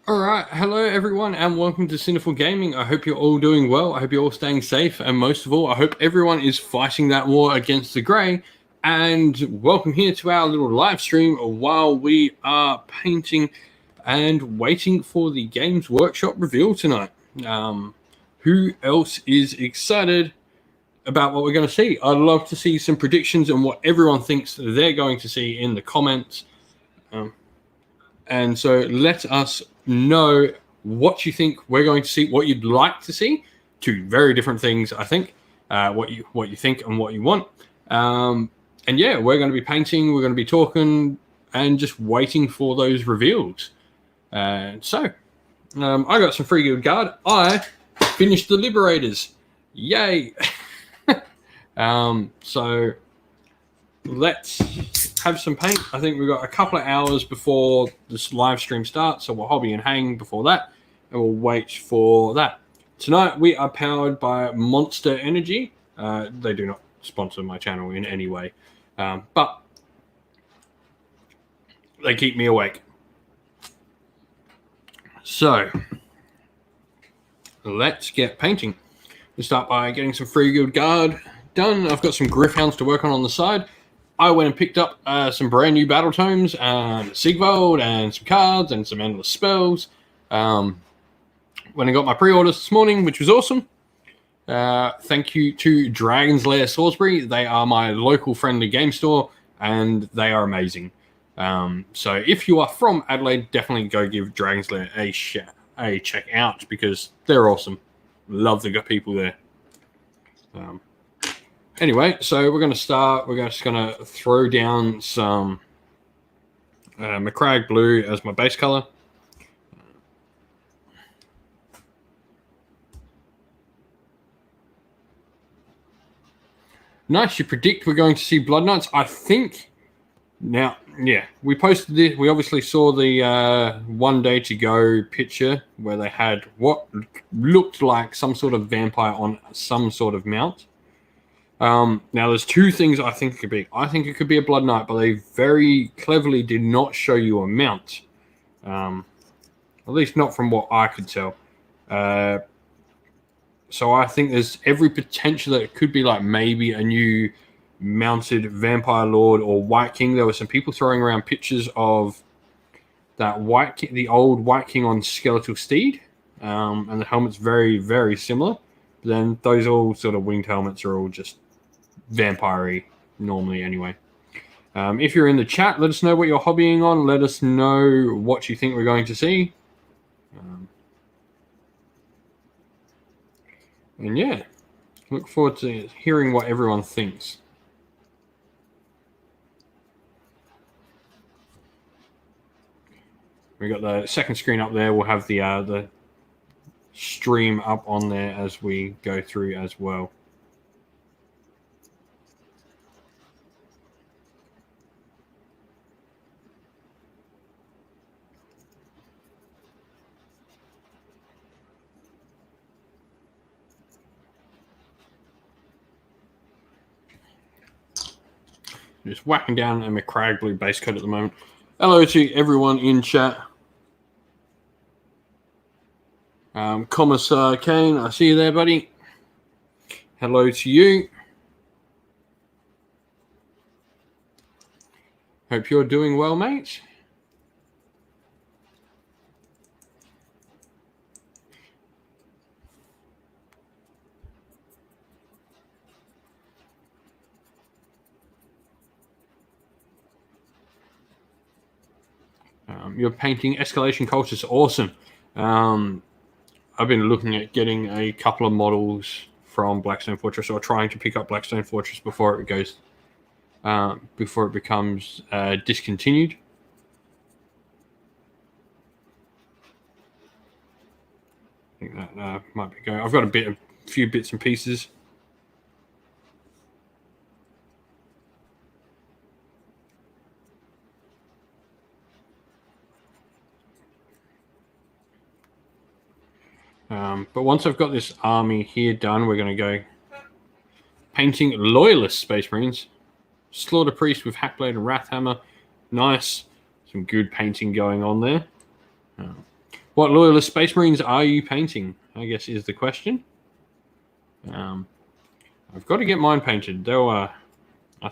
All right, hello everyone, and welcome to Sinful Gaming. I hope you're all doing well. I hope you're all staying safe, and most of all, I hope everyone is fighting that war against the grey. And welcome here to our little live stream while we are painting and waiting for the Games Workshop reveal tonight. Who else is excited about what we're going to see? I'd love to see some predictions and what everyone thinks they're going to see in the comments. And so let us know what you think we're going to see, what you'd like to see. Two very different things, I think. What you think and what you want. And yeah, we're going to be painting, we're going to be talking, and just waiting for those reveals. I got some free guild guard. I finished the Liberators. Yay! So let's have some paint. I think we've got a couple of hours before this live stream starts, so we'll hobby and hang before that, and we'll wait for that. Tonight we are powered by Monster Energy. They do not sponsor my channel in any way, but they keep me awake. So let's get painting. We'll start by getting some free guild guard done. I've got some Griffhounds to work on the side. I went and picked up some brand new battle tomes, Sigmar and some cards and some endless spells. When I got my pre-orders this morning, which was awesome. Thank you to Dragon's Lair Salisbury. They are my local friendly game store, and they are amazing. So if you are from Adelaide, definitely go give Dragon's Lair a check out because they're awesome. Love the people there. Anyway, so we're going to start. We're just going to throw down some Macragge blue as my base color. Nice. You predict we're going to see Blood Knights. I think now, yeah, we posted this. We obviously saw the 1 day to go picture where they had what looked like some sort of vampire on some sort of mount. Now, there's two things I think it could be. I think it could be a Blood Knight, but they very cleverly did not show you a mount. At least not from what I could tell. So I think there's every potential that it could be like maybe a new mounted Vampire Lord or White King. There were some people throwing around pictures of that White King, the old White King on Skeletal Steed. And the helmet's very, very similar. But then those all sort of winged helmets are all just vampire-y normally anyway. If you're in the chat, let us know what you're hobbying on. Let us know what you think we're going to see. And yeah, look forward to hearing what everyone thinks. We got the second screen up there. We'll have the stream up on there as we go through as well. Just whacking down a Macragge blue base coat at the moment. Hello to everyone in chat. Commissar Kane, I see you there, buddy. Hello to you. Hope you're doing well, mate. You're painting Escalation Cultures. Awesome. I've been looking at getting a couple of models from Blackstone Fortress, or trying to pick up Blackstone Fortress before it goes, before it becomes discontinued. I think that might be going. I've got a few bits and pieces. But once I've got this army here done, we're going to go painting Loyalist Space Marines. Slaughter Priest with Hackblade and Wrathhammer. Nice. Some good painting going on there. What Loyalist Space Marines are you painting? I guess is the question. I've got to get mine painted. Though I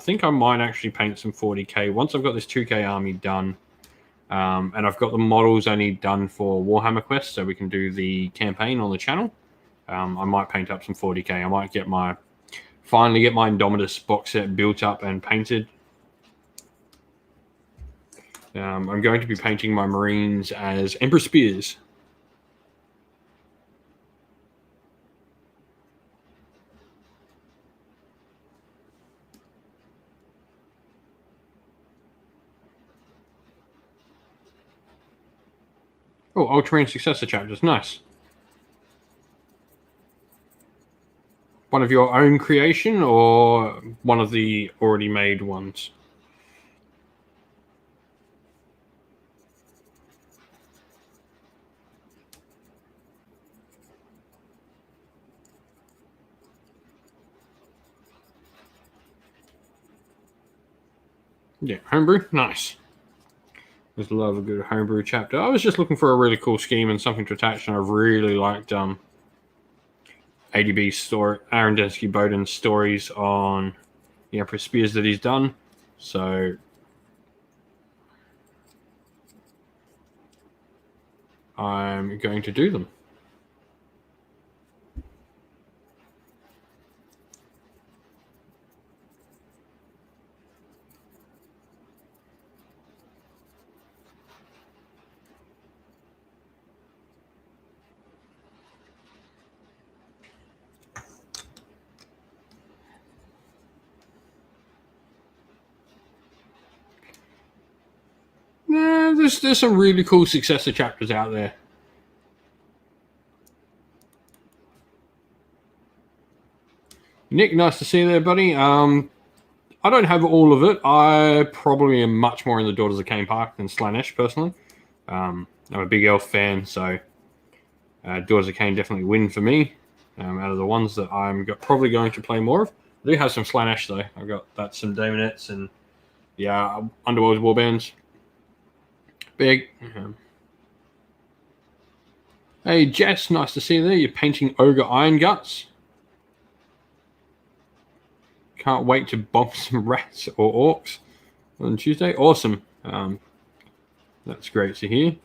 think I might actually paint some 40k once I've got this 2k army done. And I've got the models I need done for Warhammer Quest, so we can do the campaign on the channel. I might paint up some 40k. I might finally get my Indomitus box set built up and painted. I'm going to be painting my Marines as Emperor Spears. Oh, Ultramarine Successor chapters. Nice. One of your own creation or one of the already made ones? Yeah, homebrew. Nice. Just love a good homebrew chapter. I was just looking for a really cool scheme and something to attach, and I really liked ADB's story, Aaron Densky Bowden's stories on the Emperor Spears that he's done. So I'm going to do them. Yeah, there's some really cool successor chapters out there. Nick, nice to see you there, buddy. I don't have all of it. I probably am much more in the Daughters of Cain Park than Slaanesh, personally. I'm a big Elf fan, so Daughters of Cain definitely win for me out of the ones that I'm probably going to play more of. I do have some Slaanesh, though. I've got some Daemonettes and, yeah, Underworld Warbands. Big. Hey, Jess, nice to see you there. You're painting Ogre Iron Guts. Can't wait to bomb some rats or orcs on Tuesday. Awesome. That's great to hear.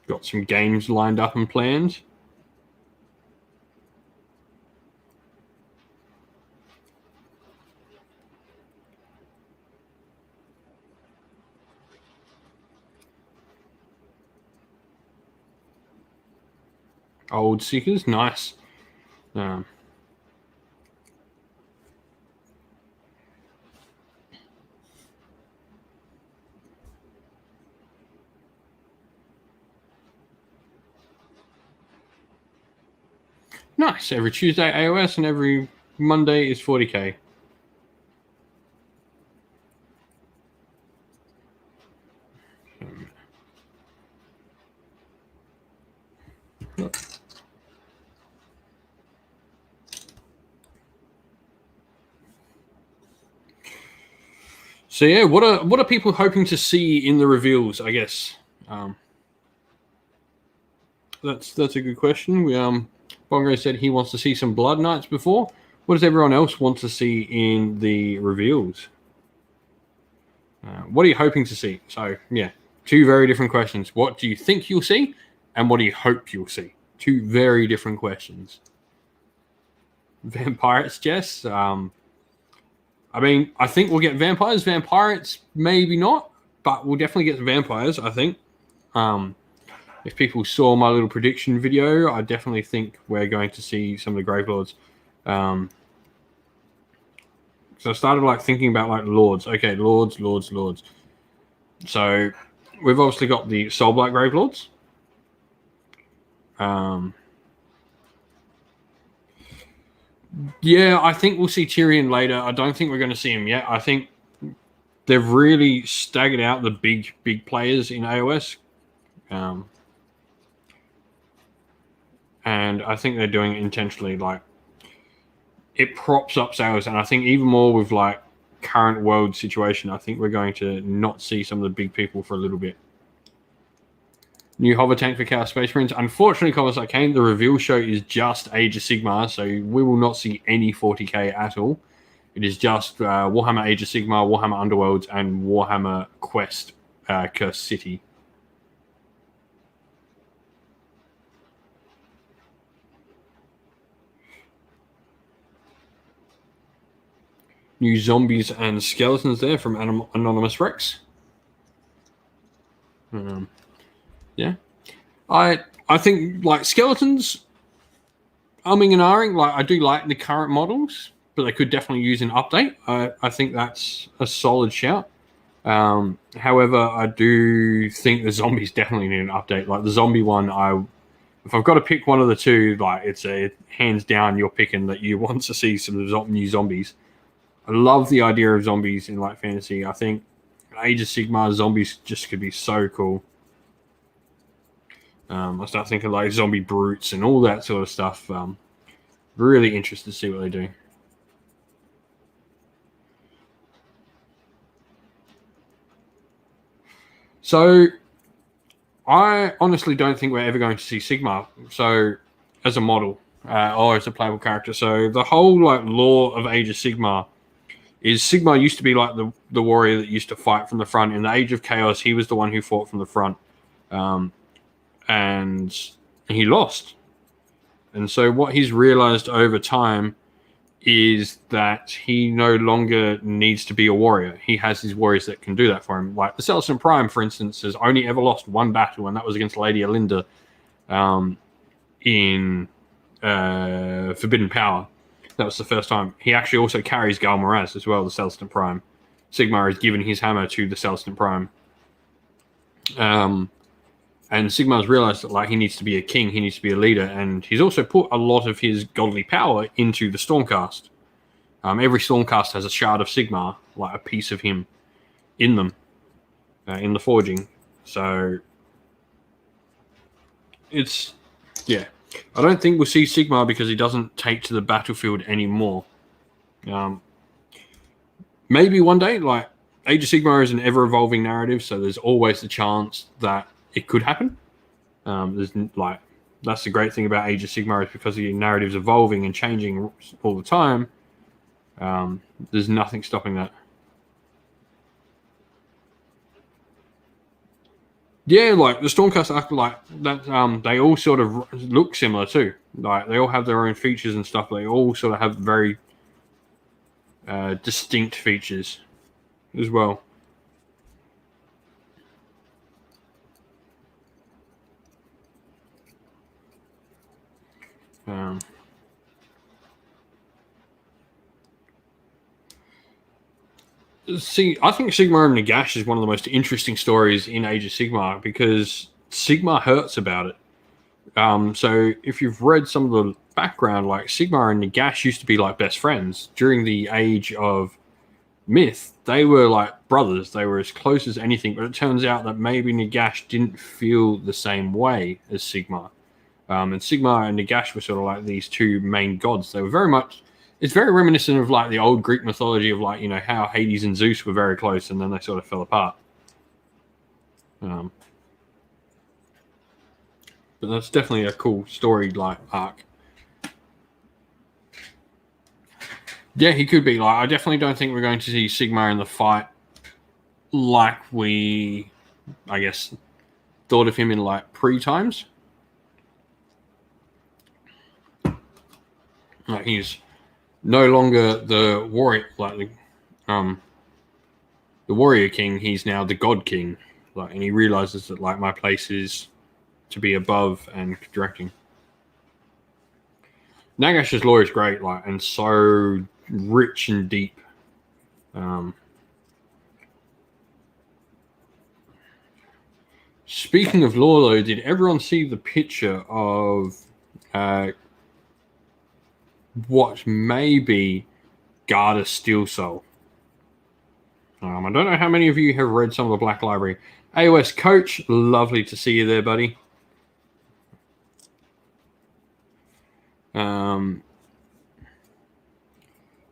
Got some games lined up and planned. Old Seekers, nice. Nice. Every Tuesday AOS and every Monday is 40k. So yeah, what are people hoping to see in the reveals? I guess that's a good question. Bongo said he wants to see some Blood Knights before. What does everyone else want to see in the reveals? What are you hoping to see? So yeah, two very different questions. What do you think you'll see, and what do you hope you'll see? Two very different questions. Vampires, Jess. I mean, I think we'll get vampires. Vampires, maybe not, but we'll definitely get vampires, I think. If people saw my little prediction video, I definitely think we're going to see some of the Gravelords. So I started thinking about lords. Okay, lords. So we've obviously got the Soulblight Gravelords. Yeah, I think we'll see Tyrion later. I don't think we're going to see him yet. I think they've really staggered out the big players in AOS. and I think they're doing it intentionally. Like, it props up sales, and I think even more with like current world situation, I think we're going to not see some of the big people for a little bit. New hover tank for Chaos Space Marines. Unfortunately, Comments Like Kane, the reveal show is just Age of Sigmar, so we will not see any 40k at all. It is just Warhammer Age of Sigmar, Warhammer Underworlds, and Warhammer Quest Cursed City. New zombies and skeletons there from Anonymous Rex. Yeah. I think, like, skeletons, umming and ahhing, like, I do like the current models, but they could definitely use an update. I think that's a solid shout. However, I do think the zombies definitely need an update. Like, the zombie one, if I've got to pick one of the two, like, it's a hands down you're picking that you want to see some new zombies. I love the idea of zombies in like fantasy. I think Age of Sigmar zombies just could be so cool. I start thinking like zombie brutes and all that sort of stuff. Really interested to see what they do. So I honestly don't think we're ever going to see Sigmar as a model or as a playable character. So the whole like lore of Age of Sigmar is Sigmar used to be like the warrior that used to fight from the front. In the Age of Chaos, he was the one who fought from the front. And he lost. And so what he's realized over time is that he no longer needs to be a warrior. He has his warriors that can do that for him. Like the Celestin Prime, for instance, has only ever lost one battle, and that was against Lady Alinda in Forbidden Power. That was the first time. He actually also carries Gal Moraz as well, the Celestin Prime. Sigmar has given his hammer to the Celestin Prime. And Sigmar's realized that like he needs to be a king, he needs to be a leader, and he's also put a lot of his godly power into the Stormcast. Every Stormcast has a shard of Sigmar, like a piece of him, in them, in the forging. So it's I don't think we'll see Sigmar because he doesn't take to the battlefield anymore. Maybe one day, like Age of Sigmar is an ever-evolving narrative, so there's always the chance that it could happen. That's the great thing about Age of Sigmar is because the narrative's evolving and changing all the time. There's nothing stopping that. Yeah, like the Stormcast, like that. They all sort of look similar too. Like they all have their own features and stuff. But they all sort of have very distinct features as well. See, I think Sigmar and Nagash is one of the most interesting stories in Age of Sigmar because Sigmar hurts about it. So if you've read some of the background, like Sigmar and Nagash used to be like best friends during the Age of Myth. They were like brothers. They were as close as anything. But it turns out that maybe Nagash didn't feel the same way as Sigmar. And Sigmar and Nagash were sort of like these two main gods. They were very much. It's very reminiscent of like the old Greek mythology of like how Hades and Zeus were very close and then they sort of fell apart. But that's definitely a cool story like arc. Yeah, he could be. Like, I definitely don't think we're going to see Sigmar in the fight like we, I guess, thought of him in like pre-times. Like he's no longer the warrior, like the warrior king. He's now the god king. Like, and he realizes that like my place is to be above and directing. Nagash's lore is great, like, and so rich and deep. Speaking of lore, though, did everyone see the picture of what may be Garda Steel Soul? I don't know how many of you have read some of the Black Library. AOS Coach, lovely to see you there, buddy.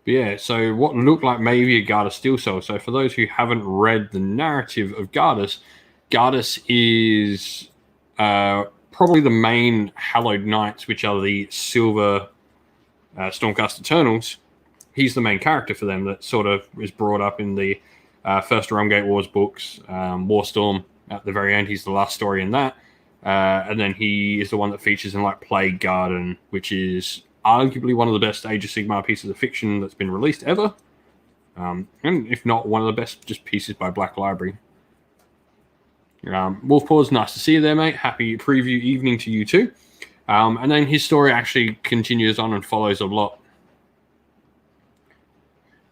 But yeah, so what looked like maybe a Gardas Steel Soul. So for those who haven't read the narrative of Gardas, Gardas is probably the main Hallowed Knights, which are the Silver Stormcast Eternals. He's the main character for them that sort of is brought up in the first Realmgate Wars books, Warstorm at the very end. He's the last story in that. And then he is the one that features in like Plague Garden, which is arguably one of the best Age of Sigmar pieces of fiction that's been released ever. And if not, one of the best just pieces by Black Library. Wolfpaw's, nice to see you there, mate. Happy preview evening to you too. And then his story actually continues on and follows a lot.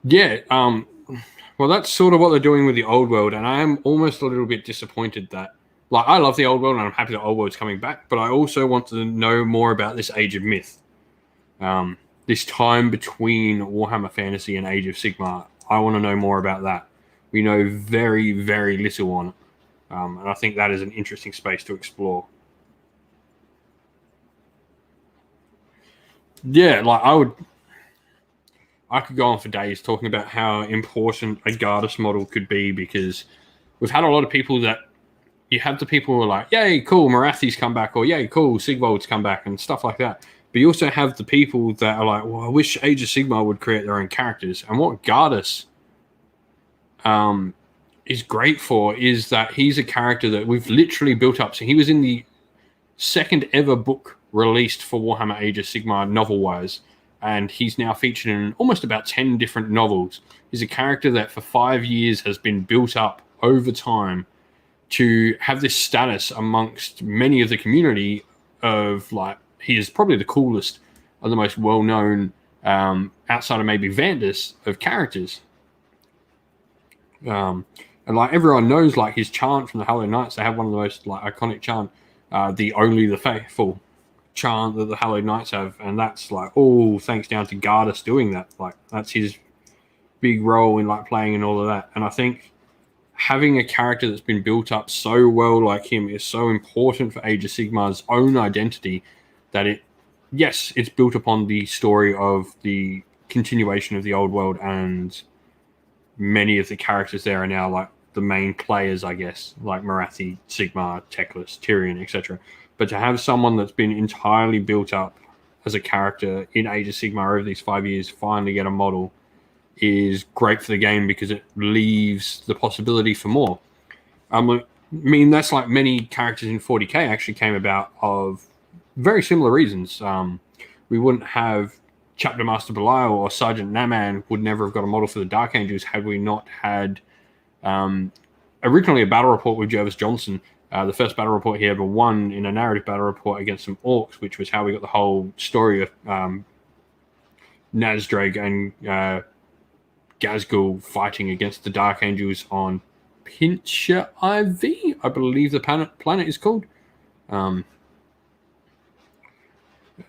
Yeah, well, that's sort of what they're doing with the Old World, and I am almost a little bit disappointed that, like, I love the Old World, and I'm happy that Old World's coming back, but I also want to know more about this Age of Myth. This time between Warhammer Fantasy and Age of Sigmar, I want to know more about that. We know very, very little on it, and I think that is an interesting space to explore. Yeah, like I could go on for days talking about how important a Gardas model could be, because we've had a lot of people that you have the people who are like, yay, cool, Morathi's come back, or yay, cool, Sigvold's come back, and stuff like that. But you also have the people that are like, well, I wish Age of Sigmar would create their own characters. And what Gardas is great for is that he's a character that we've literally built up. So he was in the second ever book released for Warhammer Age of Sigmar novel-wise, and he's now featured in almost about 10 different novels. He's a character that for 5 years has been built up over time to have this status amongst many of the community of, like, he is probably the coolest or the most well-known, outside of maybe Vandus, of characters. And like everyone knows, like his chant from the Hallowed Knights, they have one of the most like iconic chant, the Only the Faithful chant that the Hallowed Knights have, and that's like all thanks down to Gardas doing that. Like that's his big role in like playing and all of that. And I think having a character that's been built up so well like him is so important for Age of Sigmar's own identity, that it's built upon the story of the continuation of the Old World, and many of the characters there are now like the main players, I guess, like Morathi, Sigmar, Teclis, Tyrion, etc. But to have someone that's been entirely built up as a character in Age of Sigmar over these 5 years finally get a model is great for the game, because it leaves the possibility for more. I mean, that's like many characters in 40k actually came about of very similar reasons. We wouldn't have Chapter Master Belial or Sergeant Naman would never have got a model for the Dark Angels had we not had originally a battle report with Jervis Johnson. The first battle report he ever won in a narrative battle report against some orcs, which was how we got the whole story of Nazdrag and Gazgul fighting against the Dark Angels on Pincher IV, I believe the planet is called.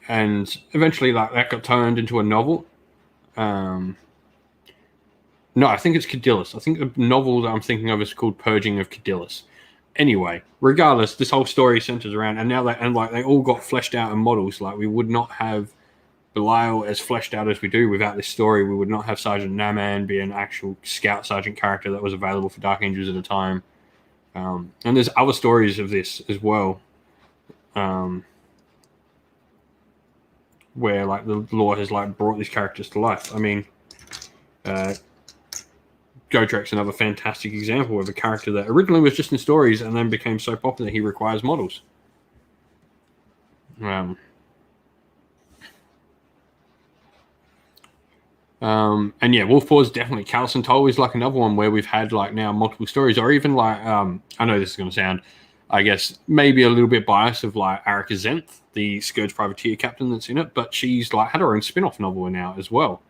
And eventually that got turned into a novel. No, I think it's Cadillus. I think the novel that I'm thinking of is called Purging of Cadillus. Anyway, regardless, this whole story centers around, and now they all got fleshed out in models. Like we would not have Belial as fleshed out as we do without this story. We would not have Sergeant Naman be an actual scout sergeant character that was available for Dark Angels at a time. And there's other stories of this as well, where like the lore has like brought these characters to life. I mean, Godrek's another fantastic example of a character that originally was just in stories and then became so popular he requires models. And yeah, Wolfpaw is definitely. Callison Toll is like another one where we've had like now multiple stories, or even like I know this is going to sound, I guess, maybe a little bit biased of like Arika Zenth, the Scourge Privateer captain that's in it, but she's like had her own spin-off novel now as well.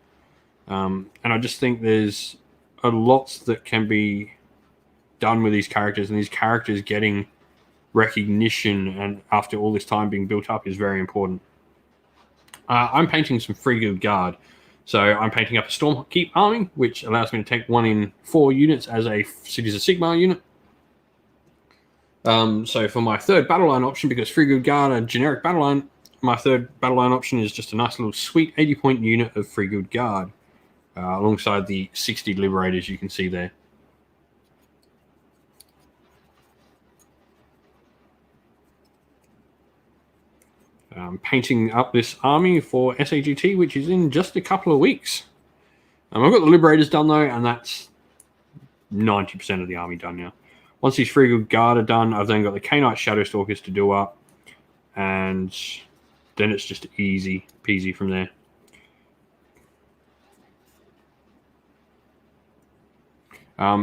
And I just think there's a lot that can be done with these characters, and these characters getting recognition and after all this time being built up is very important. I'm painting some Free Guard. So I'm painting up a Stormkeep army, which allows me to take 1 in 4 units as a Cities of Sigmar unit. So for my third battle line option, because Free Guard are generic battle line, my third battle line option is just a nice little sweet 80-point unit of Free Guild Guard, alongside the 60 Liberators you can see there. Painting up this army for SAGT, which is in just a couple of weeks. I've got the Liberators done, though, and that's 90% of the army done now. Once these Free Guild Guard are done, I've then got the Canite Shadowstalkers to do up, and then it's just easy peasy from there.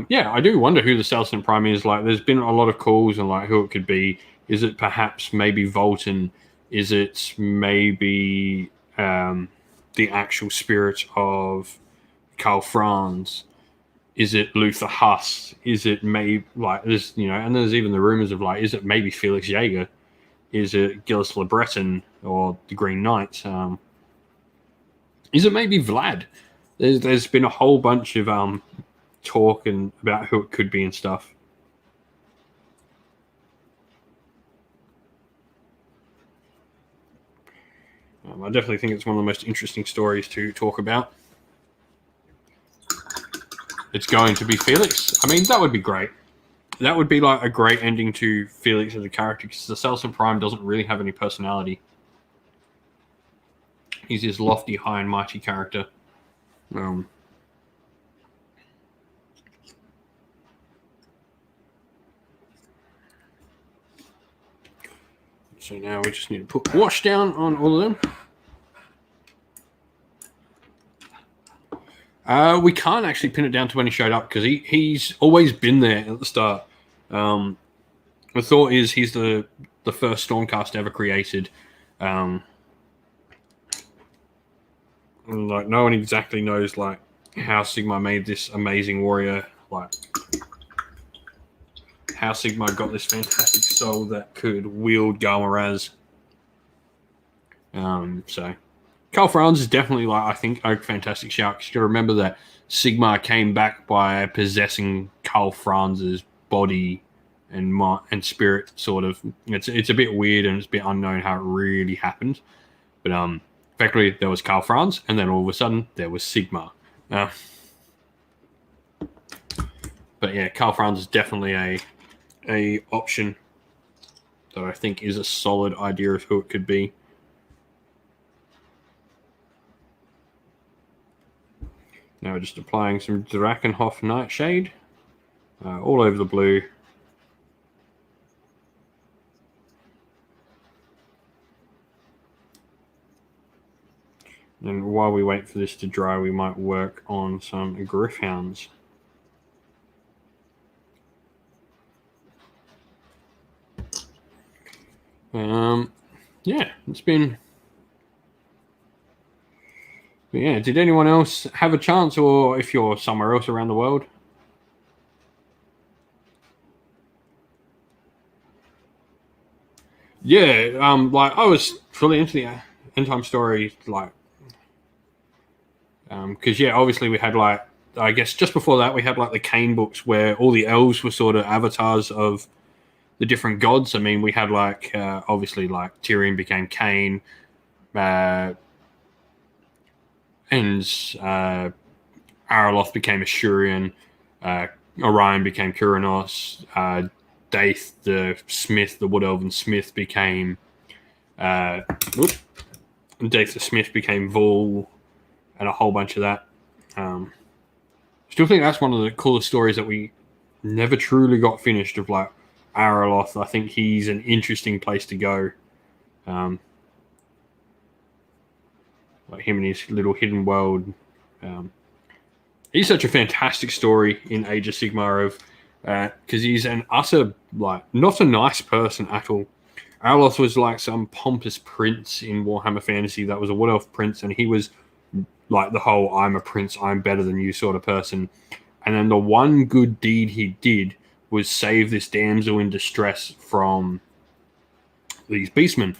Yeah, I do wonder who the Salson Prime is. Like, there's been a lot of calls and like who it could be. Is it perhaps maybe Volton? Is it maybe the actual spirit of Karl Franz? Is it Luther Huss? Is it maybe like this? You know, and there's even the rumors of like, is it maybe Felix Jaeger? Is it Gilles Le Breton or the Green Knight? Is it maybe Vlad? There's been a whole bunch of talk and about who it could be and stuff. I definitely think it's one of the most interesting stories to talk about. It's going to be Felix. I mean, that would be great. That would be like a great ending to Felix as a character, because the Salson Prime doesn't really have any personality. He's this lofty, high and mighty character. So now we just need to put wash down on all of them. We can't actually pin it down to when he showed up, because he's always been there at the start. The thought is he's the first Stormcast ever created. Like, no one exactly knows like how Sigmar made this amazing warrior, like how Sigmar got this fantastic soul that could wield Galmaraz. So Karl Franz is definitely, like, I think, a fantastic shout, because you got to remember that Sigmar came back by possessing Karl Franz's body and spirit, sort of. It's a bit weird and it's a bit unknown how it really happened. But effectively, there was Karl Franz, and then all of a sudden, there was Sigmar. But yeah, Karl Franz is definitely a option that I think is a solid idea of who it could be. Now we're just applying some Drakenhof Nightshade all over the blue. And while we wait for this to dry, we might work on some Gryph-hounds. Yeah, it's been... But yeah, did anyone else have a chance, or if you're somewhere else around the world? Yeah, like, I was fully into the end time story, like, because yeah, obviously we had, like, I guess just before that we had like the Cain books where all the elves were sort of avatars of the different gods. I mean, we had like obviously like Tyrion became Cain, and Araloth became Ashurian, Orion became Kuranos, Daith the Smith, the Wood Elven Smith, became Daith the Smith became Vul, and a whole bunch of that. Still think that's one of the coolest stories that we never truly got finished, of like Araloth. I think he's an interesting place to go. Like him and his little hidden world. He's such a fantastic story in Age of Sigmar, of because he's an utter, like, not a nice person at all. Araloth was like some pompous prince in Warhammer Fantasy that was a Wood Elf prince, and he was like the whole I'm a prince, I'm better than you sort of person. And then the one good deed he did was save this damsel in distress from these beastmen.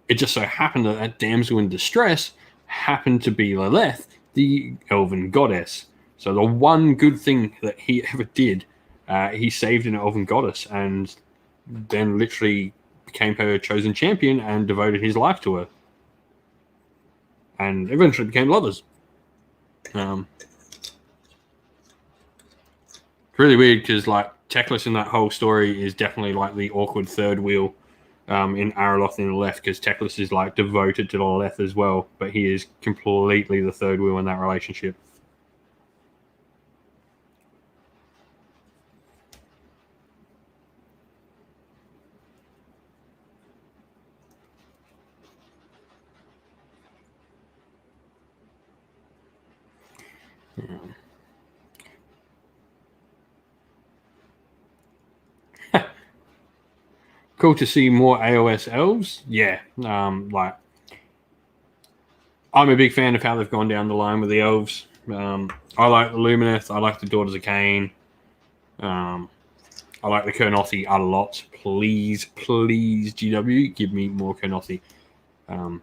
It just so happened that that damsel in distress happened to be Lilith, the elven goddess. So the one good thing that he ever did, he saved an elven goddess, and then literally became her chosen champion and devoted his life to her. and eventually became lovers. It's really weird because like Teclis in that whole story is definitely like the awkward third wheel in Araloth in the left, because Teclis is like devoted to the left as well, but he is completely the third wheel in that relationship. Cool to see more AOS elves. Yeah, like I'm a big fan of how they've gone down the line with the elves. I like the Lumineth. I like the Daughters of Cain. I like the Kurnothi a lot. Please, please, GW, give me more Kurnothi. I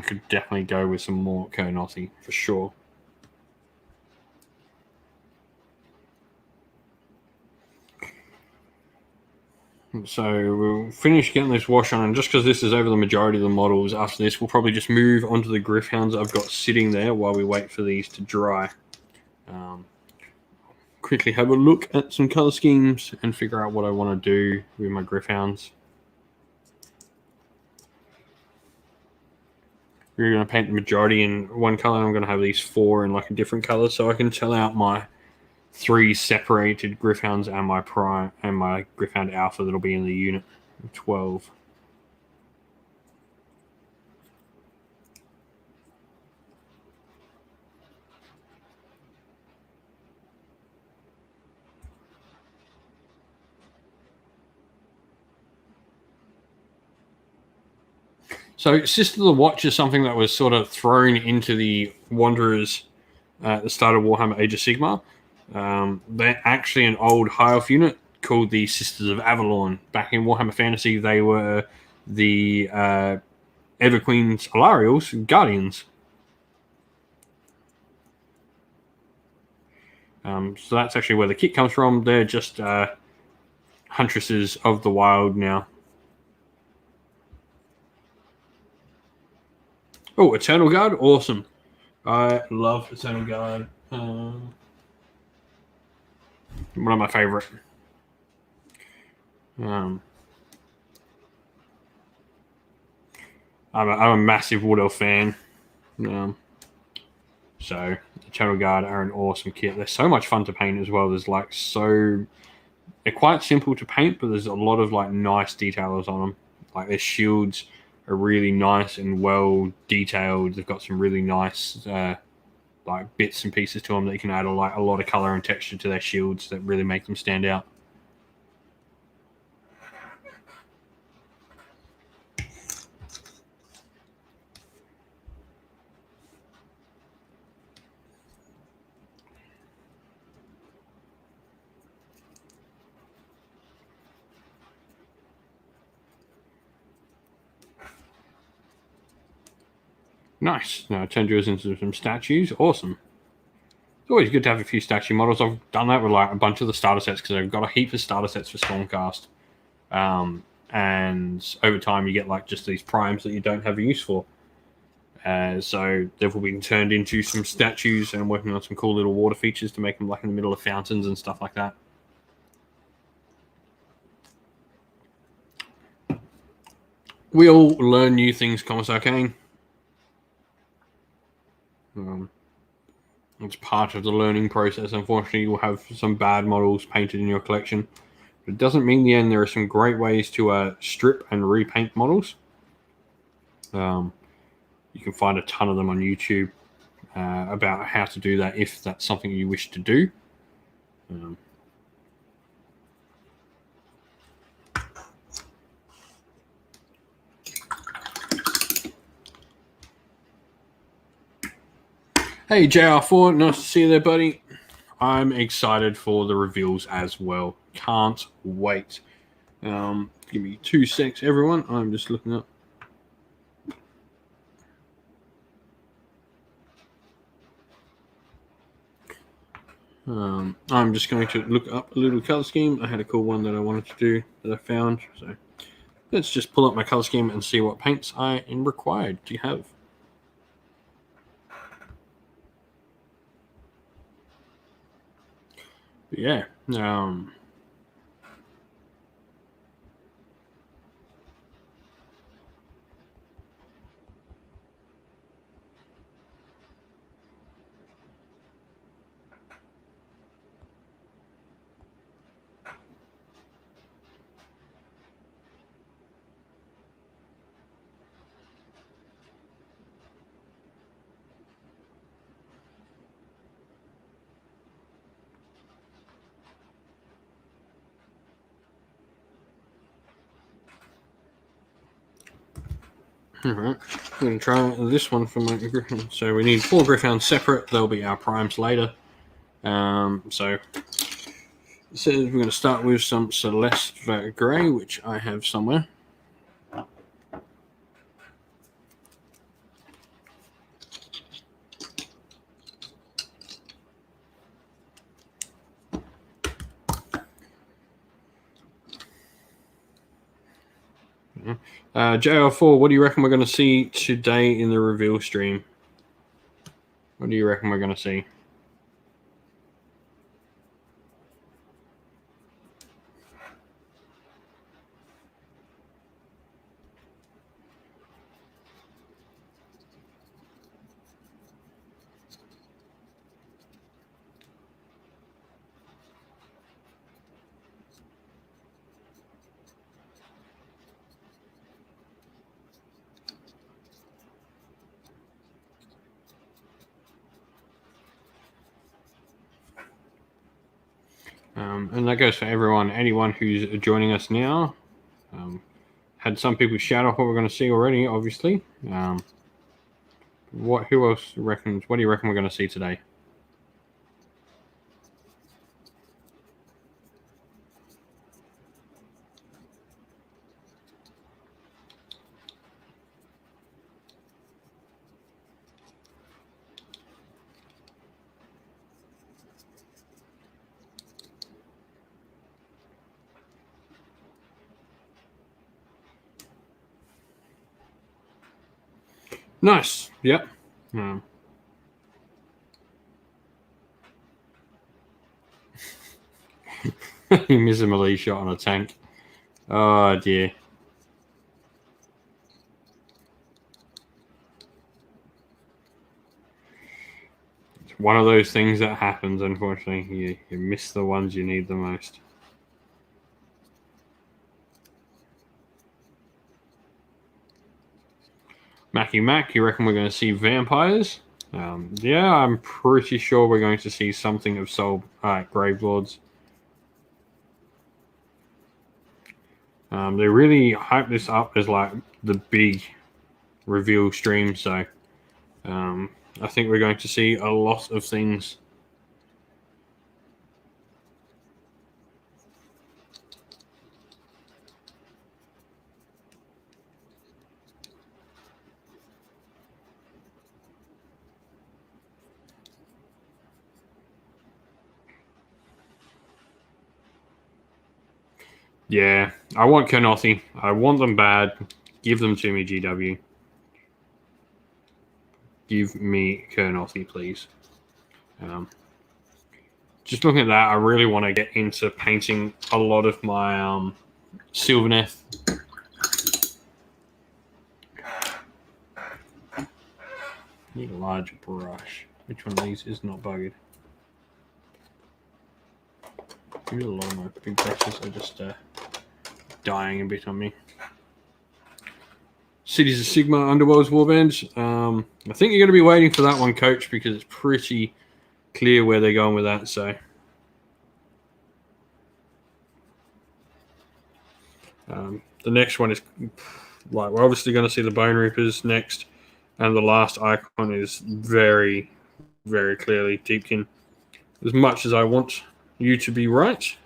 could definitely go with some more Kurnothi for sure. So we'll finish getting this wash on, and just because this is over the majority of the models, after this we'll probably just move onto the Gryph-hounds I've got sitting there while we wait for these to dry. Quickly have a look at some colour schemes and figure out what I want to do with my Gryph-hounds. We're going to paint the majority in one colour. I'm going to have these 4 in like a different colour, so I can tell out my 3 separated Gryph-hounds and my prime and my Gryph-hound alpha that'll be in the unit 12. So, Sister of the Watch is something that was sort of thrown into the Wanderers at the start of Warhammer Age of Sigmar. They're actually an old High Elf unit called the Sisters of Avalon. Back in Warhammer Fantasy, they were the Everqueen's Alariel's Guardians. So that's actually where the kit comes from. They're just Huntresses of the Wild now. Oh, Eternal Guard, awesome. I love Eternal Guard. One of my favorite. I'm a massive Wood Elf fan. So Eternal Guard are an awesome kit. They're so much fun to paint as well. They're quite simple to paint, but there's a lot of like nice details on them. Like their shields are really nice and well detailed. They've got some really nice like bits and pieces to them that you can add a lot of color and texture to their shields that really make them stand out. Nice. Now turn yours into some statues. Awesome. It's always good to have a few statue models. I've done that with like a bunch of the starter sets because I've got a heap of starter sets for Stormcast. And over time you get like just these primes that you don't have a use for. So they've all been turned into some statues, and I'm working on some cool little water features to make them like in the middle of fountains and stuff like that. We all learn new things, Commissar Kane. It's part of the learning process. Unfortunately, you'll have some bad models painted in your collection. But it doesn't mean the end. There are some great ways to strip and repaint models. You can find a ton of them on YouTube about how to do that if that's something you wish to do. Hey, JR4, nice to see you there, buddy. I'm excited for the reveals as well. Can't wait. Give me 2 secs, everyone. I'm just looking up. I'm just going to look up a little color scheme. I had a cool one that I wanted to do that I found. So let's just pull up my color scheme and see what paints I am required to have. But yeah. Alright, I'm going to try this one for my Griffin. So we need 4 Griffhounds separate. They'll be our primes later. So it says we're going to start with some Celeste Grey, which I have somewhere. JR4, what do you reckon we're going to see today in the reveal stream? What do you reckon we're going to see? And that goes for anyone who's joining us now. Had some people shout off what we're going to see already, obviously. Who else reckons? What do you reckon we're going to see today? Nice. Yep. He missed a melee shot on a tank. Oh dear. It's one of those things that happens, unfortunately. You miss the ones you need the most. Mackie Mac, you reckon we're going to see vampires? Yeah, I'm pretty sure we're going to see something of Soul Gravelords. They really hype this up as like the big reveal stream, so I think we're going to see a lot of things. Yeah, I want Kernothi. I want them bad. Give them to me, GW. Give me Kernothi, please. Just looking at that, I really want to get into painting a lot of my Sylvaneth. Need a larger brush. Which one of these is not buggered? Maybe a lot of my big brushes are just dying a bit on me. Cities of Sigmar, Underworld's Warbands. I think you're going to be waiting for that one, Coach, because it's pretty clear where they're going with that. So, the next one is like we're obviously going to see the Bone Reapers next, and the last icon is very, very clearly Deepkin. As much as I want you to be right,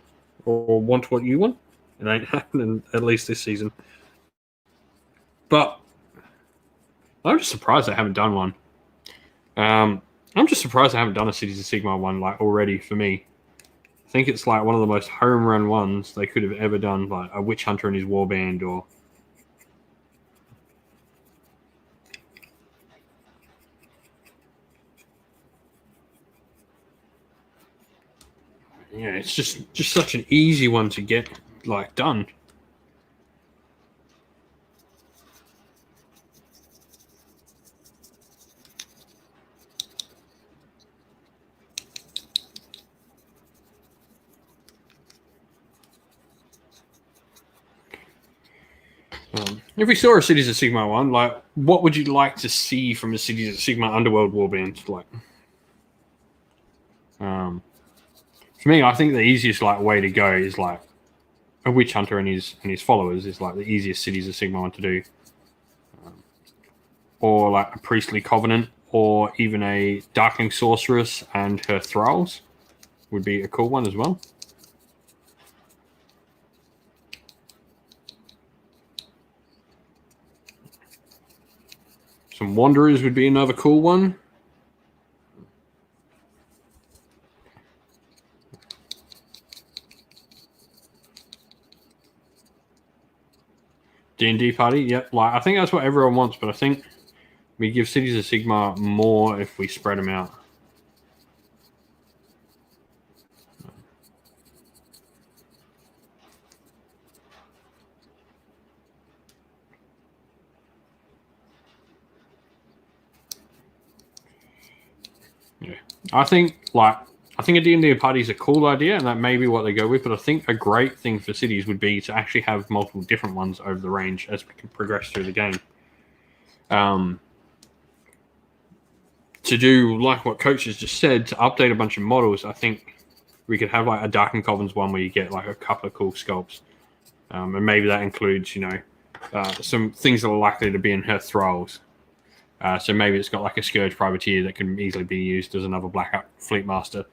or want what you want, it ain't happening at least this season. But I'm just surprised I haven't done one. I'm just surprised I haven't done a Cities of Sigmar one like already for me. I think it's like one of the most home run ones they could have ever done, like a Witch Hunter and his Warband, or yeah, it's just such an easy one to get like done. If we saw a Cities of Sigmar one, like, what would you like to see from a Cities of Sigmar Underworld Warband? Like, for me, I think the easiest like way to go is like a Witch Hunter and his followers is like the easiest Cities of Sigmar one to do, or like a Priestly Covenant, or even a Darkling Sorceress and her Thralls would be a cool one as well. Some Wanderers would be another cool one. D&D party, yep. Like, I think that's what everyone wants, but I think we give Cities of Sigmar more if we spread them out. Yeah, I think a D&D party is a cool idea, and that may be what they go with. But I think a great thing for cities would be to actually have multiple different ones over the range as we can progress through the game. To do like what Coach has just said, to update a bunch of models, I think we could have like a Darkened Covenants one where you get like a couple of cool sculpts, and maybe that includes some things that are likely to be in her thralls. So maybe it's got like a Scourge Privateer that can easily be used as another Black Fleet Master.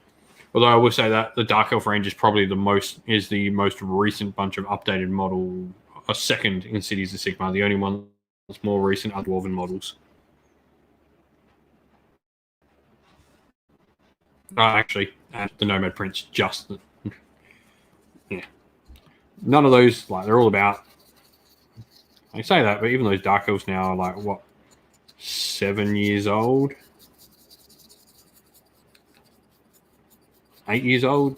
Although I will say that the Dark Elf range is probably the most recent bunch of updated model, a second in Cities of Sigmar. The only one that's more recent are Dwarven models. Actually, and the Nomad Prince, just yeah. None of those, like, they're all about. I say that, but even those Dark Elves now are like what, 7 years old, 8 years old.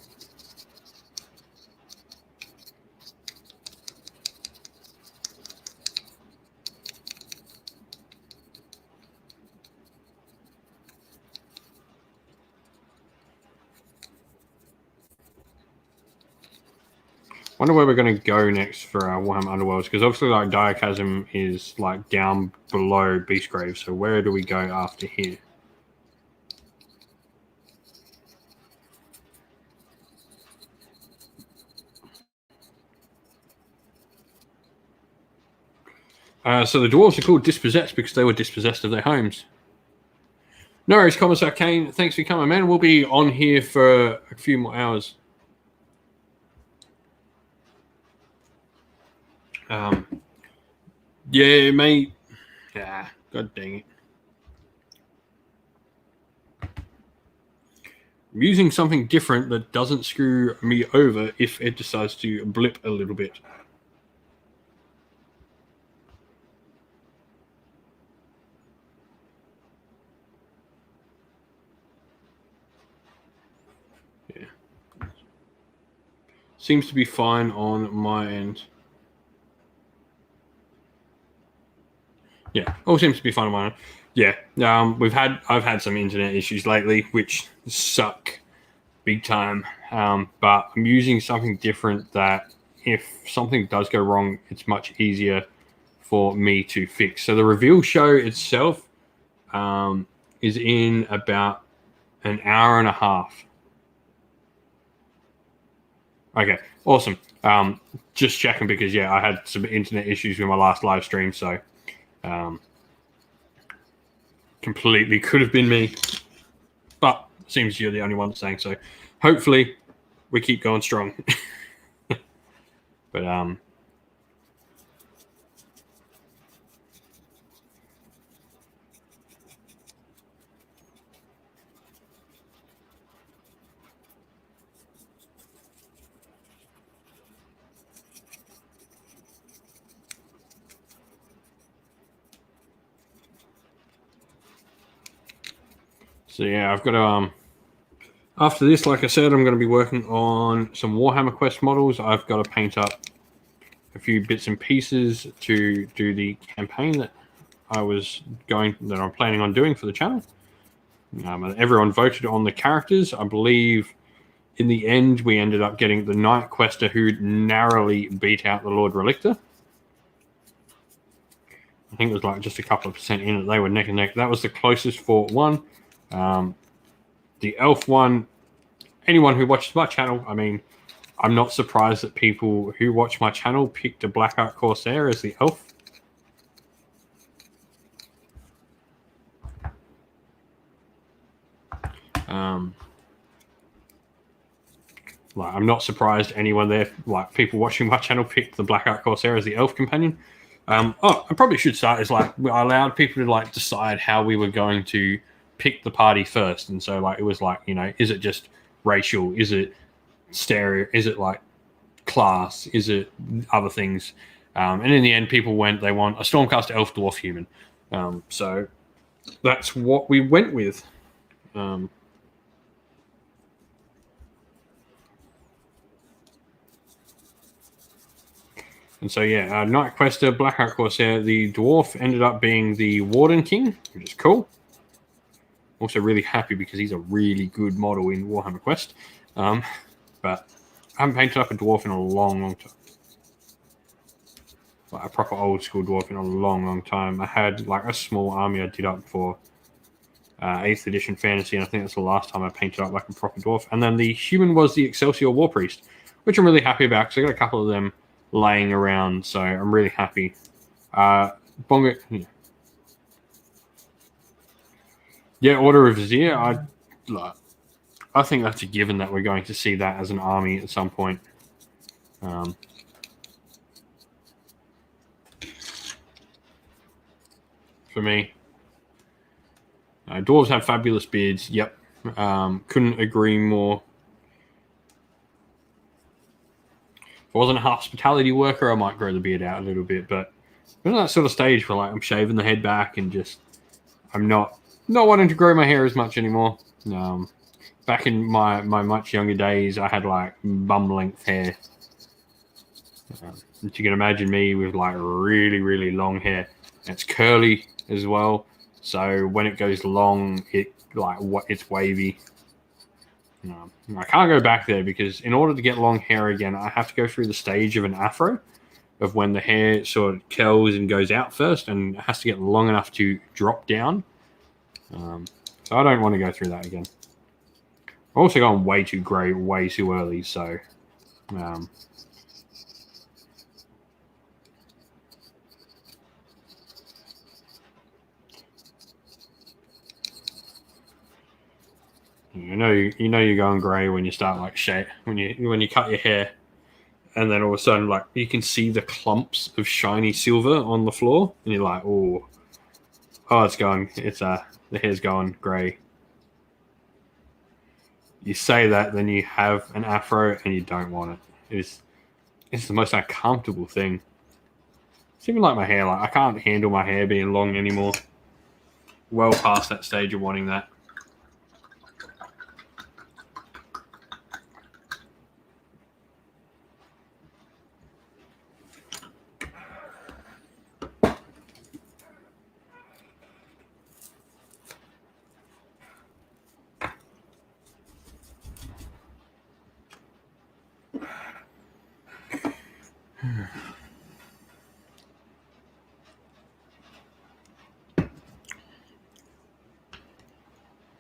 Wonder where we're going to go next for our Warhammer Underworlds, because obviously like Diachasm is like down below Beastgrave, so where do we go after here? So the dwarves are called Dispossessed because they were dispossessed of their homes. No worries, Commons Arcane. Thanks for coming, man. We'll be on here for a few more hours. Yeah, mate. Yeah, god dang it. I'm using something different that doesn't screw me over if it decides to blip a little bit. Yeah. Seems to be fine on my end. Yeah, all seems to be fine on my end. Yeah, I've had some internet issues lately, which suck big time. But I'm using something different that if something does go wrong, it's much easier for me to fix. So the reveal show itself is in about an hour and a half. Okay, awesome. Just checking because yeah, I had some internet issues with my last live stream, so completely could have been me, but seems you're the only one saying so. Hopefully, we keep going strong. But so yeah, I've got to After this, like I said, I'm going to be working on some Warhammer Quest models. I've got to paint up a few bits and pieces to do the campaign that I'm planning on doing for the channel. Everyone voted on the characters. I believe in the end we ended up getting the Knight Quester, who narrowly beat out the Lord Relictor. I think it was like just a couple of percent in it. They were neck and neck. That was the closest for one. The Elf one, anyone who watches my channel, I mean, I'm not surprised that people who watch my channel picked a Blackheart Corsair as the Elf. I'm not surprised anyone there, like people watching my channel, picked the Blackheart Corsair as the Elf companion. I probably should start as I allowed people to decide how we were going to pick the party first, and so it was is it just racial? Is it stereo? Is it class? Is it other things? And in the end, people they want a Stormcaster Elf Dwarf Human. So that's what we went with. And so, yeah, Knight Quester, Blackheart Corsair, the Dwarf ended up being the Warden King, which is cool. Also really happy because he's a really good model in Warhammer Quest. But I haven't painted up a Dwarf in a long, long time. A proper old school Dwarf in a long, long time. I had a small army I did up for 8th edition fantasy, and I think that's the last time I painted up a proper Dwarf. And then the human was the Excelsior War Priest, which I'm really happy about because I got a couple of them laying around, so I'm really happy. Bongo, yeah, Order of Vizier. I think that's a given that we're going to see that as an army at some point. For me, dwarves have fabulous beards. Yep, couldn't agree more. If I wasn't a hospitality worker, I might grow the beard out a little bit, but I'm in that sort of stage where I'm shaving the head back and just I'm not wanting to grow my hair as much anymore. Back in my much younger days, I had bum length hair. You can imagine me with really, really long hair. It's curly as well, so when it goes long, it's wavy. I can't go back there because in order to get long hair again, I have to go through the stage of an afro, of when the hair sort of curls and goes out first, and it has to get long enough to drop down. So I don't want to go through that again. I've also gone way too grey way too early, so you know you're going grey when you start when you cut your hair, and then all of a sudden you can see the clumps of shiny silver on the floor, and you're like, oh, the hair's going grey. You say that, then you have an afro and you don't want it. It's the most uncomfortable thing. It's even like my hair. I can't handle my hair being long anymore. Well past that stage of wanting that.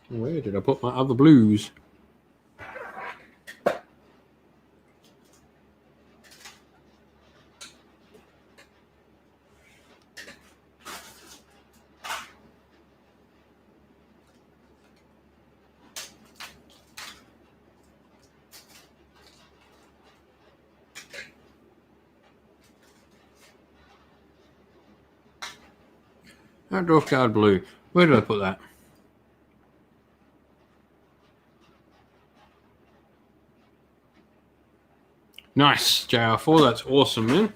Where did I put my other blues? Dwarf Guard blue. Where did I put that? Nice, JR4. That's awesome, man.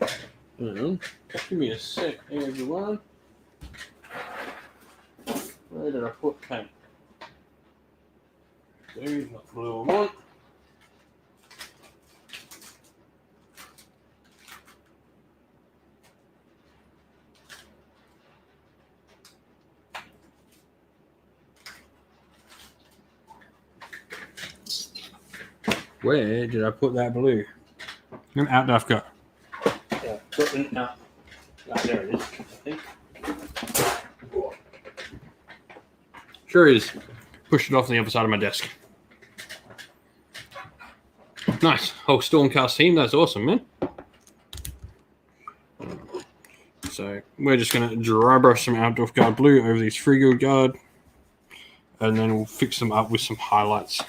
Give me a sec, everyone. Where did I put paint? 2, not the blue I want. Where did I put that blue? An out I've got. Yeah, got an out. Ah, there it is, I think. Sure is. Pushed it off the other side of my desk. Nice. Whole Stormcast team. That's awesome, man. So we're just going to dry brush some Outdoor Guard blue over these Free Guild Guard. And then we'll fix them up with some highlights.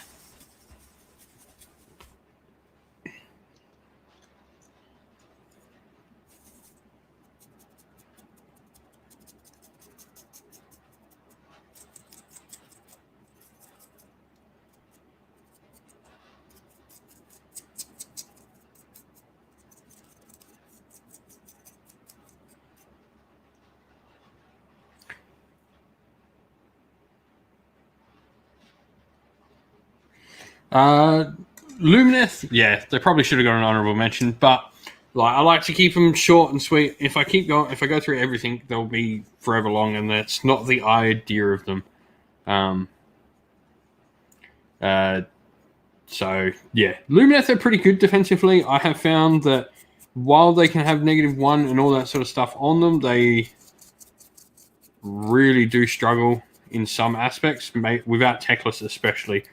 Luminous, yeah, they probably should have got an honorable mention, but like I like to keep them short and sweet. If I keep going, if I go through everything, they'll be forever long, and that's not the idea of them. So yeah, Lumineth are pretty good defensively. I have found that while they can have -1 and all that sort of stuff on them, they really do struggle in some aspects, without Techless especially.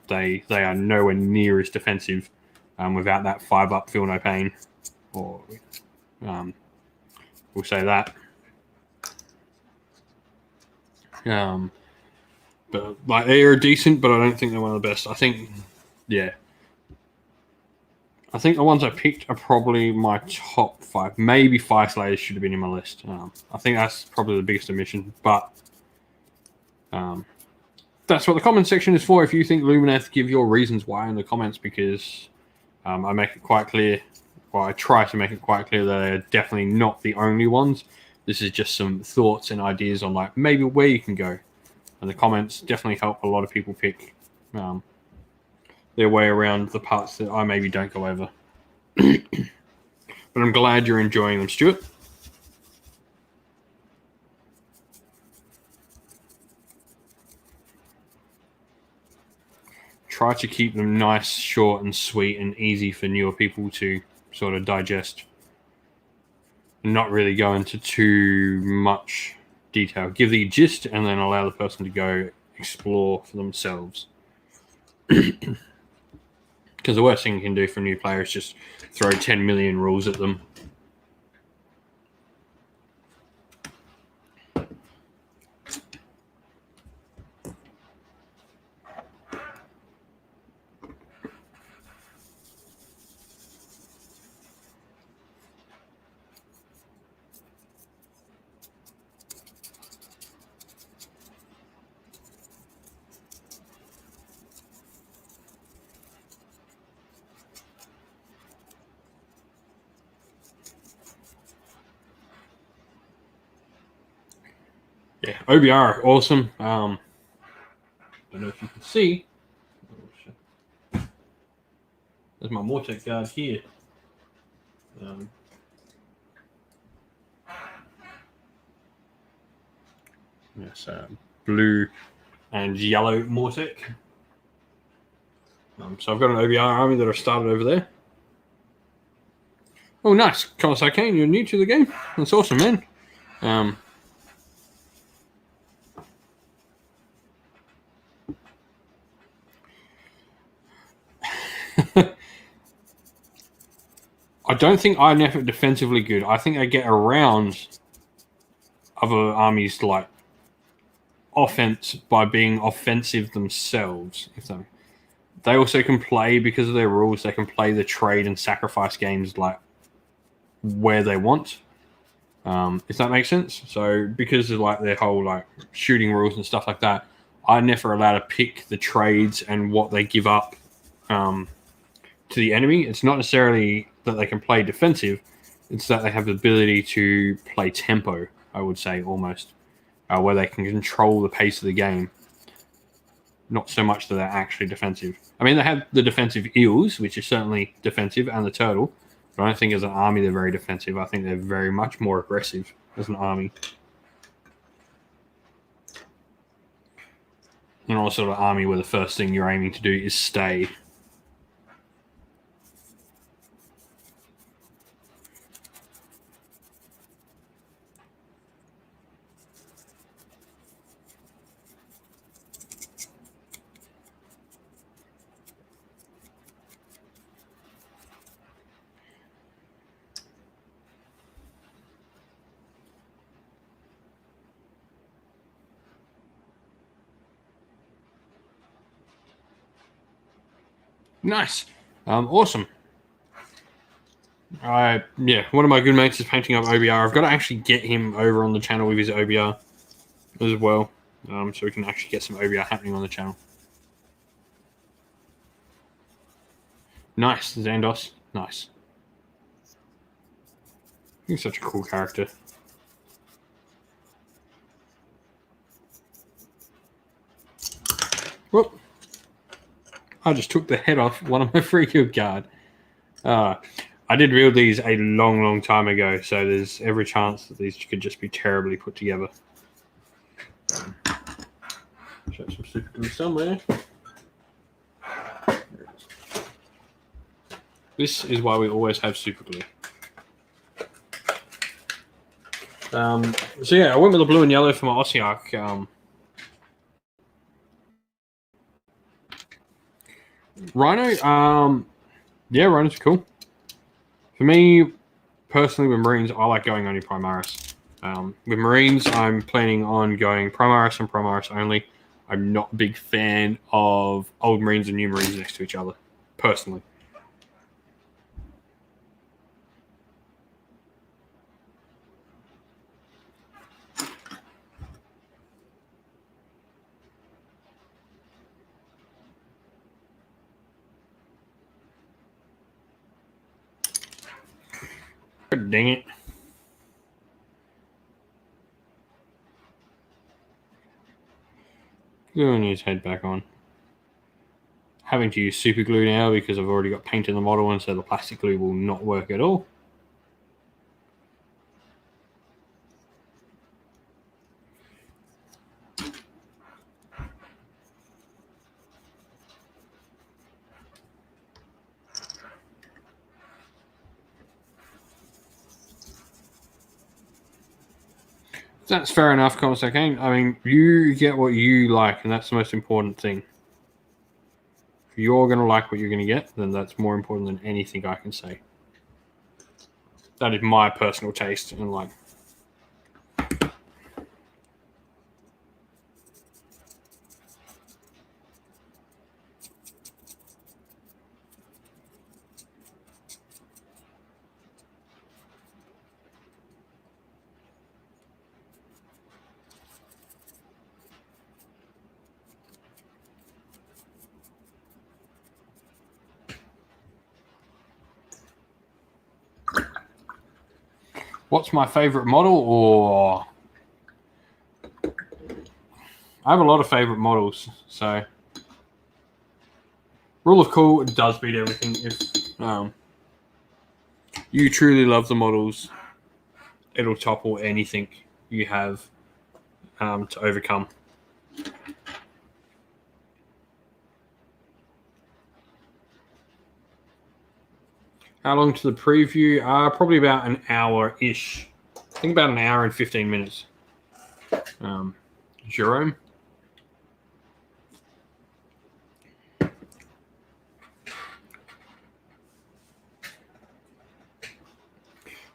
They are nowhere near as defensive without that 5-up feel no pain, or we'll say that. But like they are decent, but I don't think they're one of the best. I think, yeah. I think the ones I picked are probably my top 5. Maybe Fire Slayers should have been in my list. I think that's probably the biggest omission, but that's what the comment section is for. If you think Lumineth, give your reasons why in the comments, because I make it quite clear, or I try to make it quite clear that they're definitely not the only ones. This is just some thoughts and ideas on like maybe where you can go. And the comments definitely help a lot of people pick their way around the parts that I maybe don't go over. But I'm glad you're enjoying them, Stuart. Try to keep them nice, short, and sweet, and easy for newer people to sort of digest. Not really go into too much detail. Give the gist, and then allow the person to go explore for themselves. Because the worst thing you can do for a new player is just throw 10 million rules at them. Yeah, OBR, awesome. I don't know if you can see. There's my Mortec guard here. Yes, blue and yellow Mortec. So I've got an OBR army that I've started over there. Oh, nice. Kawasaki, you're new to the game. That's awesome, man. I don't think INF are defensively good. I think they get around other armies like offense by being offensive themselves. They also can play, because of their rules, they can play the trade and sacrifice games like where they want. If that makes sense. So because of like their whole like shooting rules and stuff like that, I'm never allowed to pick the trades and what they give up to the enemy. It's not necessarily that they can play defensive, it's that they have the ability to play tempo, I would say, almost, where they can control the pace of the game. not so much that they're actually defensive. I mean, they have the defensive eels, which is certainly defensive, and the turtle, but I don't think as an army they're very defensive. I think they're very much more aggressive as an army. And also an army where the first thing you're aiming to do is stay. Nice. Awesome. One of my good mates is painting up OBR. I've got to actually get him over on the channel with his OBR as well, so we can actually get some OBR happening on the channel. Nice, Xandos. Nice. He's such a cool character. Whoop. I just took the head off one of my free guild guard. I did build these a long, long time ago, so there's every chance that these could just be terribly put together. Show some super glue somewhere. This is why we always have super glue. So yeah, I went with the blue and yellow for my Ossiarch. Rhino, yeah, Rhinos are cool. For me, personally, with Marines, I like going only Primaris. With Marines, I'm planning on going Primaris and Primaris only. I'm not a big fan of old Marines and new Marines next to each other, personally. Dang it. Gluing his head back on. Having to use super glue now because I've already got paint in the model, and so the plastic glue will not work at all. That's fair enough, Commissar. I mean, you get what you like, and that's the most important thing. If you're going to like what you're going to get, then that's more important than anything I can say. That is my personal taste in life. What's my favorite model? Or I have a lot of favorite models. So rule of cool does beat everything. If you truly love the models, it'll topple anything you have to overcome. How long to the preview? Probably about an hour-ish. I think about an hour and 15 minutes. Jerome?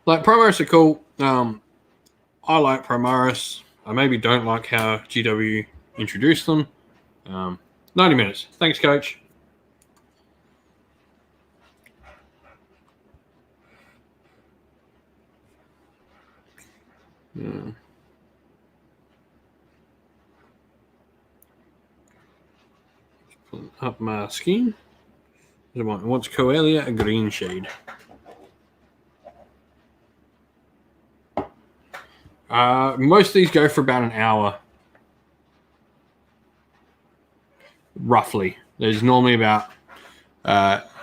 Like, Primaris are cool. I like Primaris. I maybe don't like how GW introduced them. 90 minutes. Thanks, Coach. Yeah. Pull up my scheme. What's Coelia? A green shade. Most of these go for about an hour. roughly. There's normally about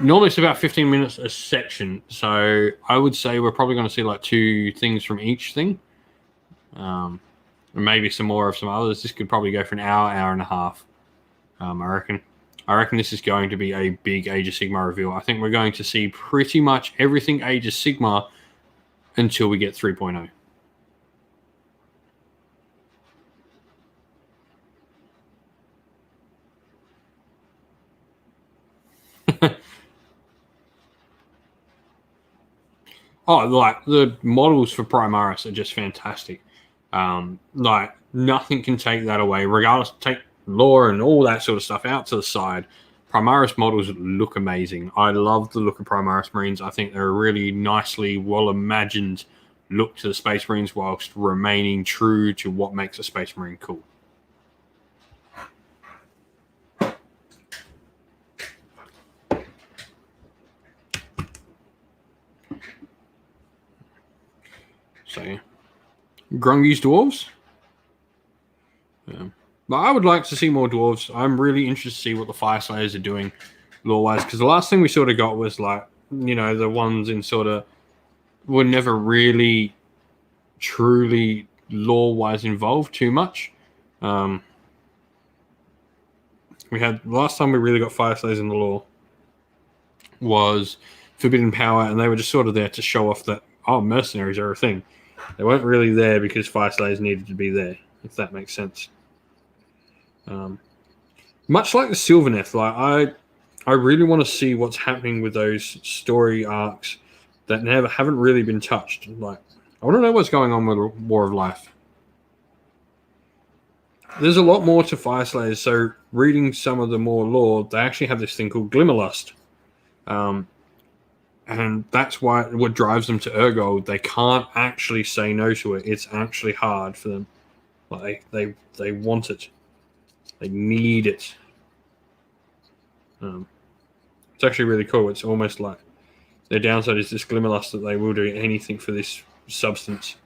normally it's about 15 minutes a section, so I would say we're probably going to see like 2 things from each thing, and maybe some more of some others. This could probably go for an hour and a half. I reckon. I reckon this is going to be a big Age of Sigmar reveal. I think we're going to see pretty much everything Age of Sigmar until we get 3.0. Oh, like the models for Primaris are just fantastic. Like nothing can take that away, regardless. Take lore and all that sort of stuff out to the side. Primaris models look amazing. I love the look of Primaris Marines. I think they're a really nicely, well imagined look to the Space Marines whilst remaining true to what makes a Space Marine cool. So, Grungy's Dwarves. But I would like to see more Dwarves. I'm really interested to see what the Fire Slayers are doing lore-wise, because the last thing we sort of got was like, you know, the ones in sort of were never really truly lore-wise involved too much. We had last time we really got Fire Slayers in the lore was Forbidden Power, and they were just sort of there to show off that, oh, mercenaries are a thing. They weren't really there because Fire Slayers needed to be there, if that makes sense. Much like the Sylvaneth, like I really want to see what's happening with those story arcs that haven't really been touched. Like, I want to know what's going on with War of Life. There's a lot more to Fire Slayers, so reading some of the more lore, they actually have this thing called Glimmerlust. And that's what drives them to Urgold. They can't actually say no to it. It's actually hard for them. Like they want it. They need it. It's actually really cool. It's almost like their downside is this Glimmerlust that they will do anything for this substance.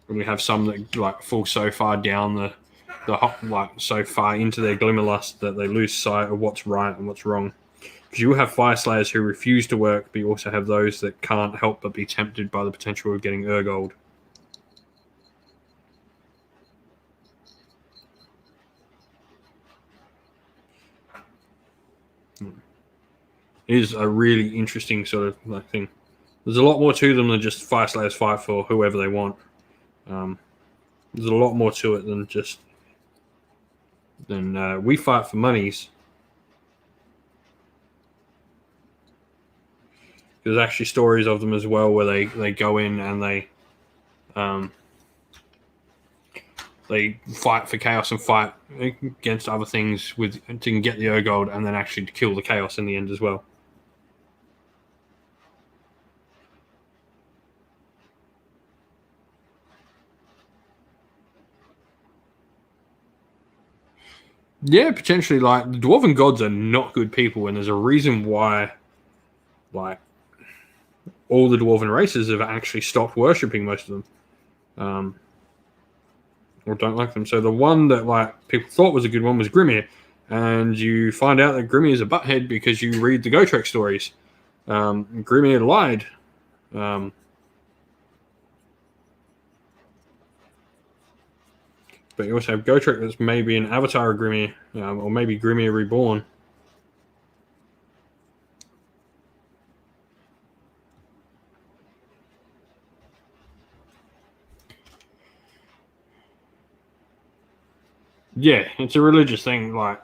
And we have some that like fall so far down the like so far into their Glimmerlust that they lose sight of what's right and what's wrong. Because you will have Fire Slayers who refuse to work, but you also have those that can't help but be tempted by the potential of getting Urgold. It is a really interesting sort of like thing. There's a lot more to them than just Fire Slayers fight for whoever they want. There's a lot more to it than just we fight for monies. There's actually stories of them as well where they go in and they fight for chaos and fight against other things to get the Urgold and then actually to kill the chaos in the end as well. Yeah, potentially. Like the Dwarven gods are not good people, and there's a reason why. Like all the Dwarven races have actually stopped worshipping most of them, or don't like them. So the one that like people thought was a good one was Grimir, and you find out that Grimir is a butthead because you read the Gotrek stories. Grimir lied. But you also have Gotrek that's maybe an avatar of Grimir, or maybe Grimir reborn. Yeah, it's a religious thing, like.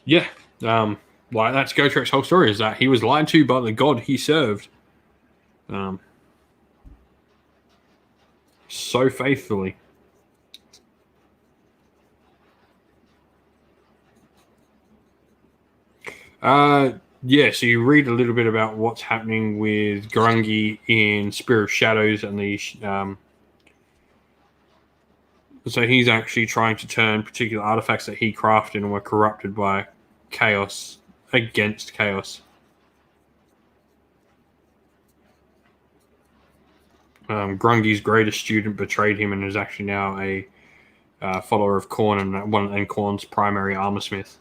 Yeah, like that's Gotrek's whole story is that he was lied to by the god he served, so faithfully. Yeah, so you read a little bit about what's happening with Grungy in Spirit of Shadows and the so he's actually trying to turn particular artifacts that he crafted and were corrupted by chaos against chaos. Grungy's greatest student betrayed him and is actually now a follower of Khorne and Khorne's primary armorsmith.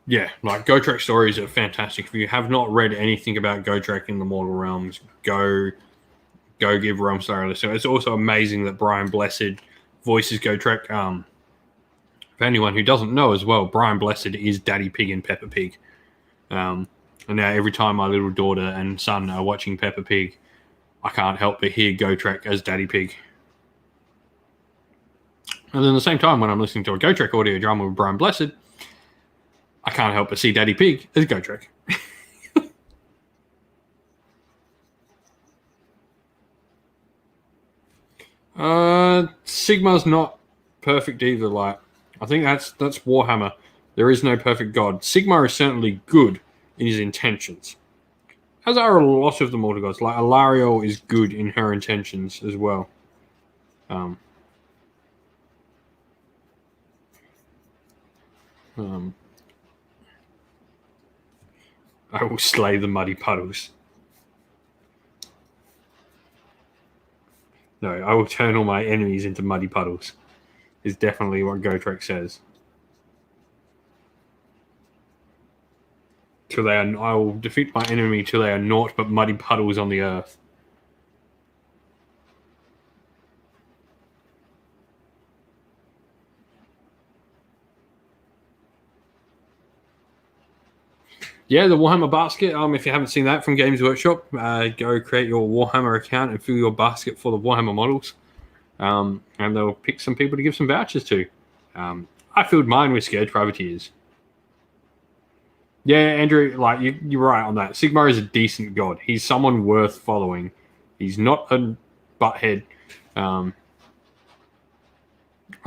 Yeah, like Gotrek stories are fantastic. If you have not read anything about Gotrek in the Mortal Realms, go give Realmslayer a listen. It's also amazing that Brian Blessed voices Gotrek. For anyone who doesn't know as well, Brian Blessed is Daddy Pig in Peppa Pig. And now every time my little daughter and son are watching Peppa Pig, I can't help but hear Gotrek as Daddy Pig. And then at the same time, when I'm listening to a Gotrek audio drama with Brian Blessed, I can't help but see Daddy Pig as Gotrek. Sigmar's not perfect either. Like, I think that's Warhammer. There is no perfect god. Sigmar is certainly good in his intentions, as are a lot of the mortal gods. Like Alariel is good in her intentions as well. I will slay the muddy puddles. No, I will turn all my enemies into muddy puddles. Is definitely what Gotrek says. I will defeat my enemy till they are naught but muddy puddles on the earth. Yeah, the Warhammer basket. If you haven't seen that from Games Workshop, go create your Warhammer account and fill your basket full of Warhammer models. And they'll pick some people to give some vouchers to. I filled mine with Scared Privateers. Yeah, Andrew, like you're right on that. Sigmar is a decent god. He's someone worth following. He's not a butthead. Oh,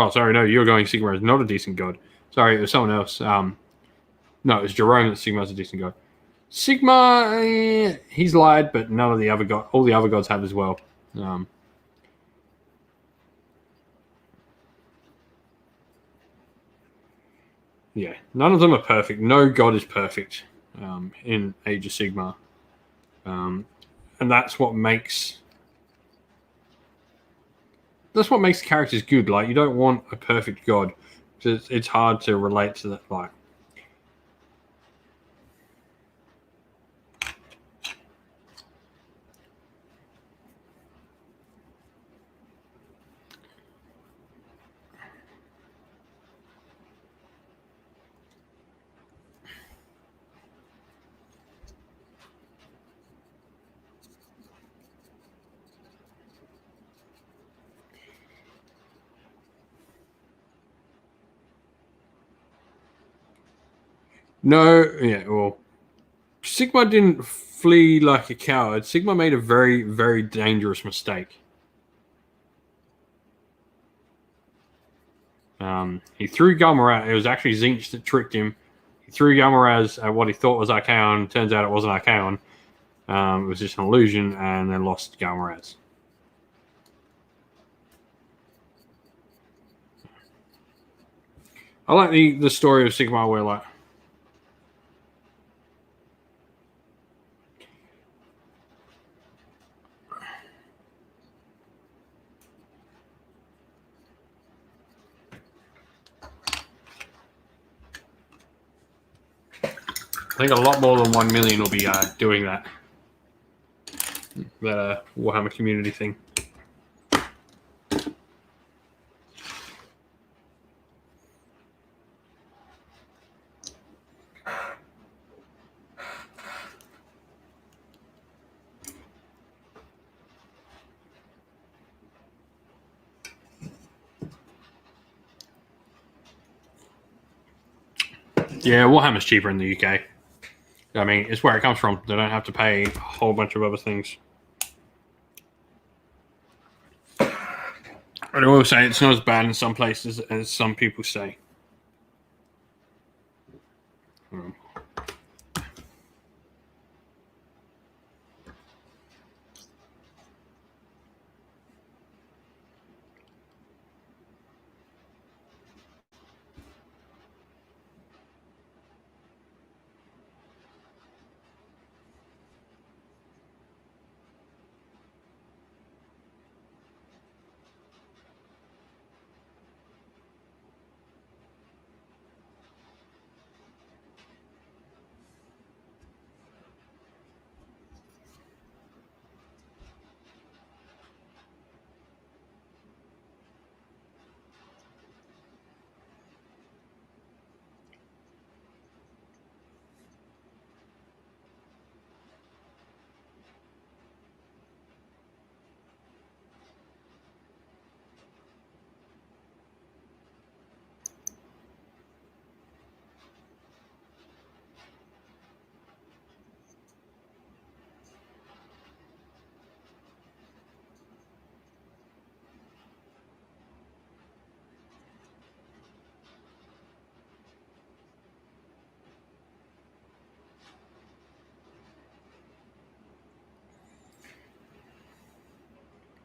sorry, no, you're going Sigmar is not a decent god. Sorry, it was someone else. No, it was Jerome that Sigmar's a decent god. Sigmar, he's lied, but none of the other all the other gods have as well. Yeah, none of them are perfect. No god is perfect in Age of Sigmar. And that's what makes characters good. Like, you don't want a perfect god. It's hard to relate to that. Like, no, yeah, well, Sigmar didn't flee like a coward. Sigmar made a very, very dangerous mistake. He threw Galmaraz. It was actually Zinch that tricked him. He threw Galmaraz at what he thought was Archaon. Turns out it wasn't Archaon. It was just an illusion, and then lost Galmaraz. I like the story of Sigmar where, like, I think a lot more than 1 million will be doing that Warhammer community thing. Yeah, Warhammer's cheaper in the UK. I mean, it's where it comes from. They don't have to pay a whole bunch of other things. But I will say it's not as bad in some places as some people say.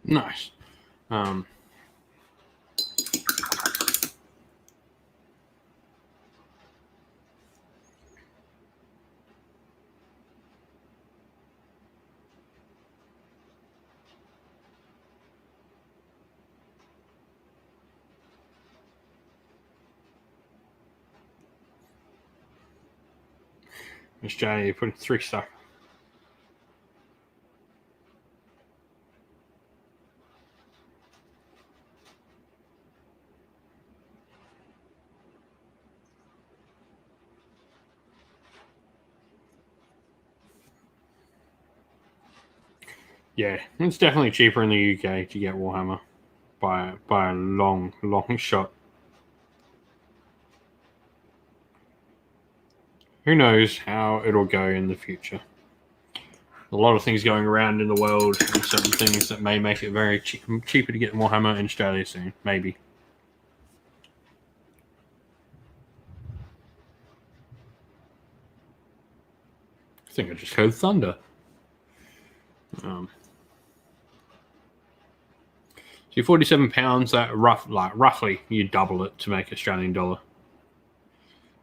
Nice. Miss Johnny, you put in 3 stack. Yeah, it's definitely cheaper in the UK to get Warhammer by a long shot. Who knows how it'll go in the future? A lot of things going around in the world and certain things that may make it very cheaper to get Warhammer in Australia soon. Maybe. I think I just heard thunder. So you're £47. That roughly you double it to make Australian dollar.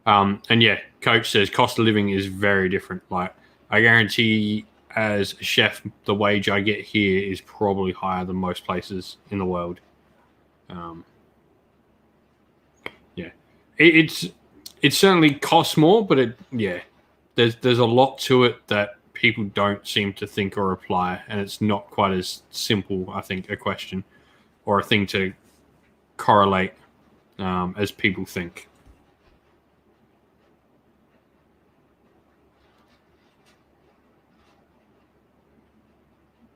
And yeah, Coach says cost of living is very different. Like I guarantee, as a chef, the wage I get here is probably higher than most places in the world. Yeah, it certainly costs more, but there's a lot to it that people don't seem to think or apply, and it's not quite as simple, I think, a question or a thing to correlate as people think.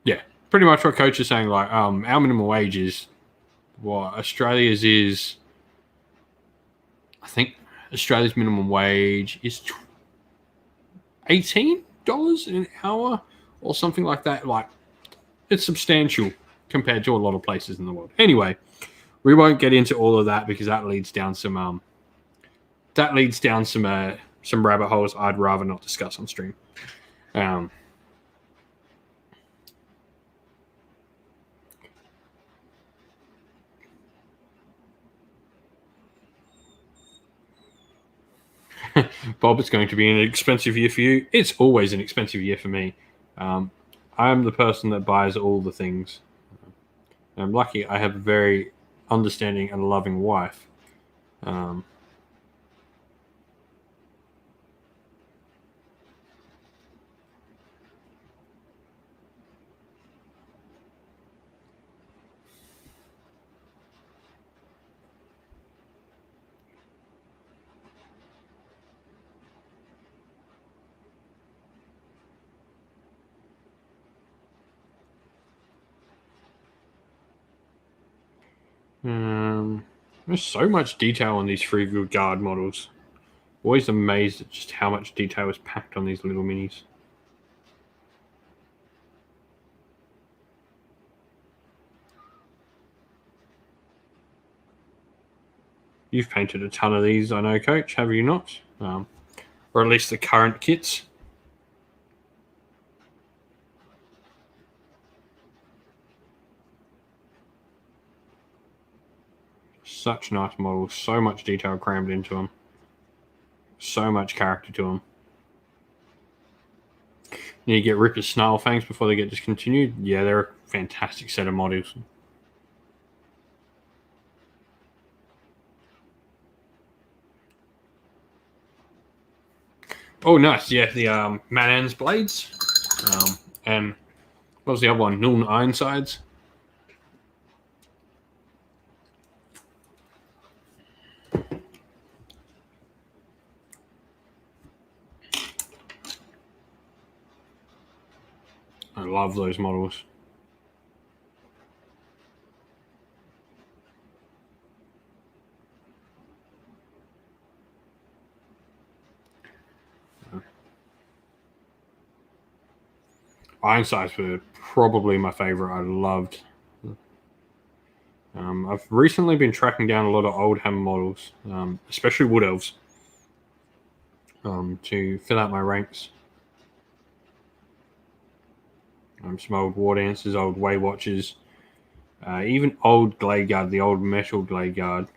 Yeah, pretty much what Coach is saying. Like, our minimum wage is what Australia's is. I think Australia's minimum wage is $18 an hour or something like that. Like, it's substantial compared to a lot of places in the world. Anyway, we won't get into all of that because that leads down some some rabbit holes I'd rather not discuss on stream. Bob, it's going to be an expensive year for you. It's always an expensive year for me. I'm the person that buys all the things. I'm lucky I have a very understanding and loving wife. There's so much detail on these Free Good Guard models. Always amazed at just how much detail is packed on these little minis. You've painted a ton of these, I know, Coach, have you not? Or at least the current kits. Such nice models, so much detail crammed into them. So much character to them. You get Ripper's Snarl Fangs before they get discontinued. Yeah, they're a fantastic set of models. Oh, nice. Yeah, the Manan's Blades. And what was the other one? Nuln Ironsides. I love those models. Ironsides were probably my favorite. I loved. I've recently been tracking down a lot of old Hammer models, especially Wood Elves, to fill out my ranks. Some old War Dancers, old Way Watchers, even old Glade Guard, the old metal Glade Guard.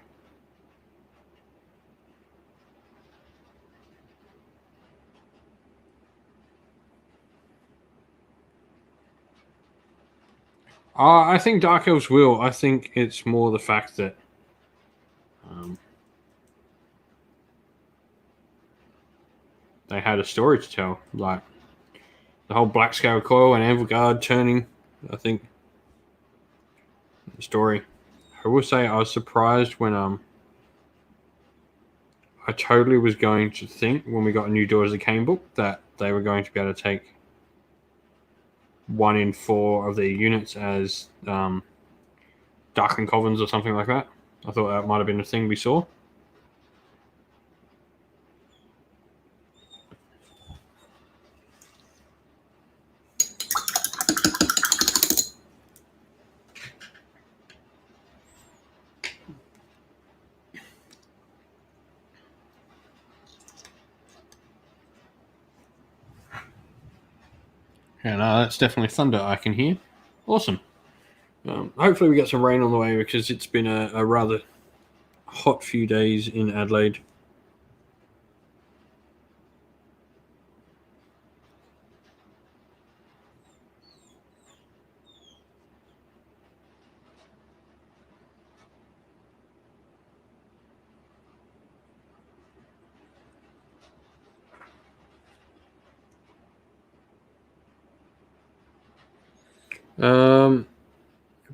I think Dark Elves will. I think it's more the fact that they had a story to tell, like the whole Black Scale Coil and Anvil Guard turning. I think the story. I will say I was surprised when I totally was going to think when we got a new Daughters of Cain book that they were going to be able to take 1 in 4 of their units as Darkling Covens or something like that. I thought that might have been a thing we saw. And that's definitely thunder I can hear. Awesome. Hopefully we get some rain on the way because it's been a rather hot few days in Adelaide.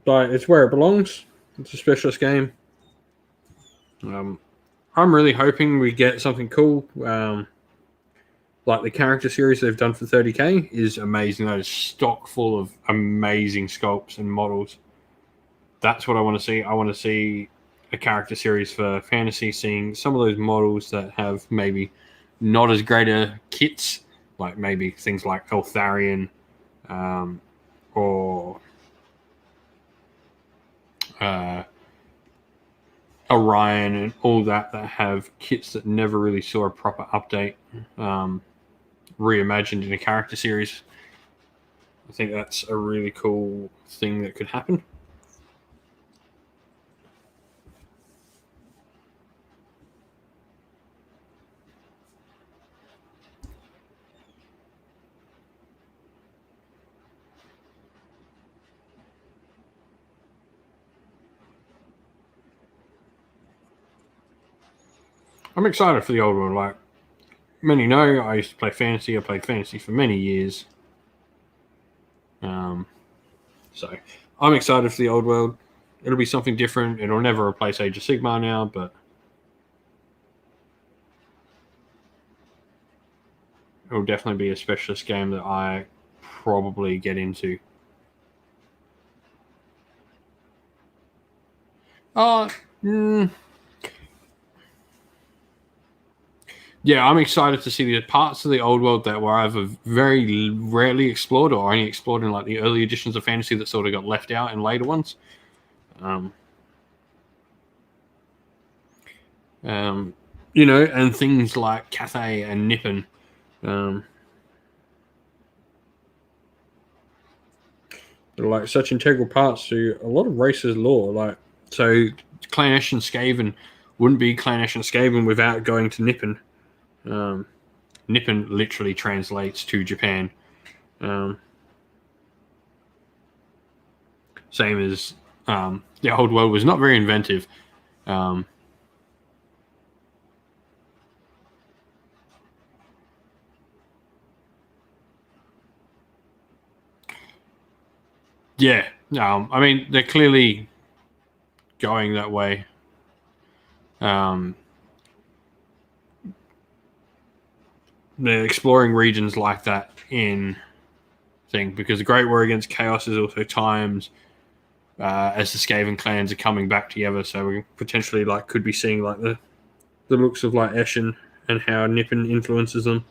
But it's where it belongs. It's a specialist game. I'm really hoping we get something cool. Like the character series they've done for 30k is amazing. That is stock full of amazing sculpts and models. That's what I want to see. I want to see a character series for fantasy, seeing some of those models that have maybe not as great a kits, like maybe things like Eltharion, or Orion and all that have kits that never really saw a proper update, reimagined in a character series. I think that's a really cool thing that could happen. I'm excited for the old world. Like many know, I used to play fantasy. I played fantasy for many years. So I'm excited for the old world. It'll be something different. It'll never replace Age of Sigmar now, but it'll definitely be a specialist game that I probably get into. Mm, Yeah, I'm excited to see the parts of the old world that were either very rarely explored or only explored in like the early editions of fantasy that sort of got left out in later ones. You know, and things like Cathay and Nippon. They're like such integral parts to a lot of races' lore. Like, so Clan and Skaven wouldn't be Clan and Skaven without going to Nippon. Nippon literally translates to Japan. Same as the old world was not very inventive. Yeah, I mean they're clearly going that way. They're exploring regions like that in thing because the Great War Against Chaos is also times as the Skaven clans are coming back together. So we potentially like could be seeing like the looks of like Eshin and how Nippon influences them.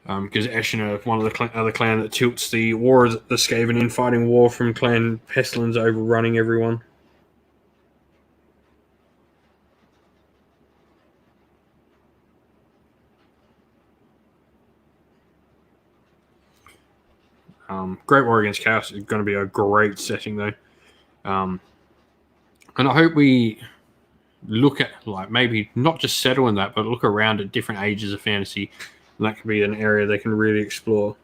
Because Eshin are one of the other clan that tilts the war, the Skaven infighting war from Clan Pestilence overrunning everyone. Great War Against Chaos is going to be a great setting though. And I hope we look at like maybe not just settle in that, but look around at different ages of fantasy. And that could be an area they can really explore.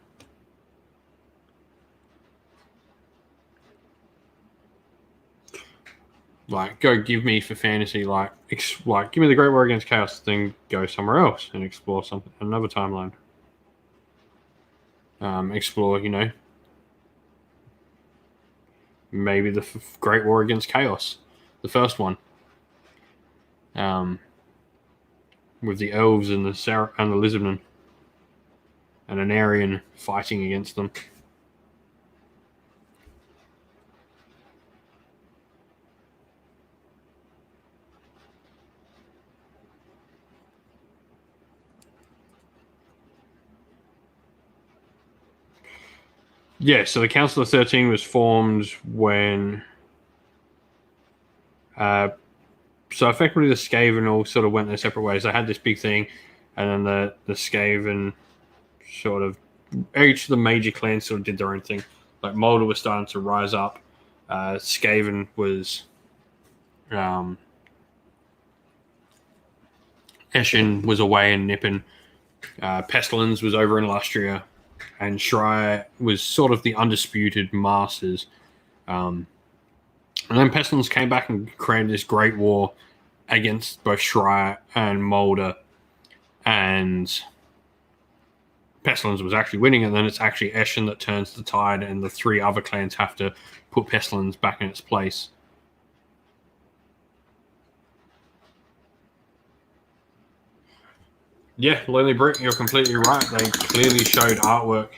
Like, go give me for fantasy, like give me the Great War Against Chaos, then go somewhere else and explore something, another timeline. Explore, you know, maybe the Great War Against Chaos, the first one, with the Elves and the Lizardmen, and an Aryan fighting against them. Yeah, so the Council of 13 was formed when. So effectively, the Skaven all sort of went their separate ways. They had this big thing, and then the Skaven sort of. Each of the major clans sort of did their own thing. Like Moldor was starting to rise up. Skaven was. Eshin was away in Nippon. Pestilence was over in Lustria. And Shry was sort of the undisputed masters. And then Pestilence came back and created this great war against both Shry and Moldor. And Pestilence was actually winning, and then it's actually Eshin that turns the tide, and the three other clans have to put Pestilence back in its place. Yeah, Lonely Brick, you're completely right. They clearly showed artwork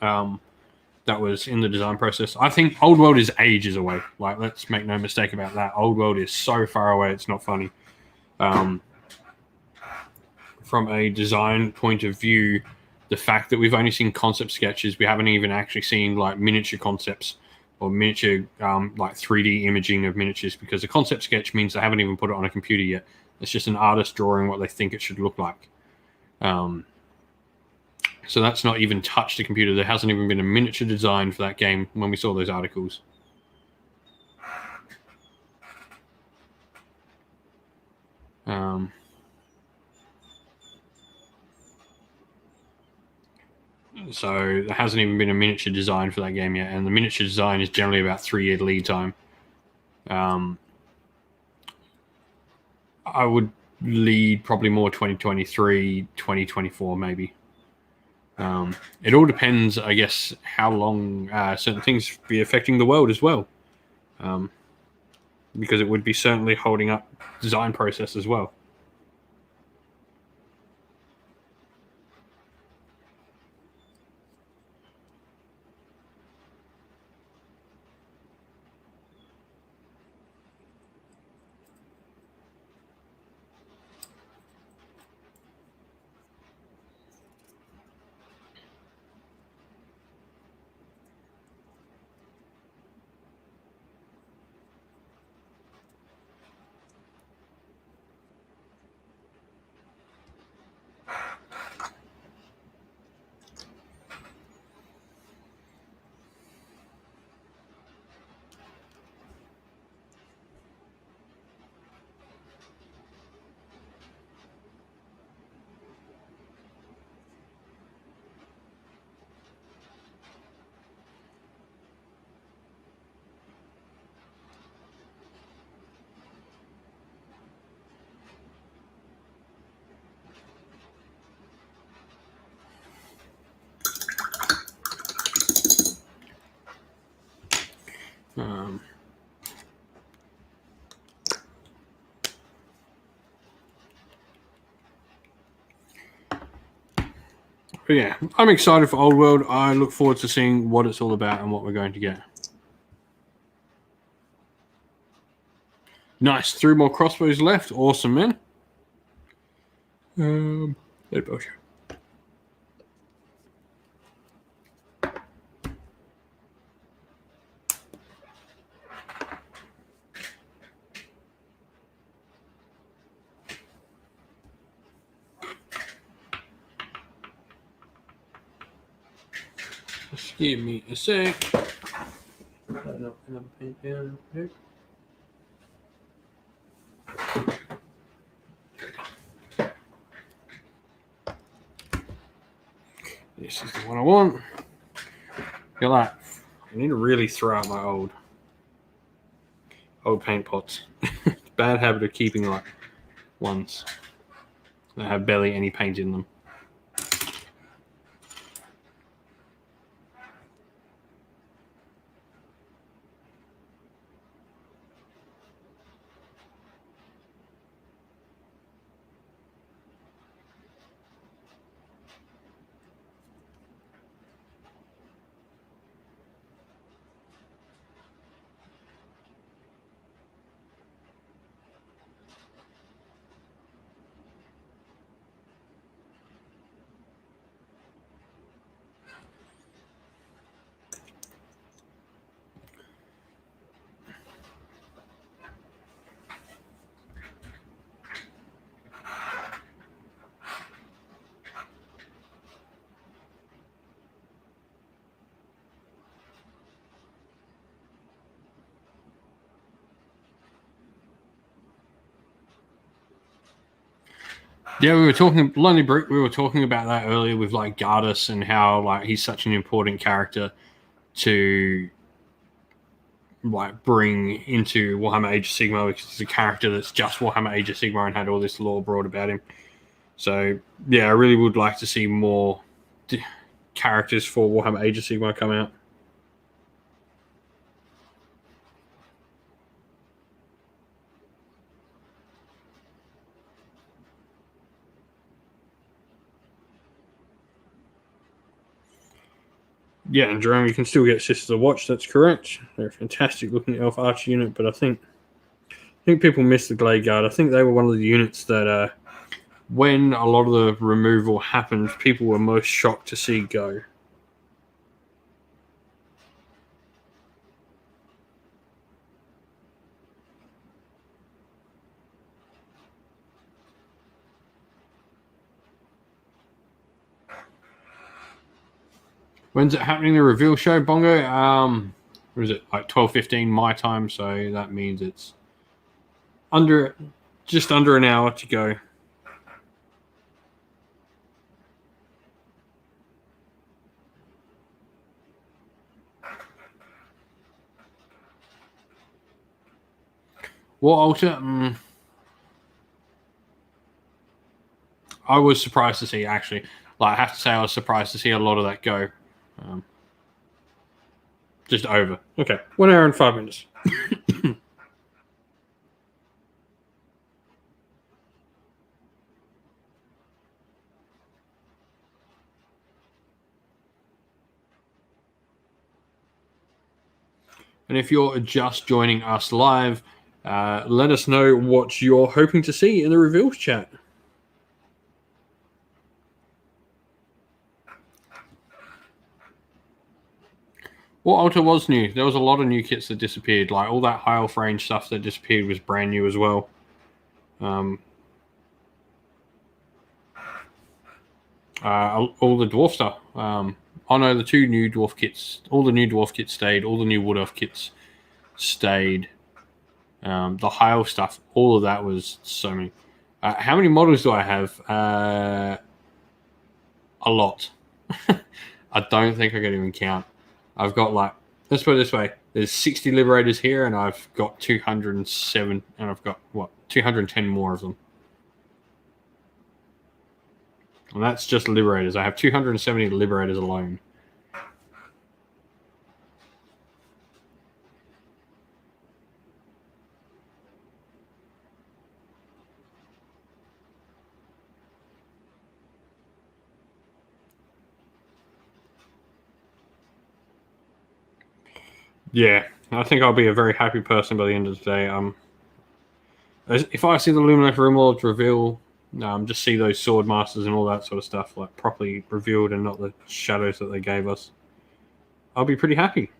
that was in the design process. I think Old World is ages away. Like, let's make no mistake about that. Old World is so far away, it's not funny. From a design point of view, the fact that we've only seen concept sketches, we haven't even actually seen like miniature concepts or miniature like 3D imaging of miniatures, because a concept sketch means they haven't even put it on a computer yet. It's just an artist drawing what they think it should look like. So that's not even touched the computer. There hasn't even been a miniature design for that game when we saw those articles. So there hasn't even been a miniature design for that game yet, and the miniature design is generally about 3-year lead time. I would lead probably more 2023, 2024 maybe. It all depends, I guess, how long certain things be affecting the world as well, because it would be certainly holding up design process as well. But yeah, I'm excited for Old World. I look forward to seeing what it's all about and what we're going to get. Nice. 3 more crossbows left. Awesome, man. Just give me a sec. Another paint down. This is the one I want. Look at that. I need to really throw out my old paint pots. Bad habit of keeping like ones that have barely any paint in them. Yeah, we were talking Lonely Brick. We were talking about that earlier with like Gardas and how like he's such an important character to like bring into Warhammer Age of Sigmar, because it's a character that's just Warhammer Age of Sigmar and had all this lore brought about him. So yeah, I really would like to see more characters for Warhammer Age of Sigmar come out. Yeah, and Jerome, you can still get Sisters of Watch. That's correct. They're a fantastic looking elf archer unit, but I think people miss the Glade Guard. I think they were one of the units that, when a lot of the removal happened, people were most shocked to see go. When's it happening? The reveal show, Bongo? Or is it like 12:15 my time? So that means it's just under an hour to go. What altar? I was surprised to see, actually. Like, I have to say, I was surprised to see a lot of that go. Just over. Okay, 1 hour and 5 minutes. And if you're just joining us live, let us know what you're hoping to see in the reveals chat. What altar was new? There was a lot of new kits that disappeared. Like all that high elf range stuff that disappeared was brand new as well. All the dwarf stuff. Oh no, the 2 new dwarf kits. All the new dwarf kits stayed. All the new wood elf kits stayed. The high elf stuff. All of that was so many. How many models do I have? A lot. I don't think I can even count. I've got like, let's put it this way. There's 60 Liberators here, and I've got 207, and I've got, 210 more of them. And that's just Liberators. I have 270 Liberators alone. Yeah, I think I'll be a very happy person by the end of the day. If I see the Luminous Rimlords reveal, just see those sword masters and all that sort of stuff like properly revealed and not the shadows that they gave us, I'll be pretty happy.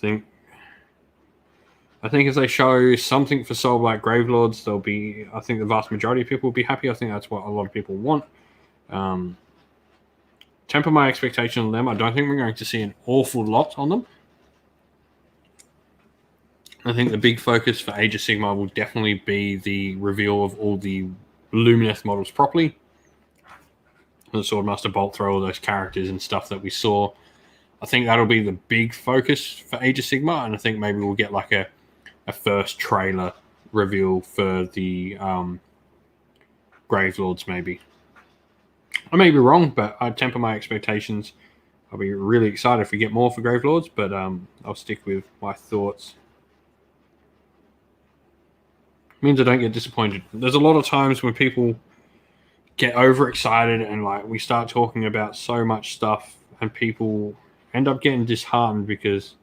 I think if they show something for Soulblight Gravelords, they'll be. I think the vast majority of people will be happy. I think that's what a lot of people want. Temper my expectation on them. I don't think we're going to see an awful lot on them. I think the big focus for Age of Sigmar will definitely be the reveal of all the Luminesce models properly. The Swordmaster Bolt Thrower, all those characters and stuff that we saw. I think that'll be the big focus for Age of Sigmar, and I think maybe we'll get like a first trailer reveal for the Gravelords, maybe. I may be wrong, but I temper my expectations. I'll be really excited if we get more for Gravelords, but I'll stick with my thoughts. Means I don't get disappointed. There's a lot of times when people get overexcited and like we start talking about so much stuff and people end up getting disheartened because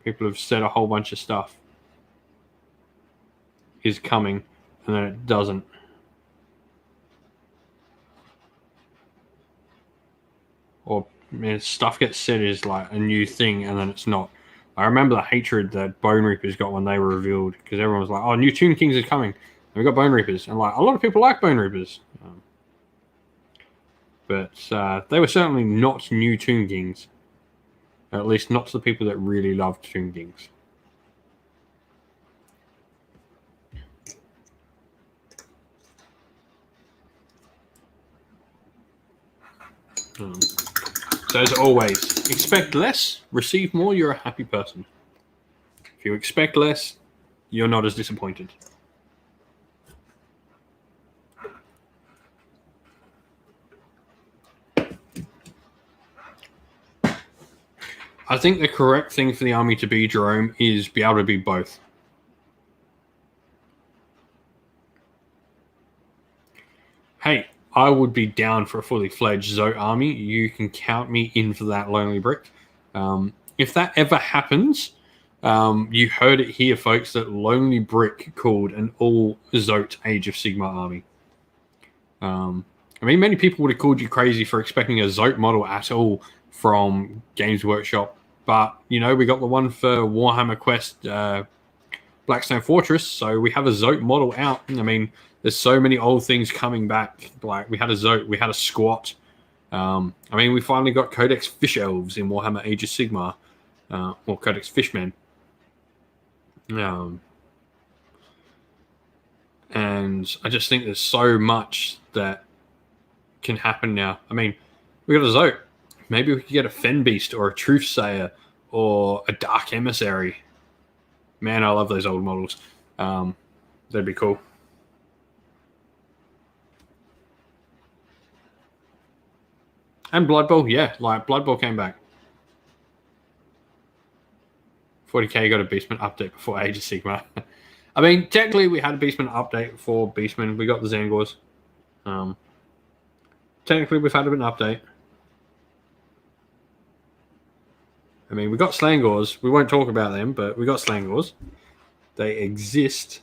people have said a whole bunch of stuff is coming and then it doesn't. Or stuff gets said is like a new thing and then it's not. I remember the hatred that Bone Reapers got when they were revealed because everyone was like, "Oh, new Tomb Kings are coming." And we got Bone Reapers, and like a lot of people like Bone Reapers, but they were certainly not new Tomb Kings. At least not to the people that really loved Tomb Kings. So as always, expect less, receive more, you're a happy person. If you expect less, you're not as disappointed. I think the correct thing for the army to be, Jerome, is be able to be both. Hey, I would be down for a fully fledged Zote army. You can count me in for that, Lonely Brick. If that ever happens, you heard it here, folks, that Lonely Brick called an all Zote Age of Sigmar army. I mean, many people would have called you crazy for expecting a Zote model at all from Games Workshop. But, you know, we got the one for Warhammer Quest Blackstone Fortress, so we have a Zote model out. I mean, there's so many old things coming back. Like, we had a Zote, we had a Squat. I mean, we finally got Codex Fish Elves in Warhammer Age of Sigmar. Or Codex Fishmen. And I just think there's so much that can happen now. I mean, we got a Zote. Maybe we could get a Fen Beast or a Truthsayer or a Dark Emissary. Man, I love those old models. That'd be cool. And Blood Bowl, yeah, like Blood Bowl came back. 40k got a Beastman update before Age of Sigmar. I mean, technically we had a Beastman update for Beastman. We got the Zangors. Technically we've had an update. I mean, we got Slangors. We won't talk about them, but we got Slangors. They exist.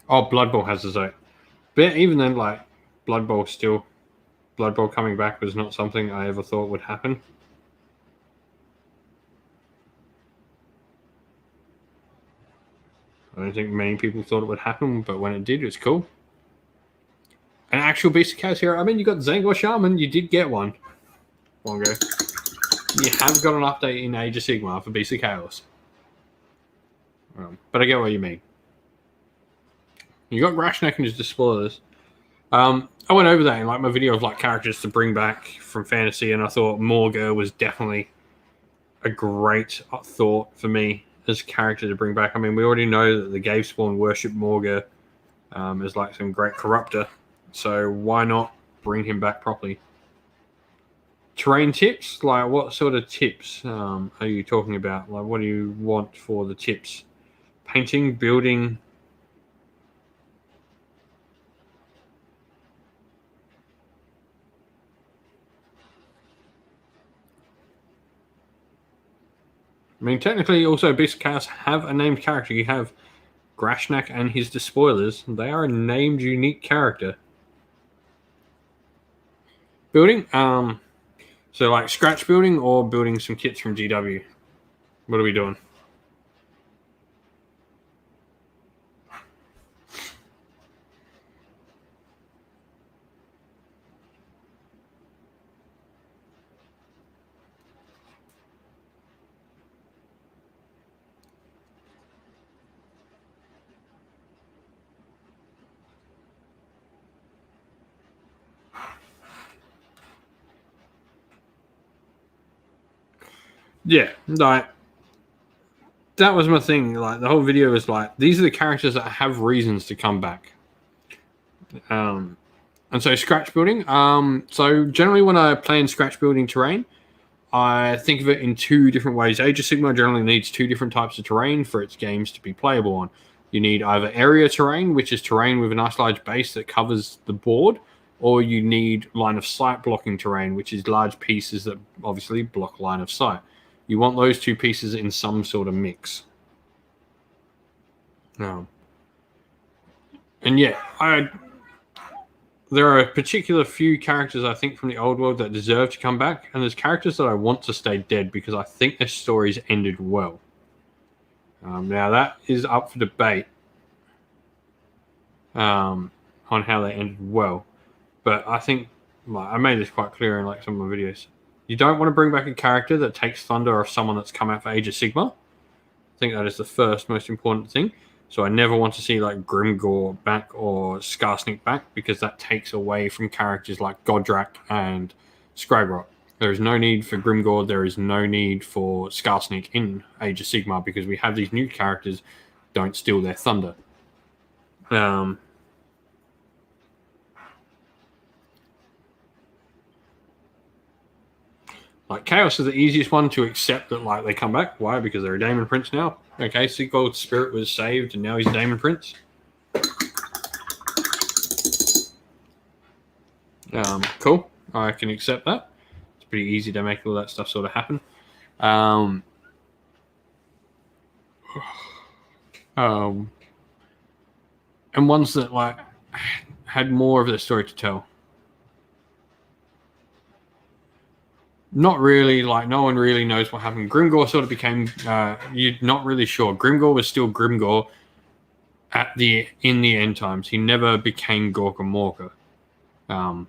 Oh, Blood Bowl has a Zote. But even then, like, Blood Bowl coming back was not something I ever thought would happen. I don't think many people thought it would happen, but when it did, it was cool. An actual Beast of Chaos hero. I mean, you got Zangor Shaman. You did get one long ago. You have got an update in Age of Sigmar for Beast of Chaos. But I get what you mean. You got Grashnak and his Spoilers. I went over that in like my video of like characters to bring back from fantasy, and I thought Morga was definitely a great thought for me as a character to bring back. I mean, we already know that the Gavespawn worship Morga. as like some great corruptor. So why not bring him back properly? Terrain tips? Like what sort of tips are you talking about? Like what do you want for the tips? Painting, building. I mean, technically, also, Beast Chaos have a named character. You have Grashnak and his Despoilers. They are a named, unique character. Building? So, like, scratch building or building some kits from GW? What are we doing? Yeah, like, that was my thing. Like, the whole video was like, these are the characters that have reasons to come back. And so, scratch building. So, generally, when I plan scratch building terrain, I think of it in two different ways. Age of Sigmar generally needs two different types of terrain for its games to be playable on. You need either area terrain, which is terrain with a nice large base that covers the board, or you need line of sight blocking terrain, which is large pieces that obviously block line of sight. You want those two pieces in some sort of mix. And yeah, there are a particular few characters I think from the old world that deserve to come back, and there's characters that I want to stay dead because I think their stories ended well. Now that is up for debate on how they ended well, but I think I made this quite clear in like some of my videos. You don't want to bring back a character that takes thunder off someone that's come out for Age of Sigmar. I think that is the first most important thing. So I never want to see like Grimgore back or Skarsnik back because that takes away from characters like Godrak and Skragrot. There is no need for Grimgore. There is no need for Skarsnik in Age of Sigmar because we have these new characters. Don't steal their thunder. Like Chaos is the easiest one to accept that like they come back. Why? Because they're a Daemon Prince now. Okay, Sigvold's spirit was saved and now he's a Daemon Prince. Cool. I can accept that. It's pretty easy to make all that stuff sort of happen. And ones that like had more of their story to tell. Not really. Like no one really knows what happened. Grimgore sort of became. You're not really sure. Grimgore was still Grimgore in the end times. He never became Gorka Morka. I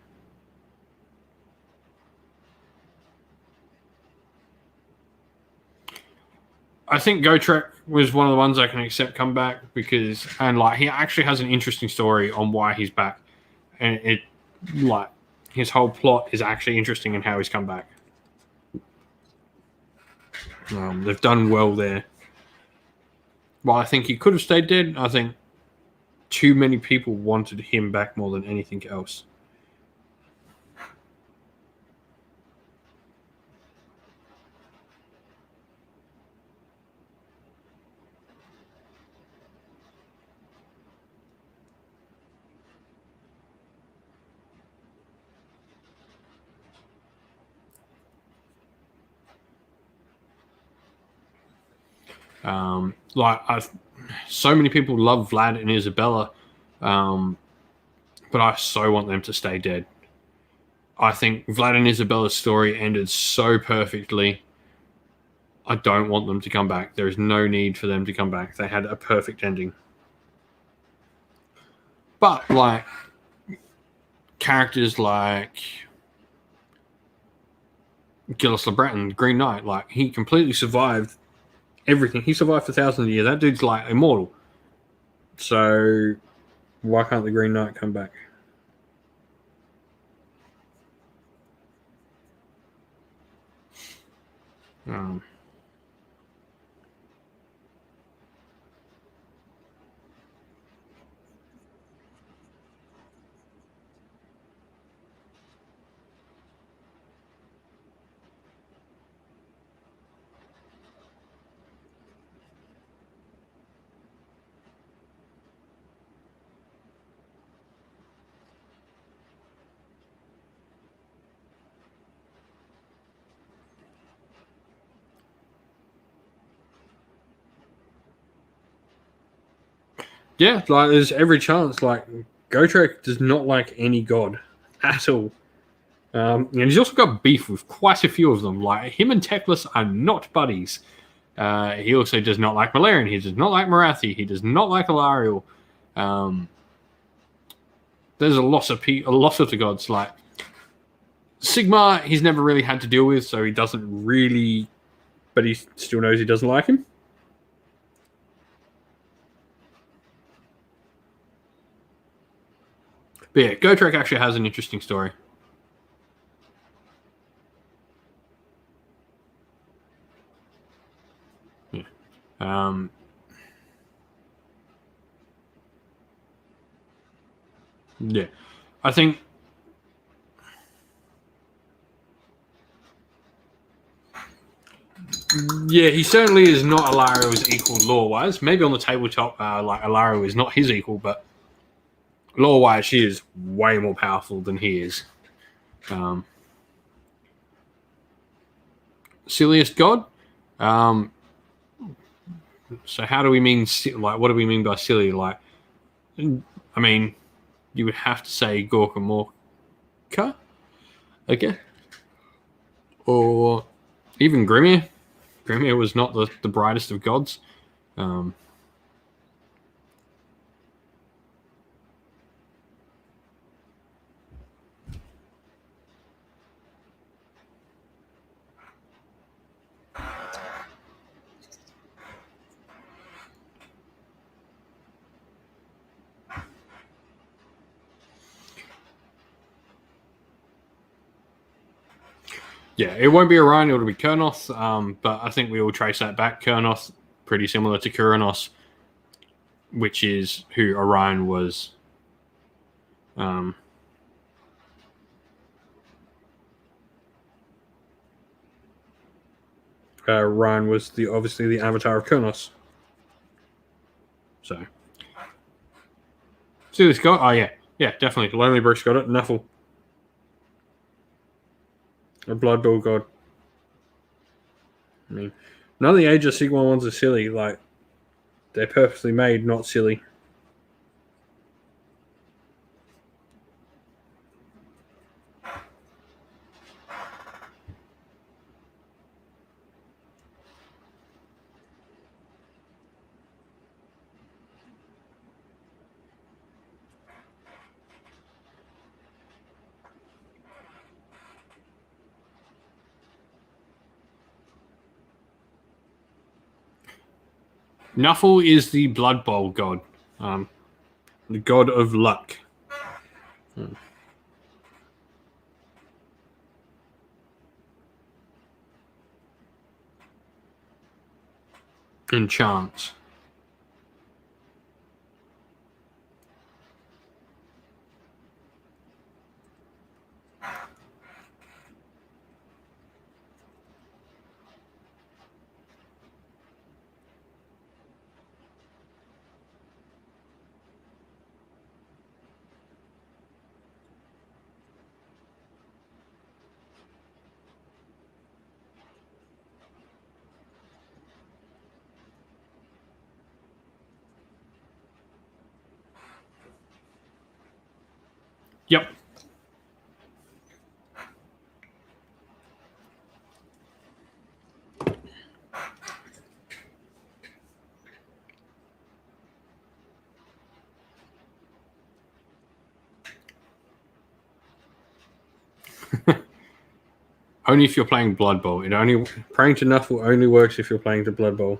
think Gotrek was one of the ones I can accept come back because, and like he actually has an interesting story on why he's back, and it like his whole plot is actually interesting in how he's come back. They've done well there. While I think he could have stayed dead, I think too many people wanted him back more than anything else. So many people love Vlad and Isabella, but I so want them to stay dead. I think Vlad and Isabella's story ended so perfectly. I don't want them to come back. There is no need for them to come back. They had a perfect ending. But like characters like Gillis LeBreton, Green Knight, like he completely survived everything. He survived for thousands of years. That dude's like immortal. So why can't the Green Knight come back? Yeah, like there's every chance. Like Gotrek does not like any god at all. And he's also got beef with quite a few of them. Like him and Teclis are not buddies. He also does not like Malarian. He does not like Marathi. He does not like Alariel. There's a lot of the gods. Like Sigmar, he's never really had to deal with, so he doesn't really. But he still knows he doesn't like him. But yeah, Gotrek actually has an interesting story. Yeah. Yeah. I think. Yeah, he certainly is not Alariel's equal lore-wise. Maybe on the tabletop, like Alariel is not his equal, but lore-wise, she is way more powerful than he is. Silliest god? So how do we mean, like, what do we mean by silly? Like, I mean, you would have to say Gorka Morka, okay? Or even Grimir. Grimir was not the brightest of gods. Yeah, it won't be Orion, it'll be Kurnoth, but I think we will trace that back. Kurnoth, pretty similar to Kuranos, which is who Orion was. Orion was obviously the avatar of Kurnos. So, see this guy? Oh yeah, definitely. Lonely Bruce got it. Nuffle, a Blood Bowl god. I mean, none of the Age of Sigmar ones are silly. Like, they're purposely made not silly. Nuffle is the Blood Bowl god, the god of luck. And chance. Yep. Only if you're playing Blood Bowl. Praying to Nuffle only works if you're playing the Blood Bowl.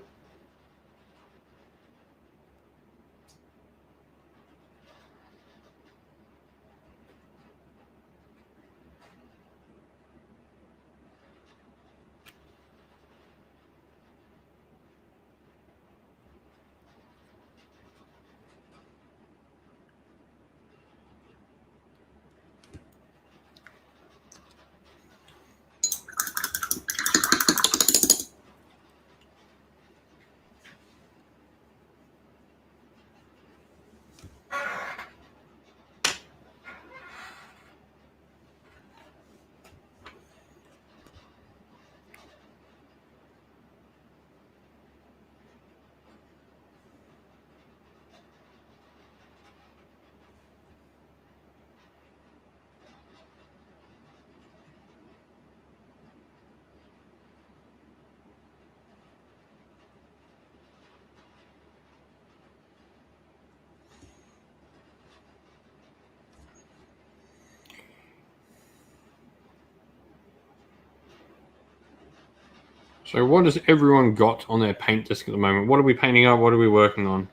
So what has everyone got on their paint disc at the moment? What are we painting up? What are we working on?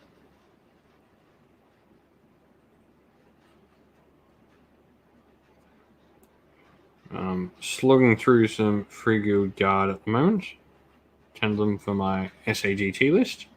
Slugging through some Free Guild Guard at the moment. 10 of them for my SAGT list.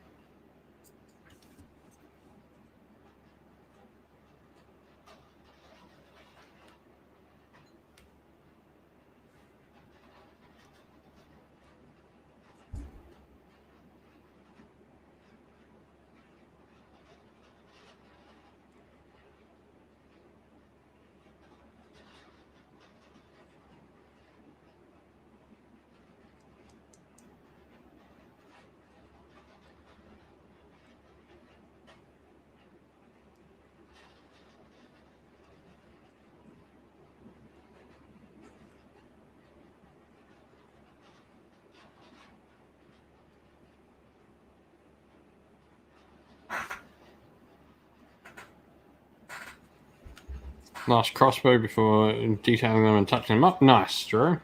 Nice crossbow before detailing them and touching them up. Nice, Drew.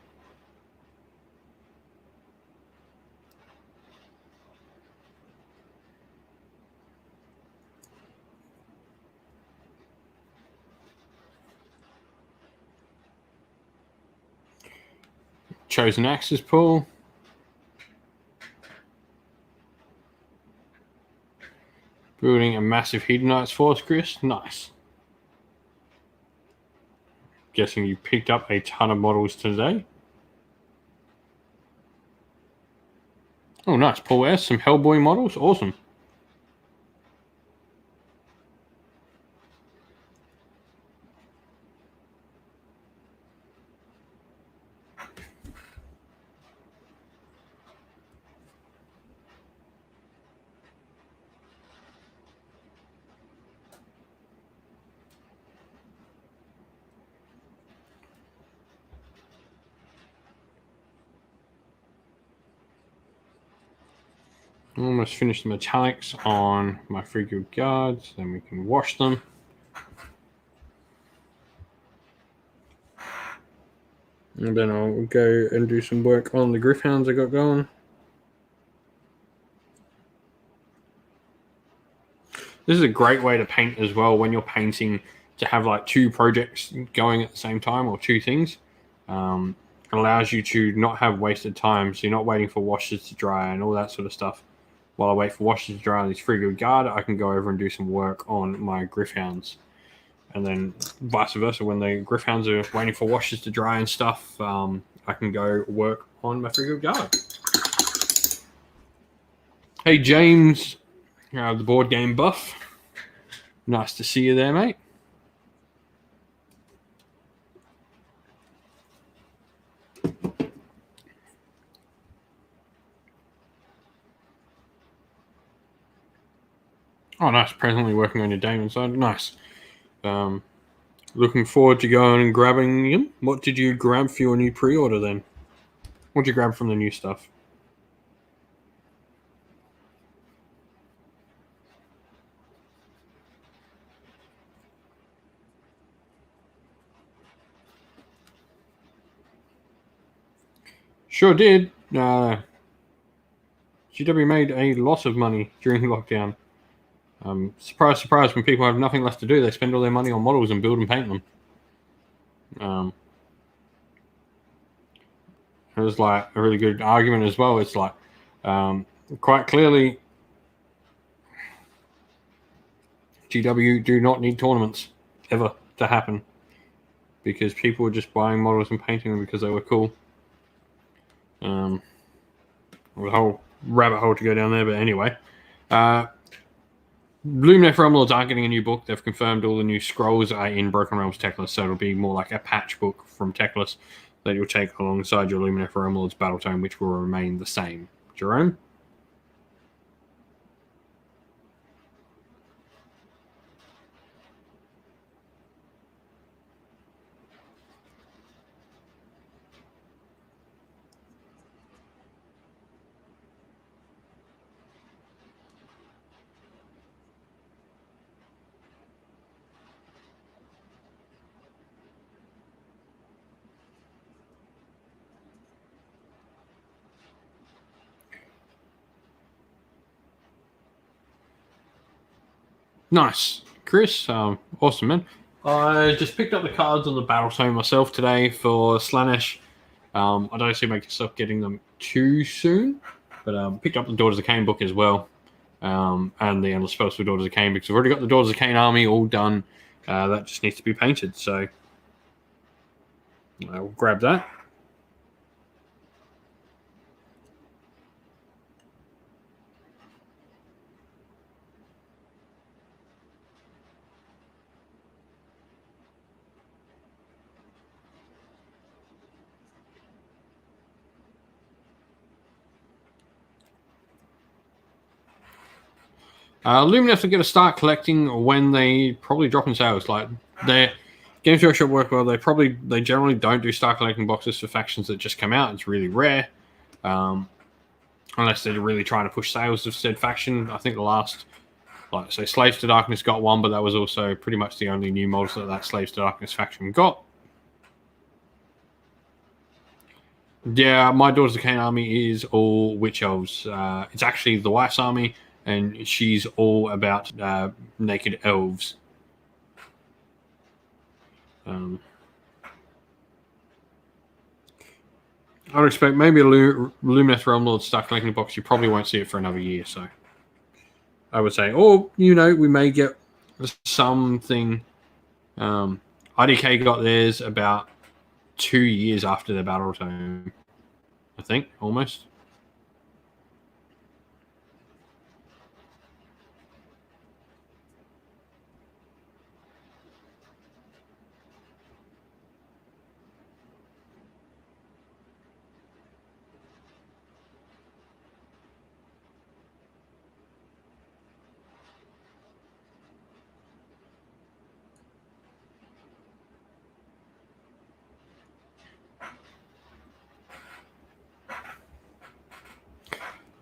Chosen Axes pull. Building a massive Hedonites force, Chris. Nice. Guessing you picked up a ton of models today. Oh, nice. Paul S. Some Hellboy models. Awesome. Almost finished the metallics on my Free Guild Guards. Then we can wash them. And then I'll go and do some work on the Griffhounds I got going. This is a great way to paint as well when you're painting, to have like two projects going at the same time, or two things. It allows you to not have wasted time, so you're not waiting for washes to dry and all that sort of stuff. While I wait for washes to dry on these Free Guild Guard, I can go over and do some work on my Griffhounds. And then vice versa, when the Griffhounds are waiting for washes to dry and stuff, I can go work on my Free Guild Guard. Hey, James, the board game buff. Nice to see you there, mate. Oh, nice. Presently working on your Damon side. Nice. Looking forward to going and grabbing him. What did you grab for your new pre-order then? What did you grab from the new stuff? Sure did. GW made a lot of money during lockdown. Surprise, surprise, when people have nothing left to do, they spend all their money on models and build and paint them. It was like a really good argument as well. It's like, quite clearly, GW do not need tournaments ever to happen, because people were just buying models and painting them because they were cool. The whole rabbit hole to go down there, but anyway. Luminous Realms aren't getting a new book. They've confirmed all the new scrolls are in Broken Realms Techless, so it'll be more like a patch book from Techless that you'll take alongside your Luminous Realms Battle Tome, which will remain the same. Jerome? Nice. Chris, awesome, man. I just picked up the cards on the Battle Tome myself today for Slaanesh. I don't see myself getting them too soon, but picked up the Daughters of Cain book as well, and the Endless Spells for Daughters of Cain, because I've already got the Daughters of Cain army all done. That just needs to be painted, so I'll grab that. Luminesce are going to start collecting when they probably drop in sales. Like their Games Workshop work well. They generally don't do start collecting boxes for factions that just come out. It's really rare, unless they're really trying to push sales of said faction. I think the last, like say, Slaves to Darkness got one, but that was also pretty much the only new models that Slaves to Darkness faction got. Yeah, my Daughters of Cain army is all Witch Elves. It's actually the wife's army, and she's all about naked elves. I would expect maybe a Luminous Realm Lord start collecting box. You probably won't see it for another year, so I would say, or we may get something. IDK got theirs about 2 years after their Battle Tome, I think, almost.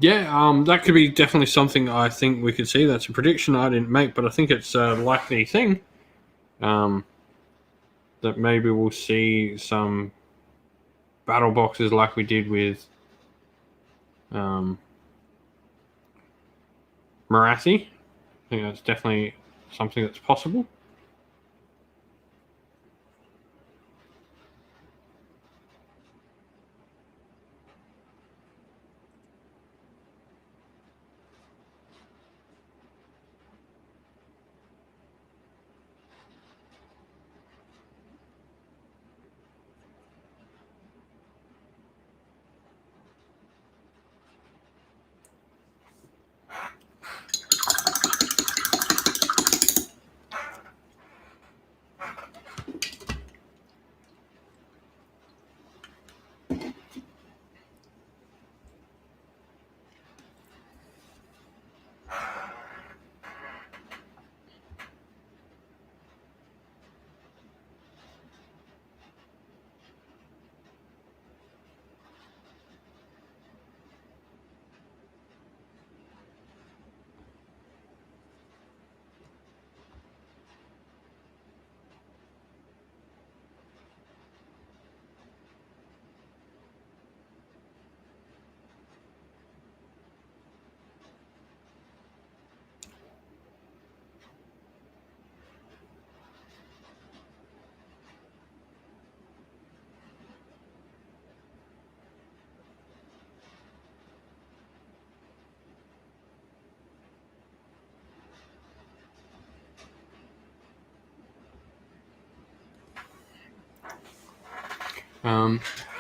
Yeah, that could be definitely something I think we could see. That's a prediction I didn't make, but I think it's a likely thing. That maybe we'll see some battle boxes like we did with Marathi. I think that's definitely something that's possible.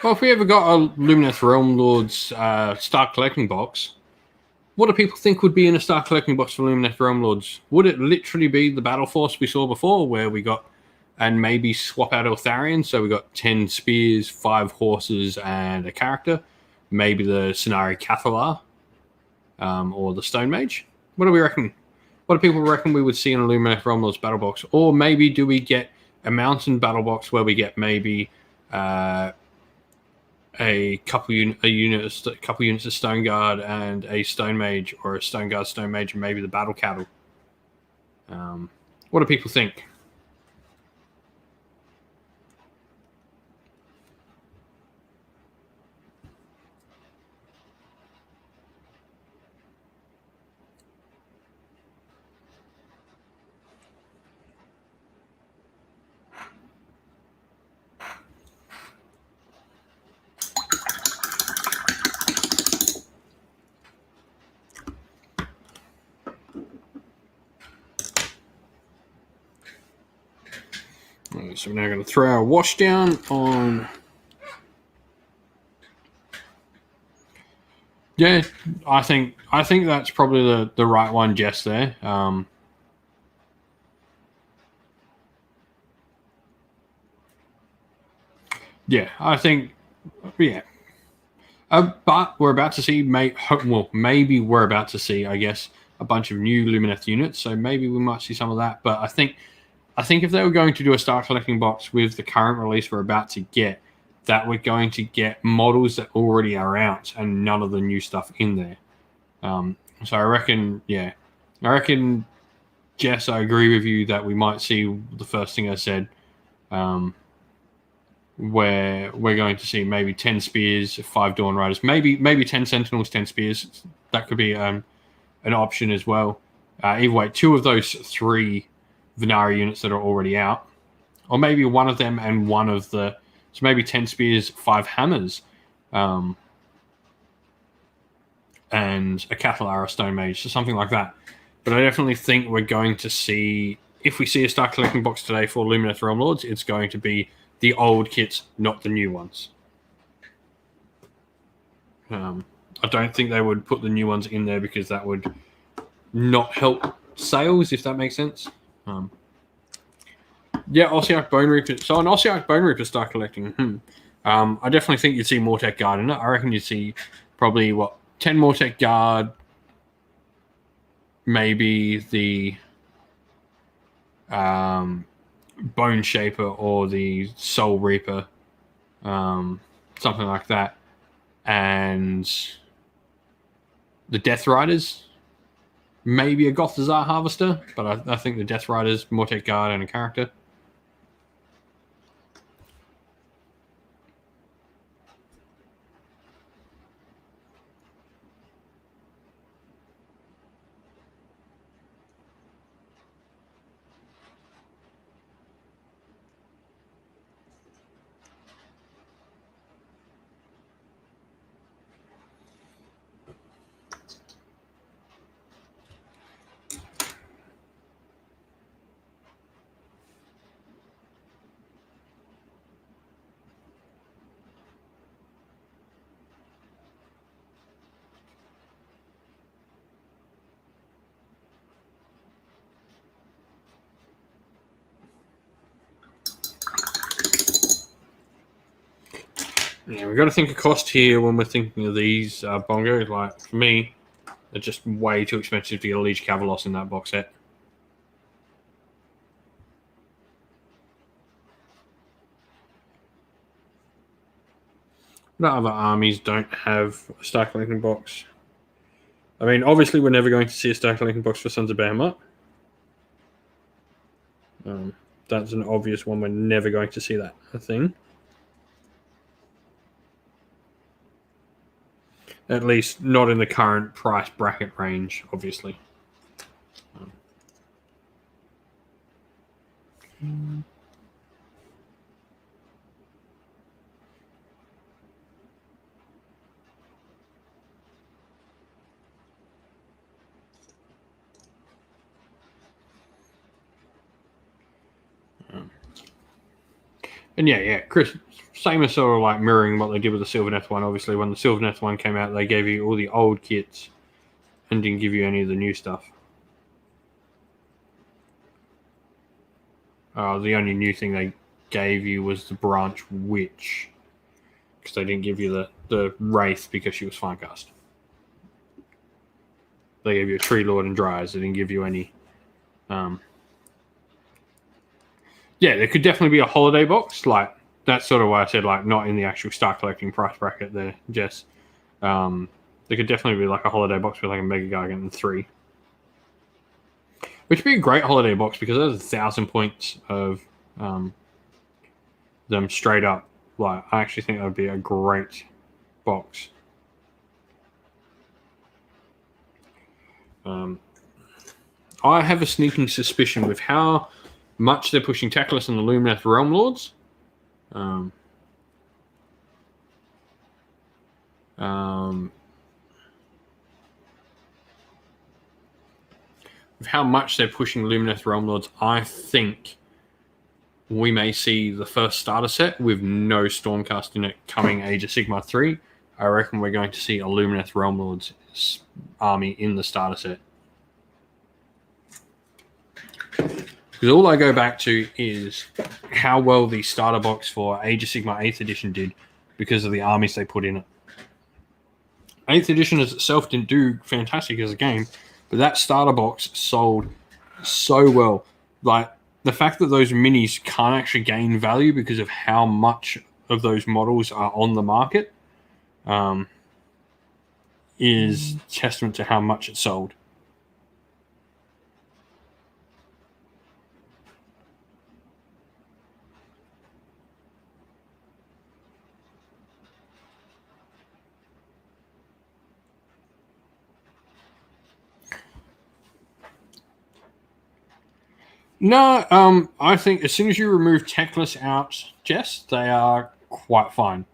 Well, if we ever got a Luminous Realm Lords Start Collecting box, what do people think would be in a Start Collecting box for Luminous Realm Lords? Would it literally be the Battle Force we saw before, where we got, and maybe swap out Eltharion, so we got 10 spears, 5 horses, and a character? Maybe the Scenarii Cathalar, or the Stone Mage? What do we reckon? What do people reckon we would see in a Luminous Realm Lords battle box? Or maybe do we get a mountain battle box where we get maybe a couple units of Stone Guard and a Stone Mage, or a Stone Guard, Stone Mage, and maybe the Battle Cattle? What do people think? So we're now going to throw our wash down on. Yeah, I think that's probably the right one, Jess. There. Yeah, I think. Yeah. But we're about to see, maybe we're about to see, I guess, a bunch of new Lumineth units. So maybe we might see some of that. But I think if they were going to do a Star Collecting box with the current release we're about to get, that we're going to get models that already are out and none of the new stuff in there. So I reckon, Jess, I agree with you that we might see the first thing I said. Where we're going to see maybe 10 spears, 5 Dawn Riders, maybe 10 Sentinels, 10 spears. That could be an option as well. Either way, 2 of those 3 Vernary units that are already out, or maybe one of them and one of the, so maybe 10 spears, 5 hammers, and a Cathalara Stone Mage, so something like that. But I definitely think we're going to see, if we see a Star Collecting box today for Lumineth Realm Lords, it's going to be the old kits, not the new ones. I don't think they would put the new ones in there because that would not help sales, if that makes sense. Ossiarch Bone Reaper. So an Ossiarch Bone Reaper Star Collecting. I definitely think you'd see Mortek Guard in it. I reckon you'd see probably, 10 Mortek Guard, maybe the Bone Shaper or the Soul Reaper, something like that, and the Death Riders, maybe a Gothazar Harvester, but I think the Death Riders, Mortek Guard, and a character. Yeah, we've got to think of cost here when we're thinking of these bongos. Like, for me, they're just way too expensive to get a Liege Cavalos in that box set. What other armies don't have a Star Collecting box? I mean, obviously, we're never going to see a Star Collecting box for Sons of Behemoth. That's an obvious one. We're never going to see that thing. At least not in the current price bracket range, obviously. And yeah, Chris, same as sort of like mirroring what they did with the Sylvaneth one. Obviously, when the Sylvaneth one came out, they gave you all the old kits and didn't give you any of the new stuff. The only new thing they gave you was the Branch Witch, because they didn't give you the Wraith because she was Finecast. They gave you a Tree Lord and Dryas. They didn't give you any. Yeah, there could definitely be a holiday box. Like, that's sort of why I said, like, not in the actual Star Collecting price bracket there, Jess. There could definitely be like a holiday box with like a Mega Gargant and 3. Which would be a great holiday box because there's 1,000 points of them straight up. Like, I actually think that would be a great box. I have a sneaking suspicion with how much they're pushing Teclis and the Lumineth Realm Lords. With how much they're pushing Lumineth Realm Lords, I think we may see the first starter set with no Stormcast in it coming Age of Sigmar 3. I reckon we're going to see a Lumineth Realm Lords army in the starter set. Because all I go back to is how well the starter box for Age of Sigmar 8th edition did because of the armies they put in it. 8th edition as itself didn't do fantastic as a game, but that starter box sold so well. Like, the fact that those minis can't actually gain value because of how much of those models are on the market is testament to how much it sold. No, I think as soon as you remove Techless out, Jess, they are quite fine.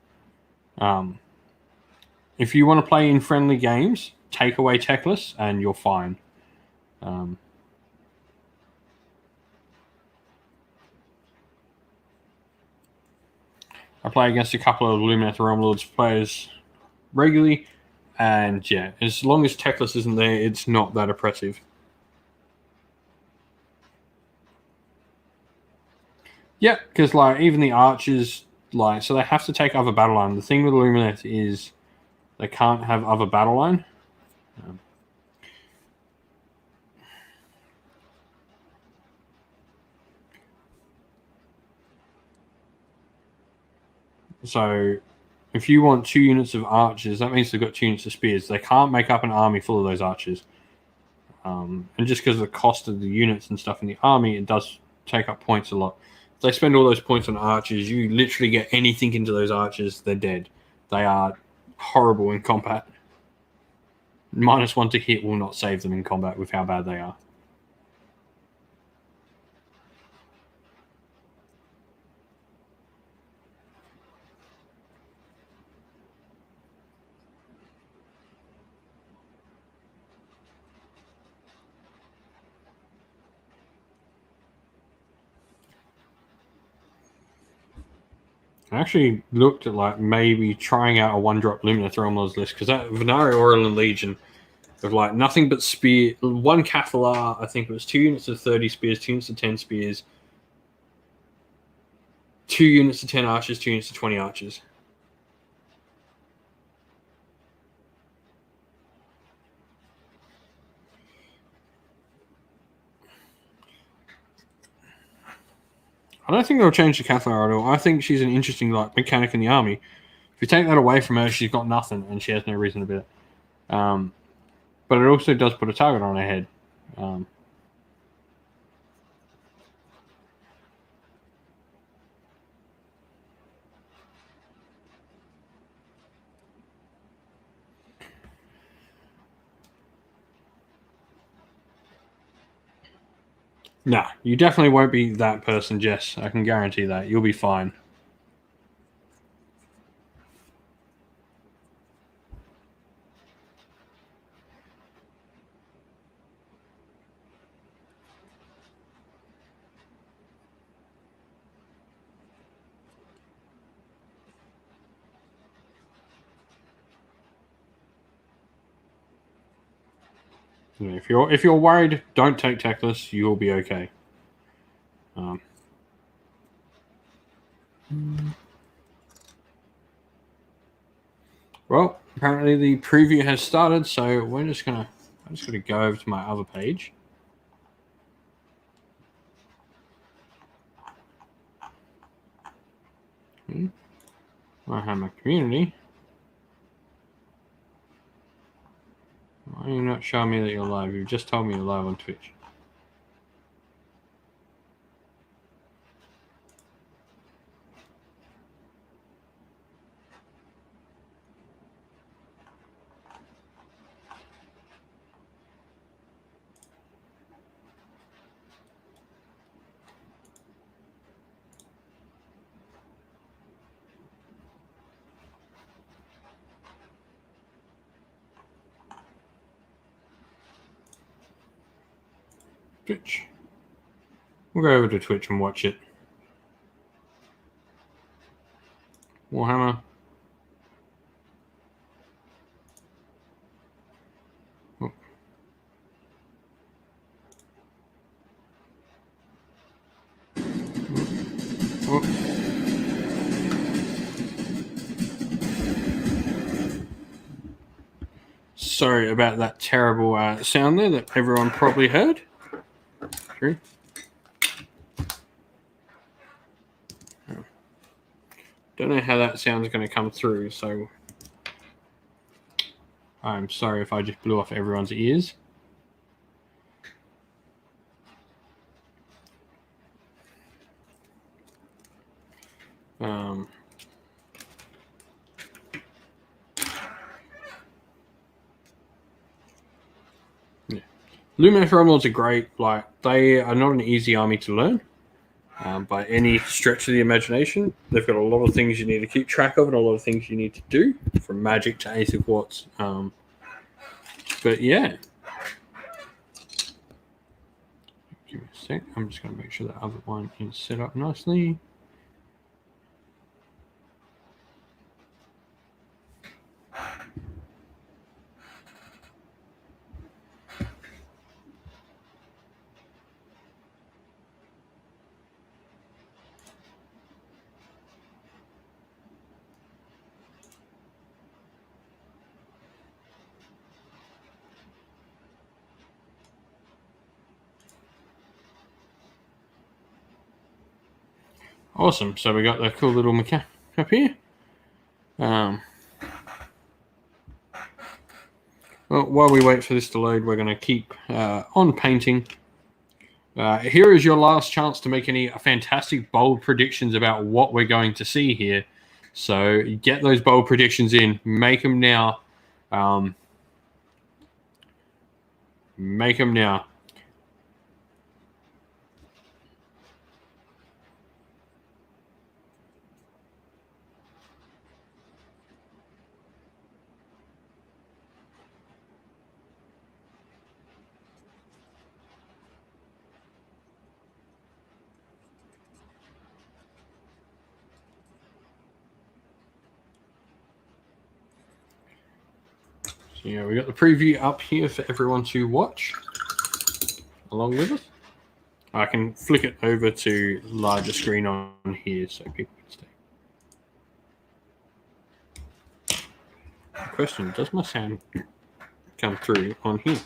If you want to play in friendly games, take away Techless and you're fine. I play against a couple of Lumineth Realm Lords players regularly, and yeah, as long as Techless isn't there, it's not that oppressive. Yeah, because like even the archers, like, so they have to take other battle line. The thing with Lumineth is they can't have other battle line. So if you want 2 units of archers, that means they've got 2 units of spears. They can't make up an army full of those archers. And just because of the cost of the units and stuff in the army, it does take up points a lot. If they spend all those points on archers, you literally get anything into those archers, they're dead. They are horrible in combat. -1 to hit will not save them in combat with how bad they are. I actually looked at like maybe trying out a 1-drop Lumineth Realm Lords list because that Vernary Oral and Legion of like nothing but spear, 1 Cathalar, I think it was 2 units of 30 spears, 2 units of 10 spears, 2 units of 10 archers, 2 units of 20 archers. I don't think they'll change the Cathalar at all. I think she's an interesting like mechanic in the army. If you take that away from her, she's got nothing and she has no reason to be it. But it also does put a target on her head. Nah, you definitely won't be that person, Jess. I can guarantee that. You'll be fine. If you're worried, don't take Techless. You'll be okay. Well, apparently the preview has started, so I'm just gonna go over to my other page. Warhammer community. Why are you not showing me that you're live? You've just told me you're live on Twitch. Twitch. We'll go over to Twitch and watch it. Warhammer. Oh. Oh. Sorry about that terrible sound there that everyone probably heard. True. Don't know how that sound is going to come through, so I'm sorry if I just blew off everyone's ears. Yeah. Luminous Shrine are great. Like, they are not an easy army to learn by any stretch of the imagination. They've got a lot of things you need to keep track of and a lot of things you need to do, from magic to Ace of Quartz. But yeah. Give me a sec. I'm just going to make sure that other one is set up nicely. Awesome. So we got the cool little mechanic up here. Well, while we wait for this to load, we're going to keep on painting. Here is your last chance to make any fantastic, bold predictions about what we're going to see here. So get those bold predictions in. Make them now. Make them now. So, yeah, we got the preview up here for everyone to watch along with us. I can flick it over to larger screen on here so people can stay. Question, does my sound come through on here?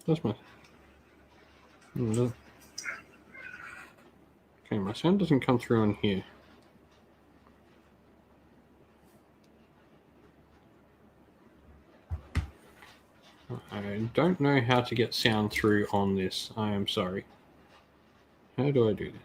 Does my... No. Okay, my sound doesn't come through on here. I don't know how to get sound through on this. I am sorry. How do I do this?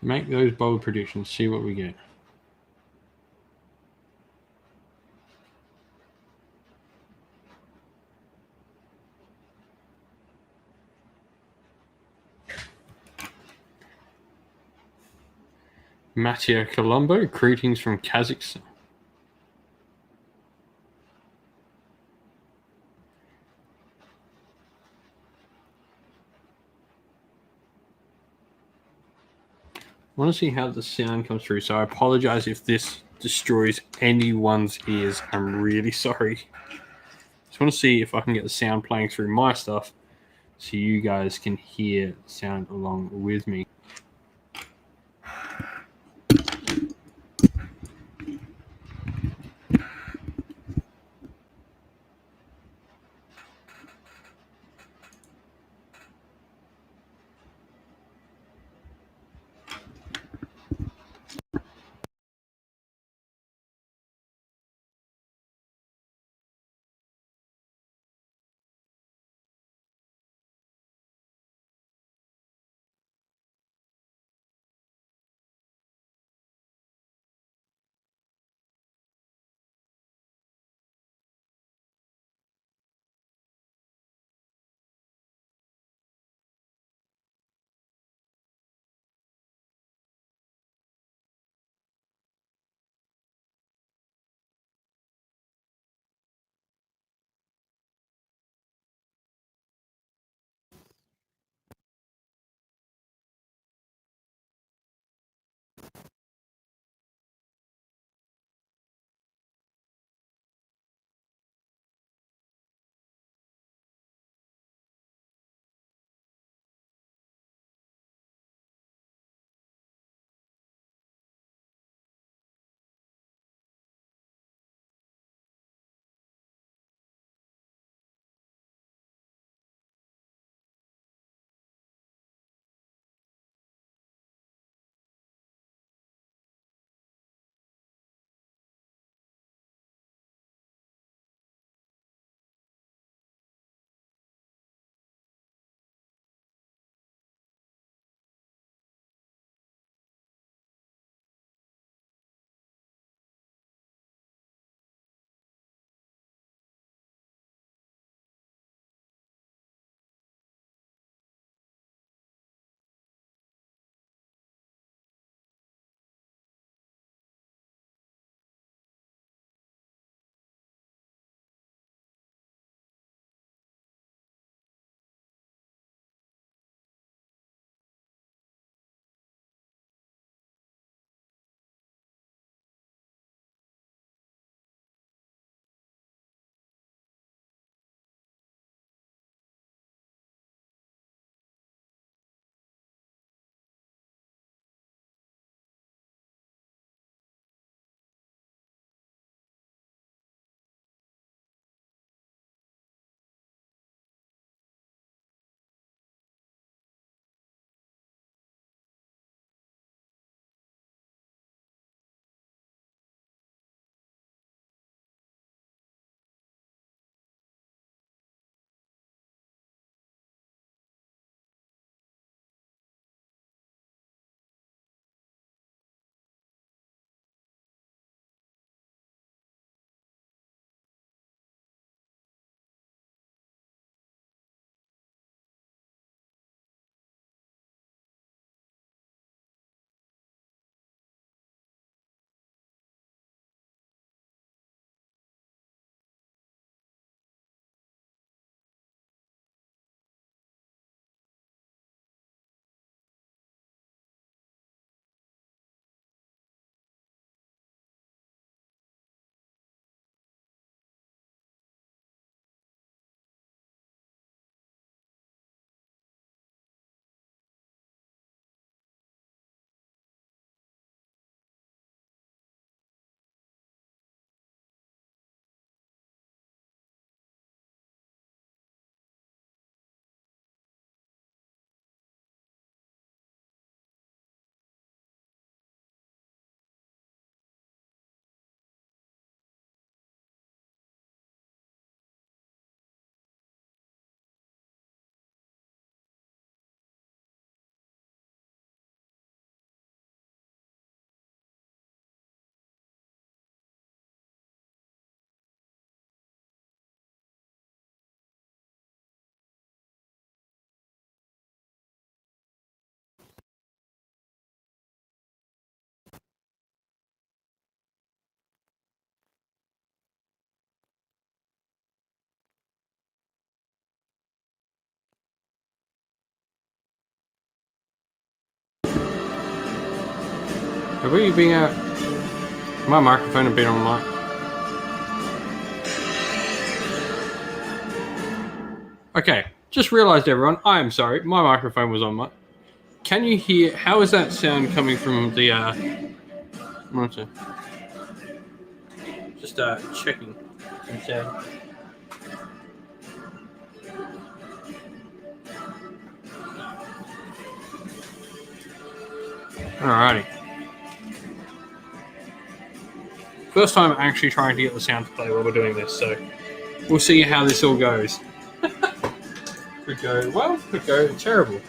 Make those bold predictions. See what we get. Mattia Colombo, greetings from Kazakhstan. I want to see how the sound comes through, so I apologize if this destroys anyone's ears. I'm really sorry. Just want to see if I can get the sound playing through my stuff so you guys can hear the sound along with me. Have we been out? My microphone had been on mic. Okay, just realised everyone, I am sorry, my microphone was on mic. Can you hear, how is that sound coming from the monitor? Just checking some sound. Alrighty. First time actually trying to get the sound to play while we're doing this, so we'll see how this all goes. Could go well, could go terrible.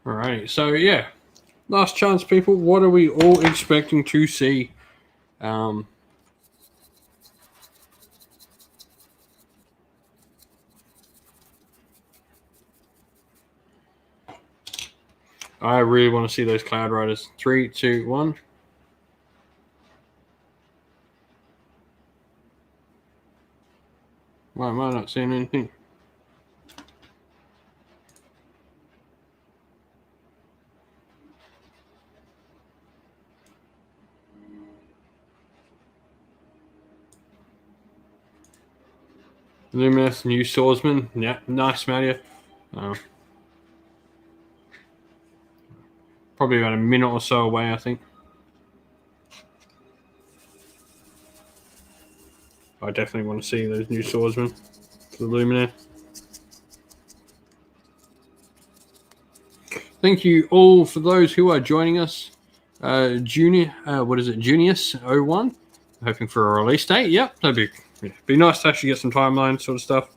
Alrighty, so yeah, last chance, people. What are we all expecting to see? I really want to see those Cloud Riders. 3, 2, 1. Why am I not seeing anything? Luminous, new swordsman. Yeah, nice, Maria. Probably about a minute or so away, I think. I definitely want to see those new swordsmen for the Luminesce. Thank you all for those who are joining us. Junius01. Hoping for a release date. Yep, that'd be nice to actually get some timeline sort of stuff.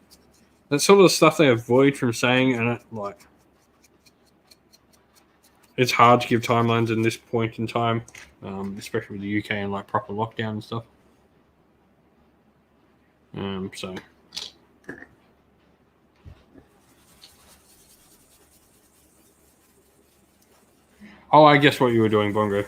That's sort of the stuff they avoid from saying, and it's hard to give timelines in this point in time, especially with the UK and like proper lockdown and stuff. So. Oh, I guess what you were doing, Bongo.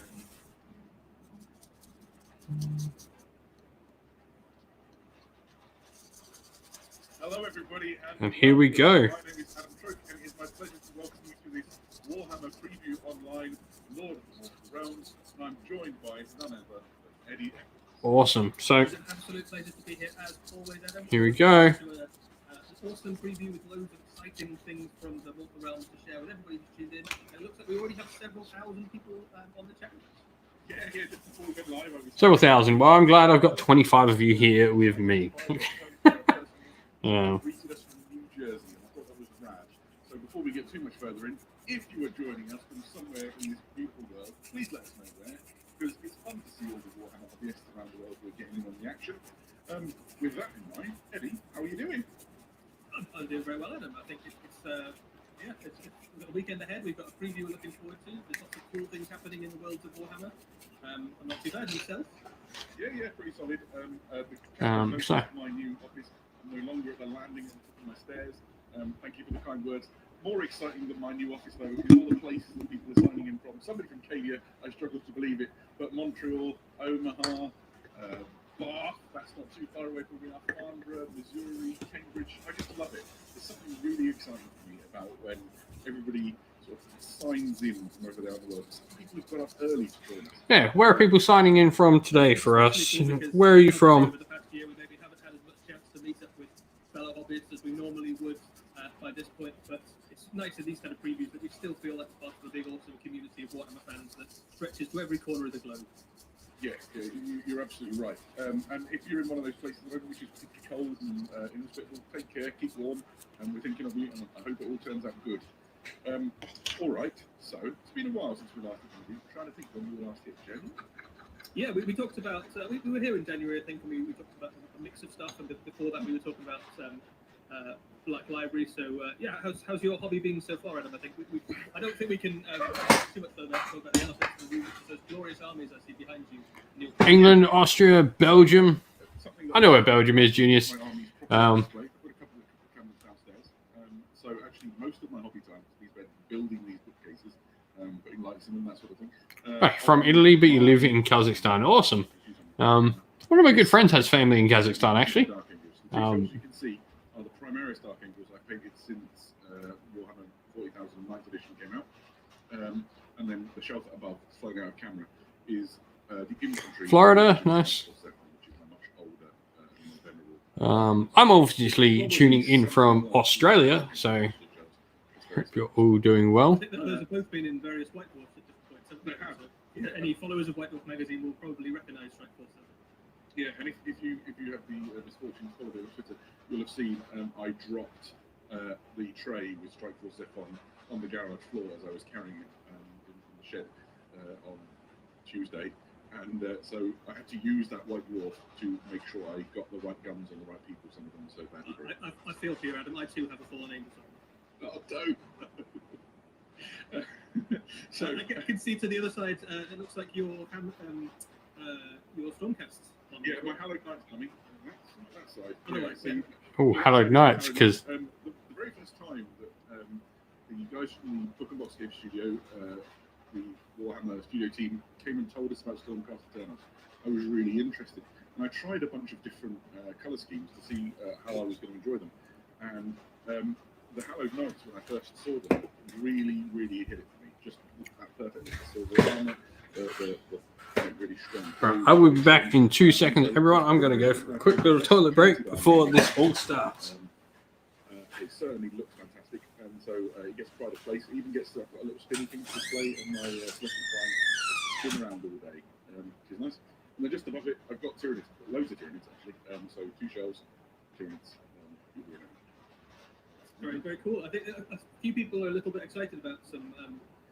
Hello, everybody. And here we go. My name is Adam Troke, and it's my pleasure to welcome you to this Warhammer Preview Online Lord of the Realms. And I'm joined by none other than Eddie. Awesome. So, it's an absolute pleasure to be here as always, Adam. Here we go. An awesome preview with loads of exciting things from the Lord of the Realms to share with everybody who's tuned in. And it looks like we already have several thousand people on the chat. Yeah, just before we went live, I was several thousand. Well, I'm glad I've got 25 of you here with me. Yeah. Greeted us from New Jersey, and I thought that was rad. So before we get too much further in, if you are joining us from somewhere in this beautiful world, please let us know where, because it's fun to see all the Warhammer hobbyists around the world who are getting in on the action. With that in mind, Eddie, how are you doing? I'm doing very well, Adam. I think we've got a weekend ahead. We've got a preview we're looking forward to. There's lots of cool things happening in the world of Warhammer. I'm not too bad. Yourself? Yeah, pretty solid. So. My new office. I'm no longer at the landing on my stairs. Thank you for the kind words. More exciting than my new office, though, is all the places that people are signing in from. Somebody from Cadia, I struggle to believe it, but Montreal, Omaha, Bath, that's not too far away from me, Alhambra, Missouri, Cambridge. I just love it. There's something really exciting for me about when everybody sort of signs in from over there in the world. Some people have got up early to join us. Yeah, where are people signing in from today for us? Where are you from? Over the past year, we maybe haven't had as much chance to meet up with fellow hobbyists as we normally would by this point, but it's nice in these kind of previews that we still feel like part of a big, awesome community of Warhammer fans that stretches to every corner of the globe. Yeah, you're absolutely right. And if you're in one of those places which is particularly cold and inhospitable, take care, keep warm, and we're thinking of you, and I hope it all turns out good. All right. So it's been a while since we last did. I'm trying to think when we were last here. January. Yeah, we talked about, we were here in January, I think, and we talked about a mix of stuff, and before that we were talking about Black Library. So, yeah, how's your hobby been so far, Adam? I think I don't think we can too much further talk about the elephants in the room, those glorious armies I see behind you. England, Austria, Belgium. I know where Belgium is, Junius. I've got a couple of cameras downstairs. So actually, most of my hobby time is spent building these bookcases, putting lights in and that sort of thing. From Italy, but you live in Kazakhstan. Awesome. One of my good friends has family in Kazakhstan, actually. Dark Angels. You can see are the Primaris Dark Angels I've painted since Warhammer 40,000 9th edition came out. And then the shelf above, flowing out of camera, is the infantry. Florida, nice. Which is a much older, more venerable. I'm obviously tuning in from Australia, so hope you're all doing well. I think that those have both been in various White Dwarfs at different points. Haven't they? So, any followers of White Dwarf magazine will probably recognise Strike Force. Yeah, and if you have the misfortune to follow me on Twitter, you'll have seen I dropped the tray with Strike Force F on the garage floor as I was carrying it in the shed on Tuesday, and so I had to use that White Dwarf to make sure I got the right guns on the right people. Some of them are so bad. I feel for you, Adam. I too have a fallen angel. Oh, dope. So I can see to the other side. It looks like your Stormcasts. Yeah, my Hallowed Knight's coming. That side. Yeah, Oh, Hallowed Knights, because the very first time that the guys from the Book and Box Game Studio, the Warhammer studio team, came and told us about Stormcast Eternals, I was really interested, and I tried a bunch of different color schemes to see how I was going to enjoy them. And the Hallowed Knights, when I first saw them, really, really hit it for me. Just that perfect silver armor, the really strong. right, I will be back in 2 seconds, everyone. I'm going to go for a quick little toilet break before this all starts. It certainly looks fantastic, and so it gets quite a place. It even gets a little spinny thing to display on my Flesh and spin around all day, which is nice. And then just above it, I've got Tyranids, loads of Tyranids actually. So 2 shells, Tyranids. Very, very cool. I think a few people are a little bit excited about some.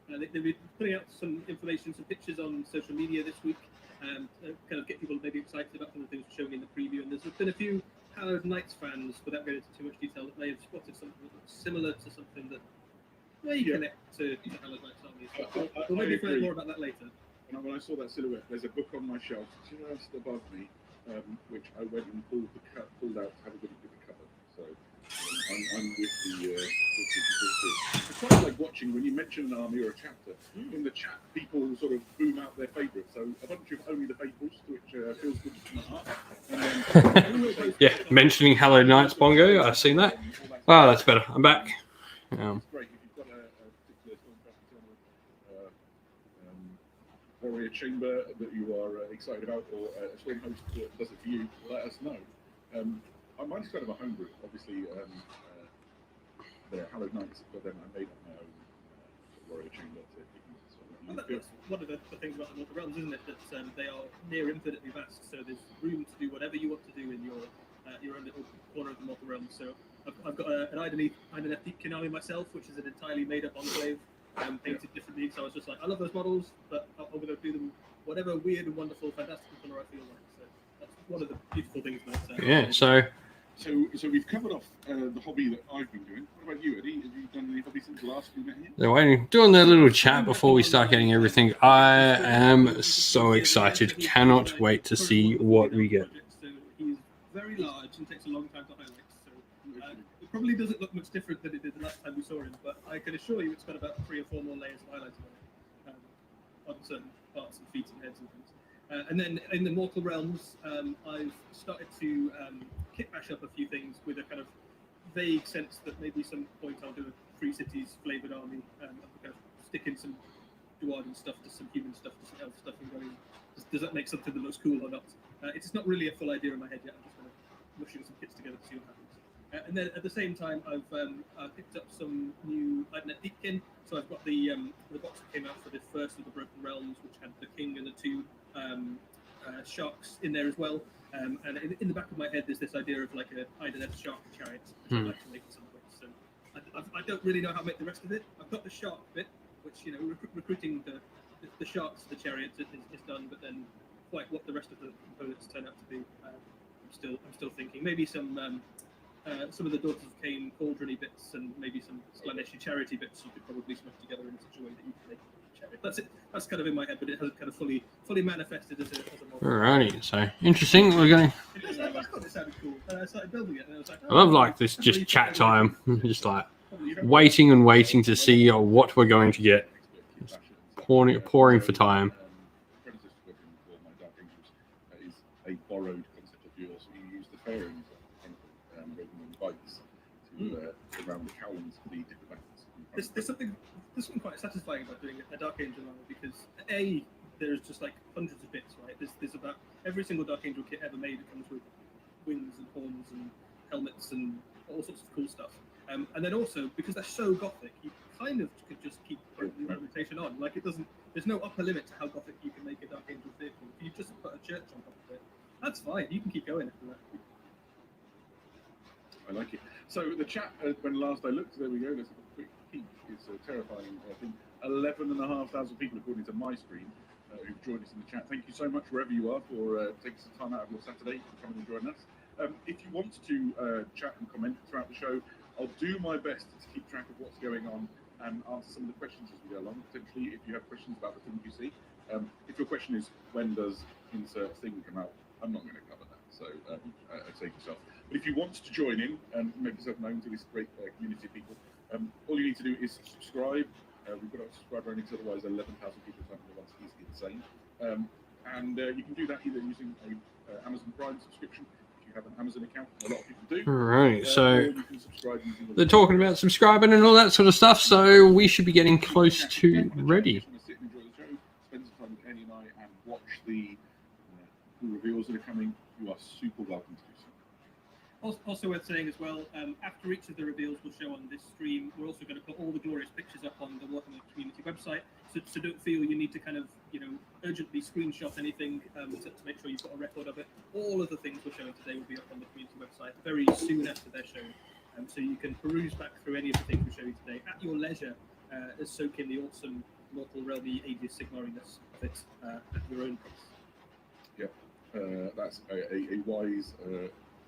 They've been putting out some information, some pictures on social media this week, kind of get people maybe excited about some of the things we're showing in the preview. And there's been a few Hallowed Knights fans, without going into too much detail, that may have spotted something that looks similar to something that may connect to the Hallowed Knights armies. We'll maybe find more about that later. When I saw that silhouette, there's a book on my shelf just above me, which I went and pulled out to have a good look at the cover. So I'm with the I quite like watching when you mention an army or a chapter. In the chat, people sort of boom out their favourites. So a bunch of only the faithfuls, which feels good to my heart. Yeah, mentioning Hallowed Knights, Bongo, I've seen that. Oh, that's better. I'm back. It's great if you've got a particular warrior chamber that you are excited about, or a storm host that does it for you, let us know. Mine's kind of a homebrew, obviously. They're Hallowed Knights, but then I made up my own warrior chamber to Well, that's one of the things about the Mortal Realms, isn't it? That they are near infinitely vast, so there's room to do whatever you want to do in your own little corner of the Mortal Realms. So I've got an Ideneth Deepkin army myself, which is an entirely made-up enclave, painted differently. So I was just like, I love those models, but I'm going to do them whatever weird and wonderful, fantastical colour I feel like. So that's one of the beautiful things about Yeah, so we've covered off the hobby that I've been doing. What about you, Eddie? Have you done any hobby since the last we met here? they're waiting, doing their little chat before we start getting everything. I am so excited. Cannot wait to see what we get. So he's very large and takes a long time to highlight. So it probably doesn't look much different than it did the last time we saw him, but I can assure you it's got about 3 or 4 more layers of highlighting on it, on certain parts and feet and heads and things. And then in the Mortal Realms, I've started to kit bash up a few things with a kind of vague sense that maybe some point I'll do a Free Cities flavoured army, and kind of stick in some Warden stuff to some human stuff to some elf stuff and going, does that make something that looks cool or not? It's not really a full idea in my head yet. I'm just kind of mushing some kits together to see what happens. And then at the same time, I've picked up some new Ideneth Deepkin. So I've got the box that came out for the first of the Broken Realms, which had the king and the 2 sharks in there as well. And in the back of my head, there's this idea of like a Ideneth shark chariot, which I'd like to make at some point. So I don't really know how to make the rest of it. I've got the shark bit, which recruiting the sharks, the chariots is done, but then quite what the rest of the components turn out to be, I'm still thinking. Maybe some of the Daughters of Cain cauldrony bits and maybe some Luminesce charity bits you could probably smash together in such a way that you can make a chariot. That's it. That's kind of in my head, but it hasn't kind of fully manifested as a model. Alrighty, so interesting. We're going. I thought it sounded cool. I started building it, and I was like, I love like this just chat time, just like waiting and waiting to see what we're going to get. Just pouring for time. Is a borrowed concept of yours. You use the fairings bikes to around the cowlings for the diplomats. There's something quite satisfying about doing a Dark Angel armor because there's just like hundreds of bits, right? There's about every single Dark Angel kit ever made. It comes with wings and horns and helmets and all sorts of cool stuff. And then also because they're so gothic, you kind of could just keep the ornamentation on. Like there's no upper limit to how gothic you can make a Dark Angel vehicle. If you just put a church on top of it, that's fine. You can keep going after that. I like it. So the chat, when last I looked, there we go. Let's have a quick peek. It's terrifying. I think 11,500 people, according to my screen, who've joined us in the chat. Thank you so much, wherever you are, for taking some time out of your Saturday to come and join us. If you want to chat and comment throughout the show, I'll do my best to keep track of what's going on and answer some of the questions as we go along. Potentially, if you have questions about the things you see. If your question is, when does insert thing come out? I'm not going to cover that, so take yourself. But if you want to join in and make yourself known to this great community of people, all you need to do is subscribe. We've got to subscribe only, because otherwise 11,000 people don't know what's easily insane. And you can do that either using a Amazon Prime subscription. If you have an Amazon account, a lot of people do. Right, so or you can subscribe using they're talking about subscribing and all that sort of stuff, so we should be getting close to ready. Just want to sit and enjoy the show, spend some time with Annie and I, and watch the reveals that are coming. You are super welcome to do so. Also worth saying as well, after each of the reveals we'll show on this stream, we're also going to put all the glorious pictures up on the Warhammer community website, so don't feel you need to kind of, urgently screenshot anything to make sure you've got a record of it. All of the things we're showing today will be up on the community website very soon after they're shown, so you can peruse back through any of the things we show you today at your leisure, soak in the awesome mortal realmy ages Sigmariness of it at your own pace. Yep, that's a wise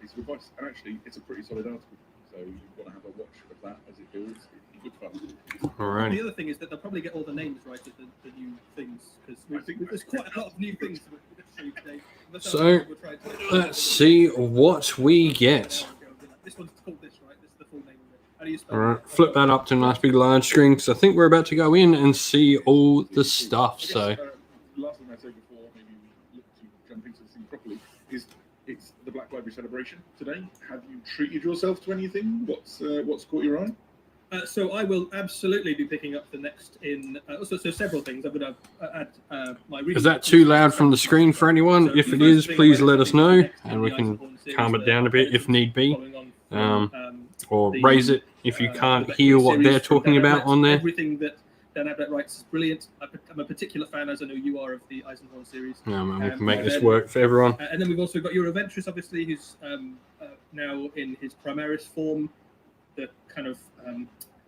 piece of advice, and actually it's a pretty solid article, so you want to have a watch of that as it builds. It'd be good fun. Alright. The other thing is that they'll probably get all the names right of the new things, because there's quite a lot of new things to show you today. So let's see what we get. This one's called this, right? This is the full name of it. How do you spell Alright, it? flip that up to a nice big large screen, because I think we're about to go in and see all the stuff. So last thing I say before maybe we look to jump into the thing properly is it's the Black Library celebration today. Have you treated yourself to anything? What's caught your eye? So I will absolutely be picking up the next in. So several things. I'm going to add my. Is that too loud from the screen for anyone? If it is, please let us know, and we can calm it down a bit if need be, or raise it if you can't hear what they're talking about on there. Everything that Dan Ablett writes is brilliant. I'm a particular fan, as I know you are, of the Eisenhorn series. Yeah, man, we can make this work for everyone. And then we've also got Euroventress, obviously, who's now in his Primaris form, the kind of,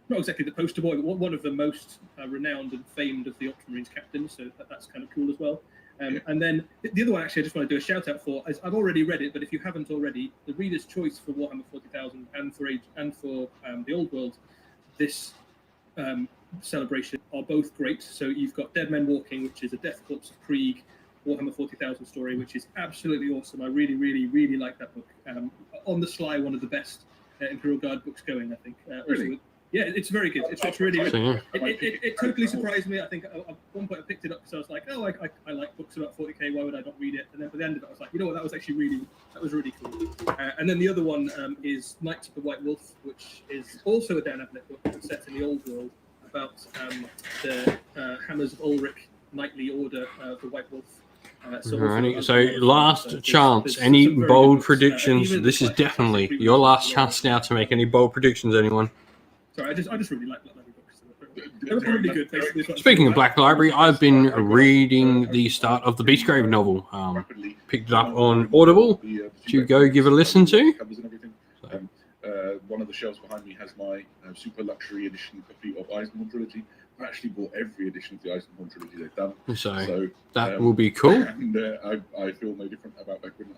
not exactly the poster boy, but one of the most renowned and famed of the Ultramarines captains, so that's kind of cool as well. And then the other one, actually, I just want to do a shout out for, is I've already read it, but if you haven't already, the Reader's Choice for Warhammer 40,000 and for the Old World, this celebration are both great. So you've got Dead Men Walking, which is a Death Corps of Krieg Warhammer 40,000 story, which is absolutely awesome. I really, really, really like that book. On the sly, one of the best Imperial Guard books going, I think. Really? Yeah, it's very good. It's really good. So, yeah. It totally surprised me. I think at one point I picked it up because I was like, oh, I like books about 40k. Why would I not read it? And then by the end of it, I was like, you know what? That was really cool. And then the other one is Knights of the White Wolf, which is also a Dan Ablett book set in the Old World about the Hammers of Ulrich knightly order of the White Wolf. So last chance. Any bold predictions? This is definitely your last chance now to make any bold predictions. Anyone? Sorry, I just really like Black Library books. They're really good. Speaking of Black Library, I've been reading the start of the Beastgrave novel. Picked it up on Audible to go give a listen to. one of the shelves behind me has my super luxury edition copy of Eisenhorn Trilogy. I actually bought every edition of the Eisenhorn Trilogy they've done. So that will be cool. And I feel no different about back when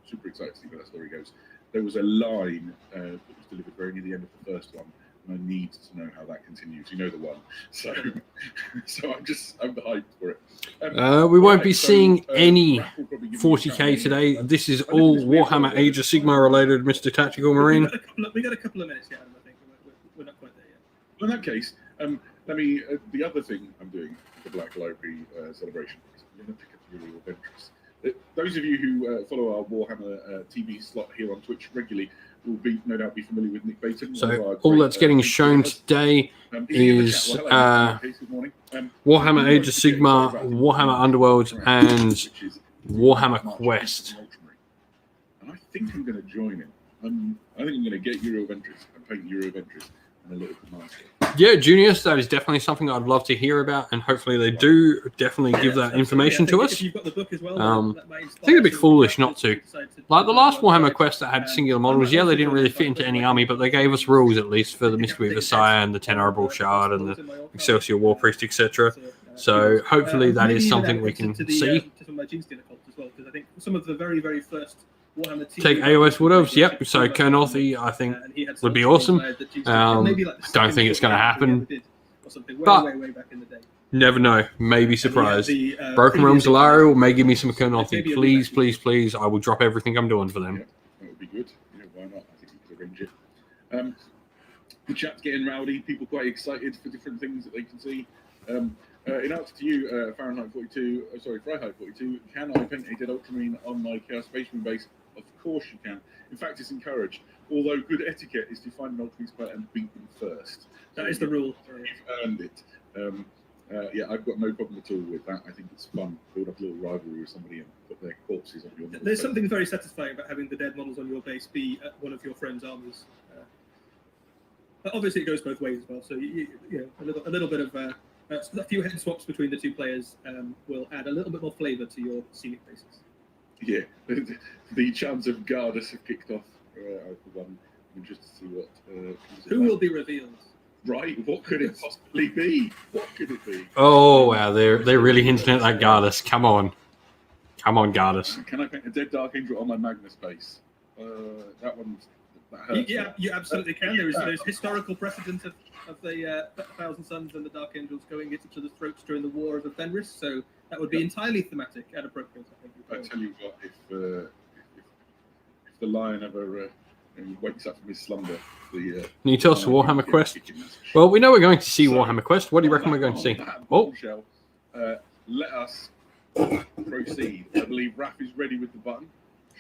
super excited to see where that story goes. There was a line that was delivered very near the end of the first one, and I need to know how that continues. You know the one. So I'm hyped for it. We won't be seeing any 40k today. This is all Warhammer Age of Sigmar related, Mr. Tactical Marine. We got a couple of minutes yet, I think. We're not quite there yet. Well, in that case, let me. The other thing I'm doing for the Black Library celebration is I'm going to pick up the really adventurous. Those of you who follow our Warhammer TV slot here on Twitch regularly will no doubt be familiar with Nick Baton. So all that's getting shown today is Warhammer Age of Sigmar, Warhammer Underworld, and Warhammer Quest. And I think I'm going to join him. I think I'm going to get Euro Ventris and paint Euro Ventris and a little commander. Yeah, Junius, that is definitely something I'd love to hear about, and hopefully they do definitely give that information to us. If you've got the book as well, I think it'd be foolish not to. Like the last Warhammer Quest that had singular models, yeah, they didn't really fit into any army, but they gave us rules at least for the Mistweaver Sire and the Tenorable Shard and the Excelsior War Priest, etc. So hopefully that is something we can see. Because I think some of the very, very first Take AOS Wood Elves, yep. So Kernothi, I think, would be awesome. I don't think it's going to happen, but never know. Maybe surprise. Broken Realms Alariel may give me some Kernothi. Please, please, please. I will drop everything I'm doing for them. Yeah, that would be good. Yeah, why not? I think we could arrange it. The chat's getting rowdy. People quite excited for different things that they can see. In answer to you, Fahrenheit 42, Fahrenheit 42, can I paint a dead Ultramarine on my Chaos Space Marine base? Of course you can. In fact, it's encouraged. Although good etiquette is to find an Ultramarine player and beat them first. That is the rule. You've earned it. Yeah, I've got no problem at all with that. I think it's fun. Build up a little rivalry with somebody and put their corpses on your model. There's something very satisfying about having the dead models on your base be at one of your friends' armies. But obviously, it goes both ways as well. So you know, a little bit of a few head swaps between the two players will add a little bit more flavour to your scenic bases. Yeah, the chants of Gardas have kicked off. I'm interested to see what. Who will be revealed? Right, what could it possibly be? What could it be? Oh wow, they're really hinting at that Gardas. Come on, Gardas. Can I paint a dead Dark Angel on my Magnus base? That one's. That hurts. Yeah, you absolutely can. There's historical precedent of the Thousand Suns and the Dark Angels going at each other's throats during the War of Fenris, so that would be entirely thematic and appropriate. I tell you what, if the lion ever wakes up from his slumber, can you tell us Warhammer Quest? Well, we know we're going to see Warhammer Quest. What do you reckon we're going to see? Oh, let us proceed. I believe Raph is ready with the button.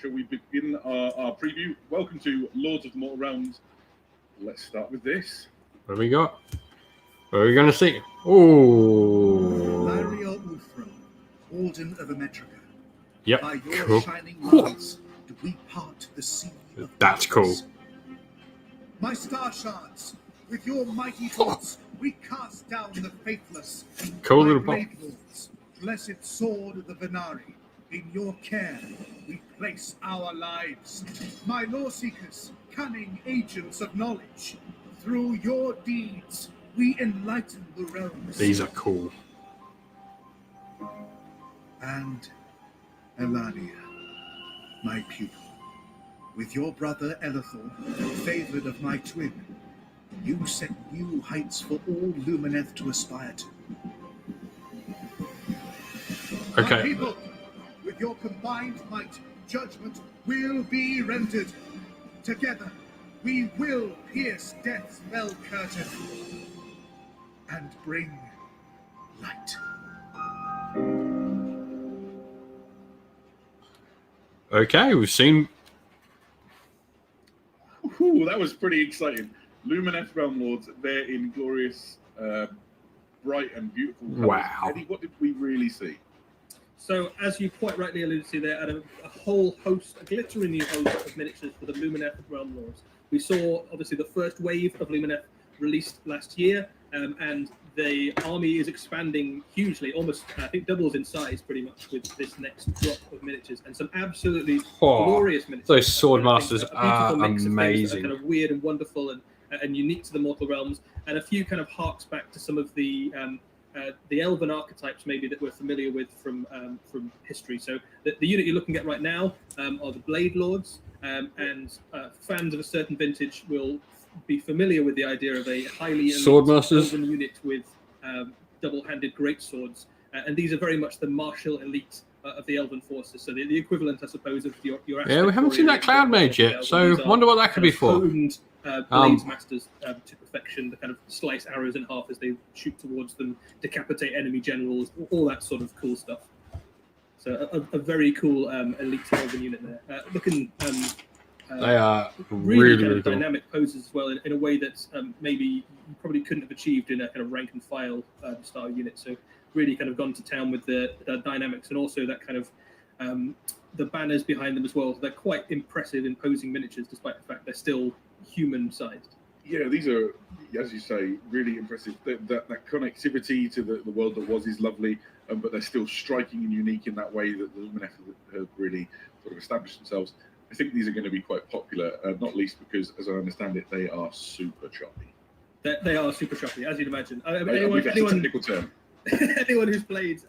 Shall we begin our preview? Welcome to Lords of the Mortal Realms. Let's start with this. What do we got? What are we going to see? Oh, Lario Ulthro, Warden of Metrica. Yep. By your Cool. shining lights do we part the sea of That's darkness. cool. My star shards, with your mighty bolts, we cast down the faithless. Cool My little blade lords, blessed sword of the Vernary, in your care we place our lives. My law seekers, cunning agents of knowledge, through your deeds we enlighten the realms. These are cool. And Elania, my pupil, with your brother Elithor, favored of my twin, you set new heights for all Lumineth to aspire to. My Okay. people, with your combined might, judgment will be rendered. Together, we will pierce death's fell curtain and bring light. Okay, we've seen. Ooh, that was pretty exciting. Luminous Realm Lords, they're in glorious, bright and beautiful colours. Wow. Eddie, what did we really see? So, as you quite rightly alluded to, there are a whole host, a glittering new host of miniatures for the Lumineth Realm Lords. We saw, obviously, the first wave of Lumineth released last year. and the army is expanding hugely, almost I think doubles in size pretty much with this next drop of miniatures, and some absolutely glorious miniatures. Those sword masters a are beautiful mix of things that amazing. are kind of weird and wonderful and unique to the mortal realms, and a few kind of harks back to some of the elven archetypes maybe that we're familiar with from history. So the unit you're looking at right now are the Blade Lords, and fans of a certain vintage will be familiar with the idea of a highly Sword masters elven unit with double-handed greatswords, and these are very much the martial elite of the elven forces. So the equivalent, I suppose, of your yeah, we haven't seen that Cloud Mage yet, so wonder what that could be for. Honed, blades masters to perfection, the kind of slice arrows in half as they shoot towards them, decapitate enemy generals, all that sort of cool stuff. So a very cool elite elven unit there. Looking they are really really cool. dynamic poses as well in a way that maybe you probably couldn't have achieved in a kind of rank and file style unit. So really kind of gone to town with the dynamics, and also that kind of the banners behind them as well. They're quite impressive, imposing miniatures, despite the fact they're still human-sized. Yeah, these are, as you say, really impressive. That connectivity to the world that was is lovely, but they're still striking and unique in that way that the Luminesce have really sort of established themselves. I think these are going to be quite popular, not least because, as I understand it, they are super choppy. They are super choppy, as you'd imagine. Anyone, technical term. Anyone who's played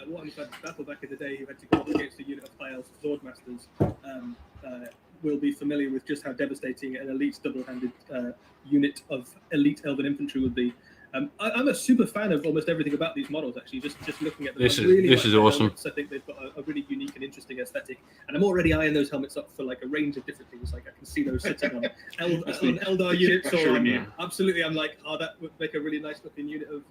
Warhammer Battle back in the day, who had to go up against a unit of High Elves Swordmasters, will be familiar with just how devastating an elite double-handed unit of elite elven infantry would be. I'm a super fan of almost everything about these models, actually. Just looking at them, this is awesome. Helmets. I think they've got a really unique and interesting aesthetic, and I'm already eyeing those helmets up for like a range of different things. Like I can see those sitting on Eldar units, or absolutely, I'm like, that would make a really nice looking unit of.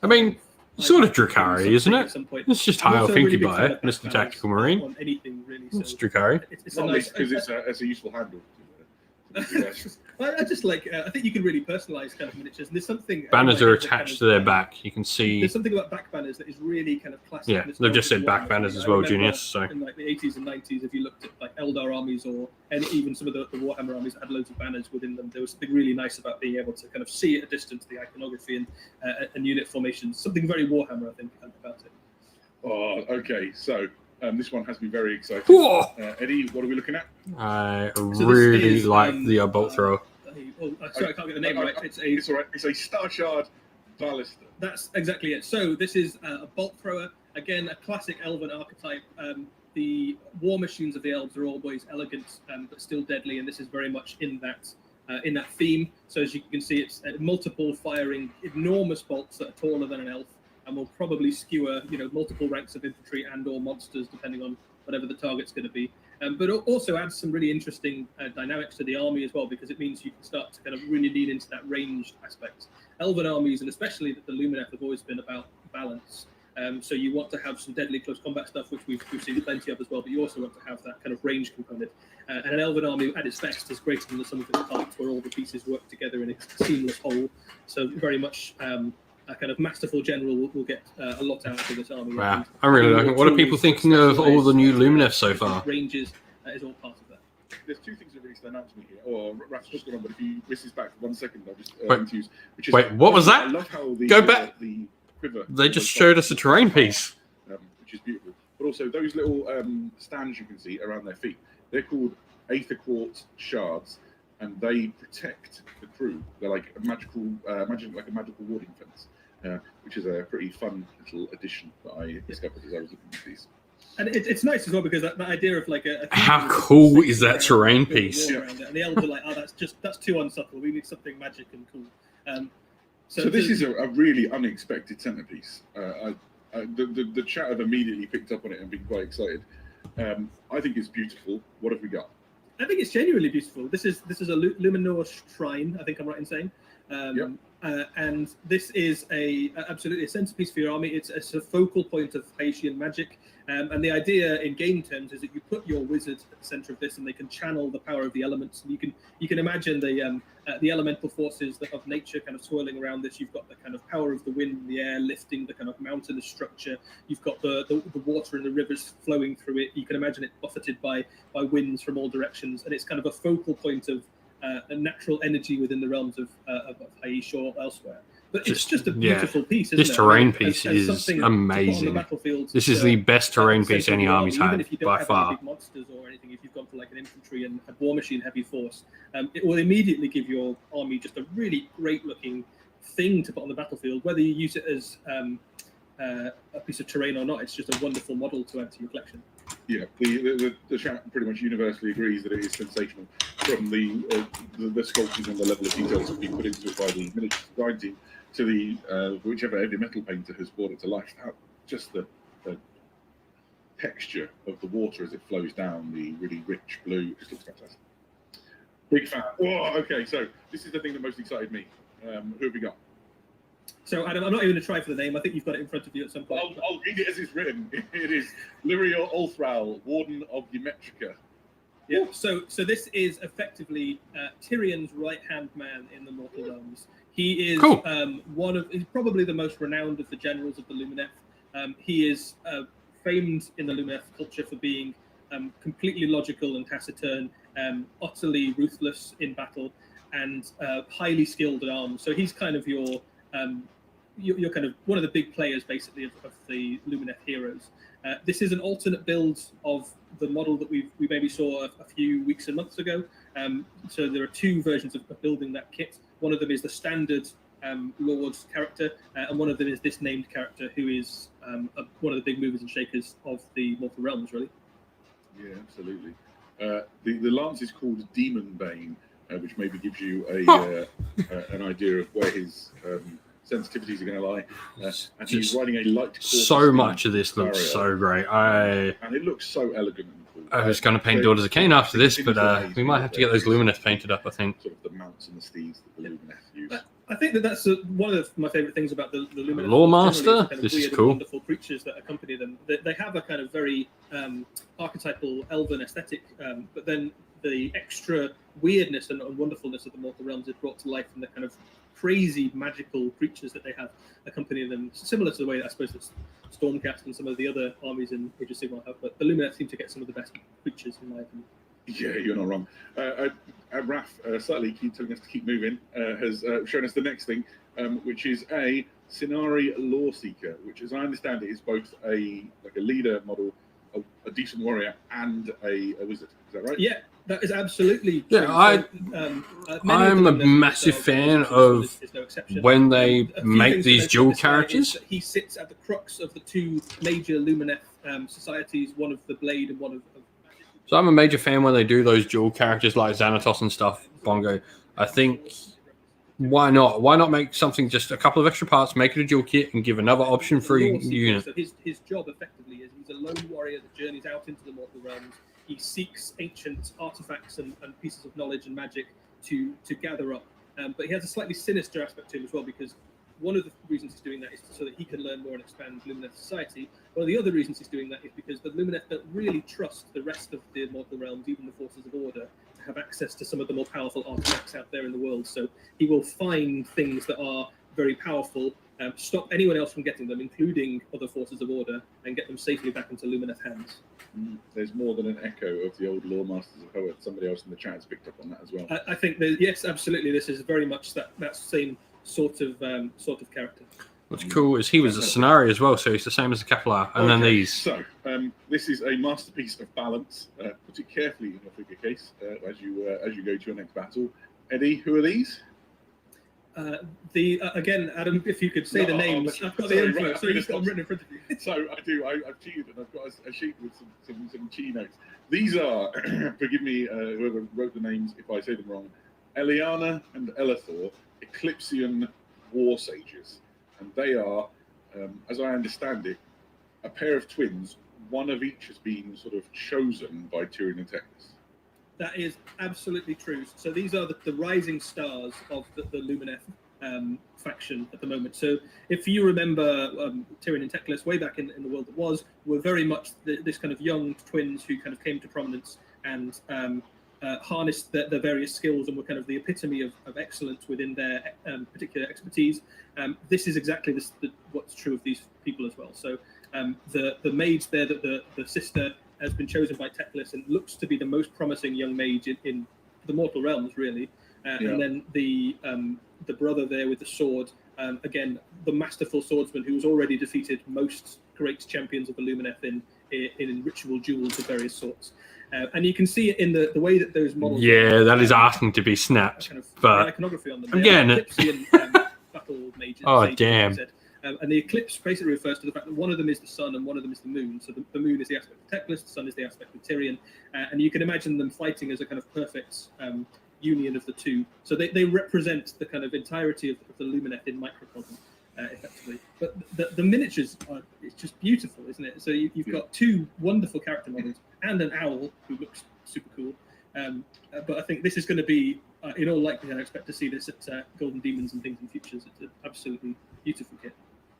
I mean, sort of Drukhari, isn't it? It's just how I think really about it, Mr. Tactical Marine. On anything really. So it's Drukhari. It's not nice, least because it's a useful handle. I just like. I think you can really personalize kind of miniatures. And there's something. Banners are attached to their back. You can see. There's something about back banners that is really kind of classic. Yeah, they've just said back banners as well, Junius. So in like the 80s and 90s, if you looked at like Eldar armies or even some of the Warhammer armies that had loads of banners within them, there was something really nice about being able to kind of see at a distance the iconography and unit formations. Something very Warhammer, I think, about it. Oh, okay. So. This one has me very excited. Eddie, what are we looking at? I really like the bolt thrower. Sorry, I can't get the name right. It's all right. It's a Star Shard Ballista. That's exactly it. So this is a bolt thrower. Again, a classic elven archetype. The war machines of the elves are always elegant but still deadly, and this is very much in that theme. So as you can see, it's multiple firing, enormous bolts that are taller than an elf, and will probably skewer, multiple ranks of infantry and/or monsters, depending on whatever the target's going to be. But also adds some really interesting dynamics to the army as well, because it means you can start to kind of really lean into that ranged aspect. Elven armies, and especially the Luminesce, have always been about balance. So you want to have some deadly close combat stuff, which we've seen plenty of as well, but you also want to have that kind of range component. And an Elven army at its best is greater than the sum of its parts, where all the pieces work together in a seamless whole. So very much a kind of masterful general will get a lot out of this army. Wow, I'm really liking it. What are people thinking of all the new Luminesce so far? Ranges is all part of that. There's two things that really stand out to me here. Oh, Raf's just gone on, but if he whistles back for 1 second, I'll just confuse. Wait, what was that? I love how Go back. The quiver. They just showed us a terrain piece. Which is beautiful. But also those little stands you can see around their feet. They're called Aether Quartz shards, and they protect the crew. They're like a magical, imagine like a magical warding fence, which is a pretty fun little addition that I discovered as I was looking at these. And it's nice as well, because that idea of like a how cool is that terrain piece? And the elves are like, that's too unsubtle. We need something magic and cool. So this is a really unexpected centerpiece. The chat have immediately picked up on it and been quite excited. I think it's beautiful. What have we got? I think it's genuinely beautiful. This is a Luminous Shrine, I think I'm right in saying. And this is absolutely a centerpiece for your army. It's a focal point of Haitian magic. And the idea in game terms is that you put your wizards at the center of this, and they can channel the power of the elements. And you can imagine the elemental forces of nature kind of swirling around this. You've got the kind of power of the wind and the air lifting the kind of mountainous structure. You've got the water and the rivers flowing through it. You can imagine it buffeted by winds from all directions, and it's kind of a focal point of a natural energy within the realms of Haish or elsewhere. But it's just a yeah. beautiful piece, isn't This it? terrain I mean, piece as is something to put on the amazing. battlefield, This is the best terrain at the piece centre of any your army's army, even had if you don't by have far. any big monsters or anything, if you've gone for like an infantry and a war machine heavy force, it will immediately give your army just a really great looking thing to put on the battlefield. Whether you use it as a piece of terrain or not, it's just a wonderful model to add to your collection. Yeah, the chat pretty much universally agrees that it is sensational, from the sculptures and the level of details that have been put into it by the miniature design team to the whichever heavy metal painter has brought it to life. Just the texture of the water as it flows down, the really rich blue, just looks fantastic. Big fan. Oh, okay, so this is the thing that most excited me. Who have we got? So, Adam, I'm not even going to try for the name. I think you've got it in front of you at some point. I'll read it as it's written. It is Lyrio Ulthral, Warden of the Metrica. Yeah. So this is effectively Tyrion's right-hand man in the Mortal Realms. He is Cool. he's probably the most renowned of the generals of the Luminesce. He is famed in the Luminesce culture for being completely logical and taciturn, utterly ruthless in battle, and highly skilled at arms. So he's kind of your kind of one of the big players, basically, of the Luminesce heroes. This is an alternate build of the model that we maybe saw a few weeks and months ago. So there are two versions of building that kit. One of them is the standard Lord's character, and one of them is this named character, who is one of the big movers and shakers of the Mortal Realms, really. Yeah, absolutely. The lance is called Demon Bane, which maybe gives you an idea of where his sensitivities are going to lie. And he's riding a light. So much of this looks so great. And it looks so elegant and cool. I was going to paint Daughters of Cain after this, but we might have to get those Luminous painted up, I think. Sort of the mounts and the steeds that the Luminous use. I think that's one of my favourite things about the Luminous. Lawmaster? Kind of this weird is cool. And wonderful creatures that accompany them. They have a kind of very archetypal elven aesthetic, but then the extra weirdness and wonderfulness of the Mortal Realms is brought to life in the kind of crazy magical creatures that they have accompanying them, similar to the way that I suppose that Stormcast and some of the other armies in Age of Sigmar have. But the Luminous seem to get some of the best creatures, in my opinion. Yeah, you're not wrong. Raf, slightly telling us to keep moving, has shown us the next thing, which is a Sinari Lawseeker, which, as I understand it, is both a leader model, a decent warrior, and a wizard. Is that right? Yeah, that is absolutely true. Yeah, I'm a massive fan of when they make these dual characters. He sits at the crux of the two major Lumineth societies, one of the Blade and one of Magic. So I'm a major fan when they do those dual characters like Xanatos and stuff, Bongo. I think, why not? Why not make something just a couple of extra parts, make it a dual kit, and give another option for a unit? So his job effectively is he's a lone warrior that journeys out into the Mortal Realms. He seeks ancient artifacts and pieces of knowledge and magic to gather up. But he has a slightly sinister aspect to him as well, because one of the reasons he's doing that is so that he can learn more and expand Lumineth society. One of the other reasons he's doing that is because the Lumineth don't really trust the rest of the Mortal Realms, even the forces of order, to have access to some of the more powerful artifacts out there in the world. So he will find things that are very powerful, stop anyone else from getting them, including other forces of order, and get them safely back into Lumineth hands. There's more than an echo of the old Lore Masters of Hoeth. Somebody else in the chat has picked up on that as well. I think that, yes, absolutely. This is very much that same sort of character. What's cool is he was a Scenari as well, so he's the same as the Kepler. And then these. So, this is a masterpiece of balance. Put it carefully in your figure case as you go to your next battle. Eddie, who are these? Again, Adam, if you could say the names. I've got the info, so you've got them written in front of you. So I do. I've cheated, and I've got a sheet with some key notes. These are, forgive me, whoever wrote the names if I say them wrong, Eliana and Elithor, Eclipsian War Sages. And they are, as I understand it, a pair of twins. One of each has been sort of chosen by Tyrion and Teclis. That is absolutely true. So these are the rising stars of the Lumineth faction at the moment. So if you remember, Tyrion and Teclis, way back in the world that was, were very much this kind of young twins who kind of came to prominence and harnessed their various skills and were kind of the epitome of excellence within their particular expertise. This is exactly what's true of these people as well. So the mage there, the sister, has been chosen by Teclis and looks to be the most promising young mage in the Mortal Realms, really. And then the brother there with the sword, again, the masterful swordsman who's already defeated most great champions of the Luminesce in ritual duels of various sorts. And you can see it in the way that those models. Yeah, that is asking to be snapped. Kind of But iconography on them. I'm getting it. Battle mages. Oh, sages, damn. like I said. And the eclipse basically refers to the fact that one of them is the sun and one of them is the moon. So the moon is the aspect of Teclis, the sun is the aspect of Tyrion. And you can imagine them fighting as a kind of perfect union of the two. So they represent the kind of entirety of the Luminesce in microcosm, effectively. But the miniatures it's just beautiful, isn't it? So you've got two wonderful character models and an owl who looks super cool. But I think this is going to be, in all likelihood, I expect to see this at Golden Demons and things in futures. It's an absolutely beautiful kit.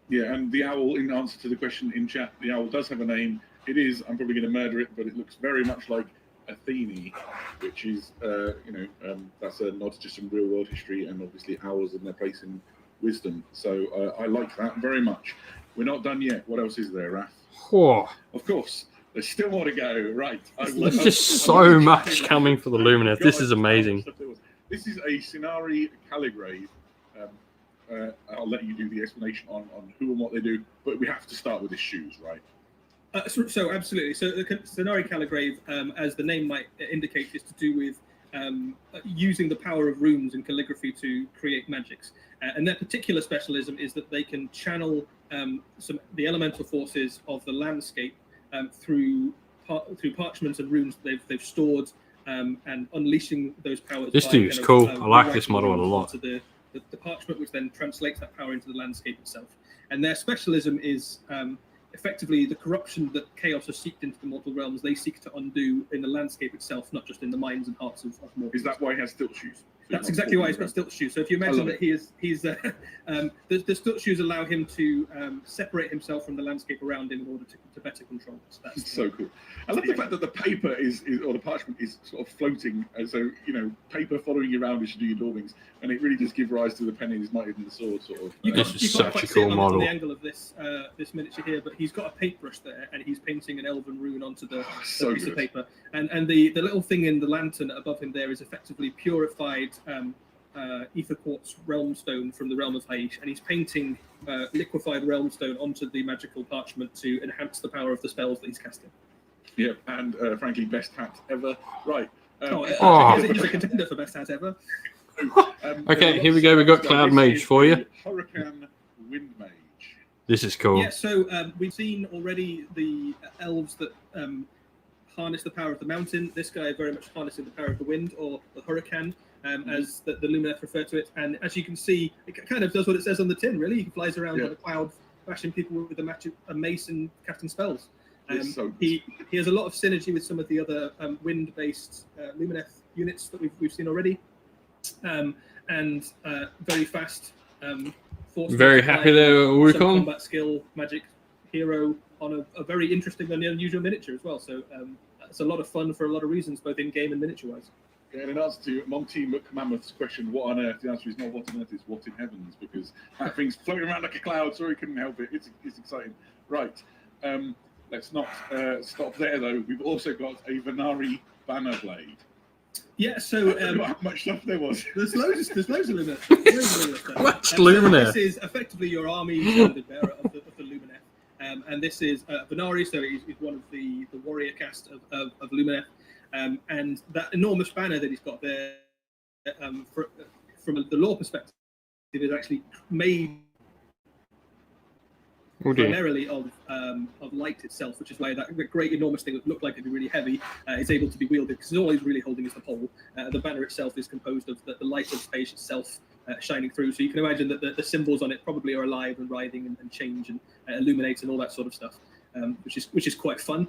Yeah, and the owl, in answer to the question in chat, the owl does have a name. It is, I'm probably going to murder it, but it looks very much like Athene, which is, that's a nod to some real world history and obviously owls and their place in wisdom. So I like that very much. We're not done yet. What else is there, Raph? whoa, Of course, there's still more to go. Right. there's just so much coming for the Luminesce. This is amazing. This is a Scenari Calligrave. I'll let you do the explanation on who and what they do, but we have to start with his shoes, right? So absolutely. So the Vernary Calligrave, as the name might indicate, is to do with using the power of runes and calligraphy to create magics. And their particular specialism is that they can channel the elemental forces of the landscape through parchments and runes that they've stored, and unleashing those powers. This dude's cool. I like this model a lot. The parchment, which then translates that power into the landscape itself. And their specialism is effectively the corruption that chaos has seeped into the mortal realms. They seek to undo in the landscape itself, not just in the minds and hearts of mortals. Is that why he has stilt shoes? That's exactly why he's got stilt shoes. So if you imagine that the stilt shoes allow him to separate himself from the landscape around him in order to better control it. So that's so cool. I love the fact that the paper is or the parchment is sort of floating. So, paper following you around as you do your daubings. And it really does give rise to the pen in his might and the sword, sort of. This is such a cool model. The angle of this miniature here, but he's got a paintbrush there, and he's painting an elven rune onto the piece of paper. And the little thing in the lantern above him there is effectively purified ether quartz realm stone from the realm of Haish, and he's painting liquefied realm stone onto the magical parchment to enhance the power of the spells that he's casting. Yeah, and frankly, best hat ever. Right. He's a contender for best hat ever. Okay, here we go. We've got Cloud Mage for you. Hurricane Wind Mage. This is cool. Yeah, so we've seen already the elves that harness the power of the mountain. This guy very much harnessing the power of the wind, or the hurricane, as the Luminesce refer to it. And as you can see, it kind of does what it says on the tin, really. He flies around on a cloud, bashing people with a mace and casting spells. He has a lot of synergy with some of the other wind-based Luminesce units that we've seen already. And very fast. Very happy there, Wukong. Combat skill, magic hero on a very interesting and unusual miniature as well. So it's a lot of fun for a lot of reasons, both in game and miniature wise. Yeah, and in answer to Monty McMammoth's question, what on earth? The answer is not what on earth, it's what in heavens, because that thing's floating around like a cloud. Sorry, couldn't help it. It's exciting. Right. Let's not stop there though. We've also got a Vernary banner blade. Yeah, so I don't know how much stuff there was. There's loads of Luminesce. Much Luminesce. This is effectively your army standard bearer of the Luminesce, and this is Vernary, so he's one of the warrior cast of Luminesce, and that enormous banner that he's got there, from the lore perspective, is actually made primarily of light itself, which is why that great enormous thing that looked like it'd be really heavy is able to be wielded, because all he's really holding is the pole. The banner itself is composed of the light of space itself shining through, so you can imagine that the symbols on it probably are alive and writhing and change and illuminate and all that sort of stuff, which is quite fun.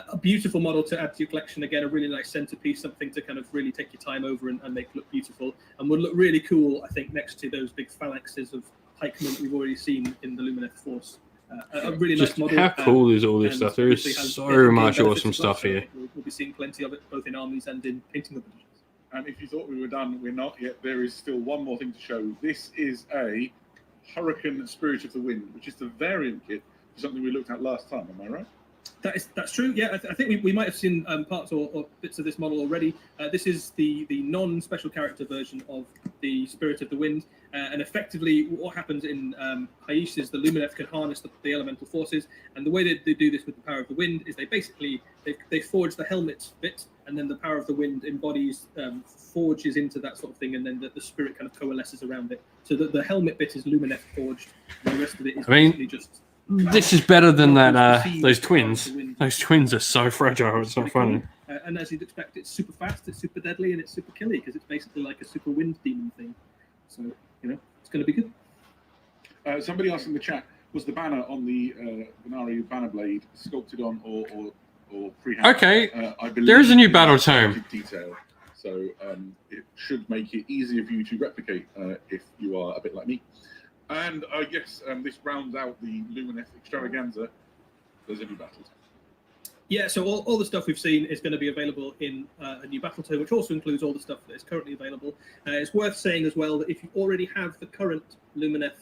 A beautiful model to add to your collection. Again, a really nice centerpiece, something to kind of really take your time over and make look beautiful, and would look really cool, I think, next to those big phalanxes of pikemen that we've already seen in the Luminesce Force. A really nice model. How cool is all this stuff? There is so much awesome stuff here. We'll be seeing plenty of it, both in armies and in painting of the positions. And if you thought we were done, we're not yet. There is still one more thing to show. This is a Hurricane Spirit of the Wind, which is the variant kit for something we looked at last time. Am I right? That's true. Yeah, I think we might have seen parts or bits of this model already. This is the non-special character version of the Spirit of the Wind, and effectively what happens in Haish is the Luminesce can harness the elemental forces, and the way they do this with the power of the wind is they forge the helmet bit, and then the power of the wind embodies forges into that sort of thing, and then the spirit kind of coalesces around it. So the helmet bit is Luminesce forged, and the rest of it is basically just. This is better than that. Those twins. Those twins are so fragile. It's not funny. And as you'd expect, it's super fast, it's super deadly, and it's super killy because it's basically like a super wind demon thing. So it's going to be good. Somebody asked in the chat, was the banner on the Vernary banner blade sculpted on or freehand? Okay. I believe there is a new battle tome. Detail, so it should make it easier for you to replicate if you are a bit like me. And yes, this rounds out the Luminous extravaganza. There's a new battle. Yeah, so all the stuff we've seen is going to be available in a new battle tome, which also includes all the stuff that is currently available. It's worth saying as well that if you already have the current Lumineth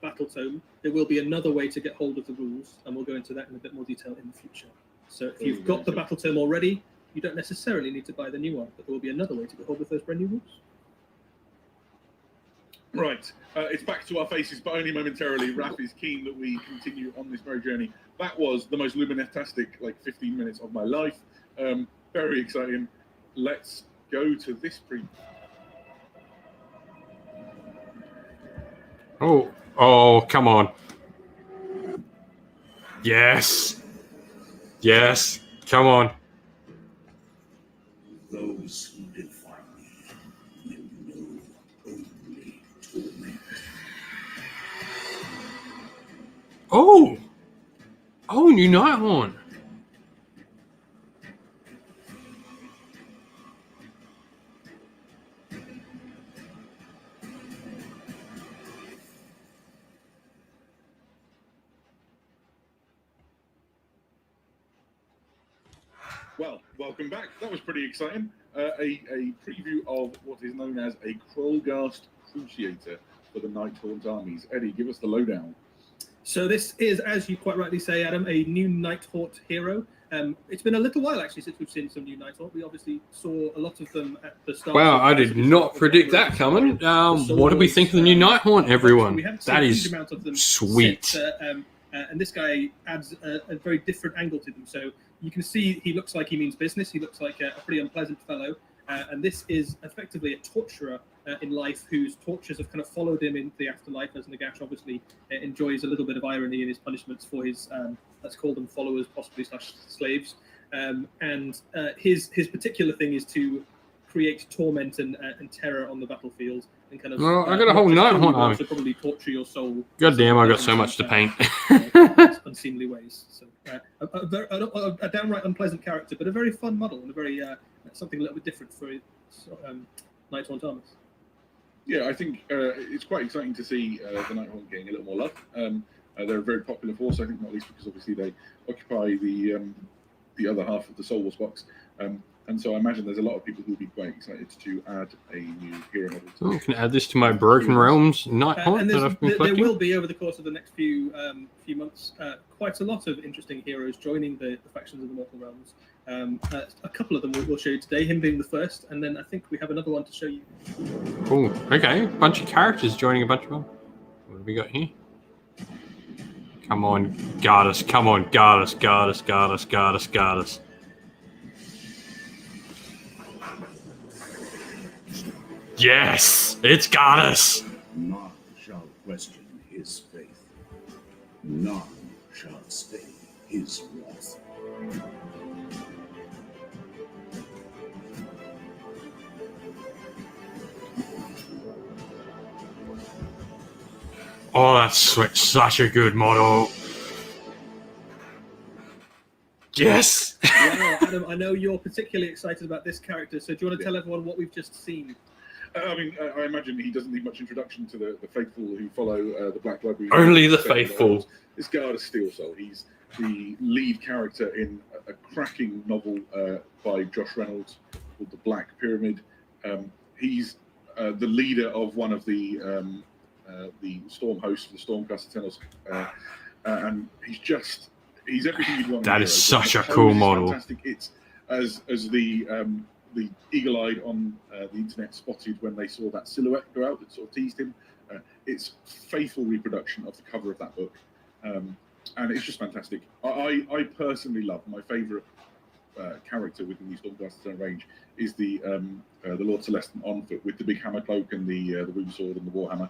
battle tome, there will be another way to get hold of the rules, and we'll go into that in a bit more detail in the future. So if you've got the battle tome already, you don't necessarily need to buy the new one, but there will be another way to get hold of those brand new rules. Right, it's back to our faces, but only momentarily. Raph is keen that we continue on this very journey. That was the most Luminesce-tastic 15 minutes of my life. Very exciting. Let's go to this preview. Oh, come on. Yes, come on. Those who defy me will know only torment. Oh, new Nighthorn. Well, welcome back. That was pretty exciting. A preview of what is known as a Krollgast Cruciator for the Nighthorn's armies. Eddie, give us the lowdown. So this is, as you quite rightly say, Adam, a new Nighthawk hero. It's been a little while, actually, since we've seen some new Nighthawk. We obviously saw a lot of them at the start. Wow, I did not predict that coming. What do we think of the new Nighthorn, everyone? That is sweet. And this guy adds a very different angle to them. So you can see he looks like he means business. He looks like a pretty unpleasant fellow. And this is effectively a torturer in life whose tortures have kind of followed him into the afterlife, as Nagash obviously enjoys a little bit of irony in his punishments for his, let's call them followers, possibly / slaves. And his particular thing is to create torment and terror on the battlefield. And kind of, well, I got a whole Nighthorn army. So probably torture your soul. God damn, I got so much to paint. Unseemly ways. So a downright unpleasant character, but a very fun model and a very something a little bit different for Nighthorn armies. Yeah, I think it's quite exciting to see the Nighthorn getting a little more love. They're a very popular force, I think, not least because obviously they occupy the other half of the Soul Wars box. And so I imagine there's a lot of people who will be quite excited to add a new hero model. Oh, I can add this to my Broken Realms Nighthorn that I've been collecting. There will be, over the course of the next few months, quite a lot of interesting heroes joining the factions of the Mortal Realms. A couple of them we'll show you today, him being the first, and then I think we have another one to show you. Oh, okay. A bunch of characters joining a bunch of them. What have we got here? Come on, guard us. Come on, guard us, guard us, guard us, guard us, guard us. Yes, it's got us. None shall question his faith. None shall stay his wrath. Oh, that's such a good model. Yes. Well, Adam, I know you're particularly excited about this character, so do you want to tell everyone what we've just seen? I imagine he doesn't need much introduction to the faithful who follow the Black Library. Only the faithful. This Guard of Steel Soul. He's the lead character in a cracking novel by Josh Reynolds called The Black Pyramid. He's the leader of one of the Storm hosts, the Stormcast Eternals, and He's everything you'd want. That in a is hero. such a The cool pose is model. Fantastic. It's as the eagle-eyed on the internet spotted when they saw that silhouette go out that sort of teased him. It's faithful reproduction of the cover of that book, and it's just fantastic. I personally love my favourite character within the Stormcaster range is the Lord Celestin on foot with the big hammer cloak and the rune sword and the warhammer.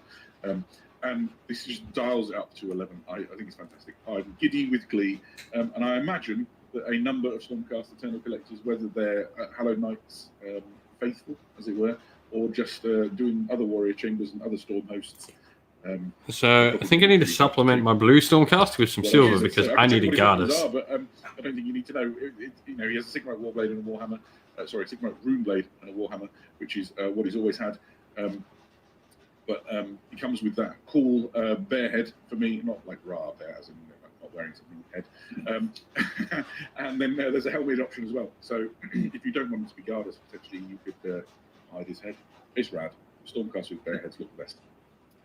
And this just dials it up to 11. I think it's fantastic. I'm giddy with glee, and I imagine that a number of Stormcast Eternal collectors, whether they're Hallowed Knights faithful, as it were, or just doing other warrior chambers and other storm hosts. So I think I need to supplement my blue Stormcast with some silver because I need a Gardas. But I don't think you need to know. He has a Sigmar Warblade and a Warhammer. Sigmar Runeblade and a Warhammer, which is what he's always had. But he comes with that cool bear head for me, not like raw bear, as in not wearing something head. And then there's a helmet option as well. So if you don't want him to be Gardas, potentially you could hide his head. It's rad. Stormcast with bear heads look the best.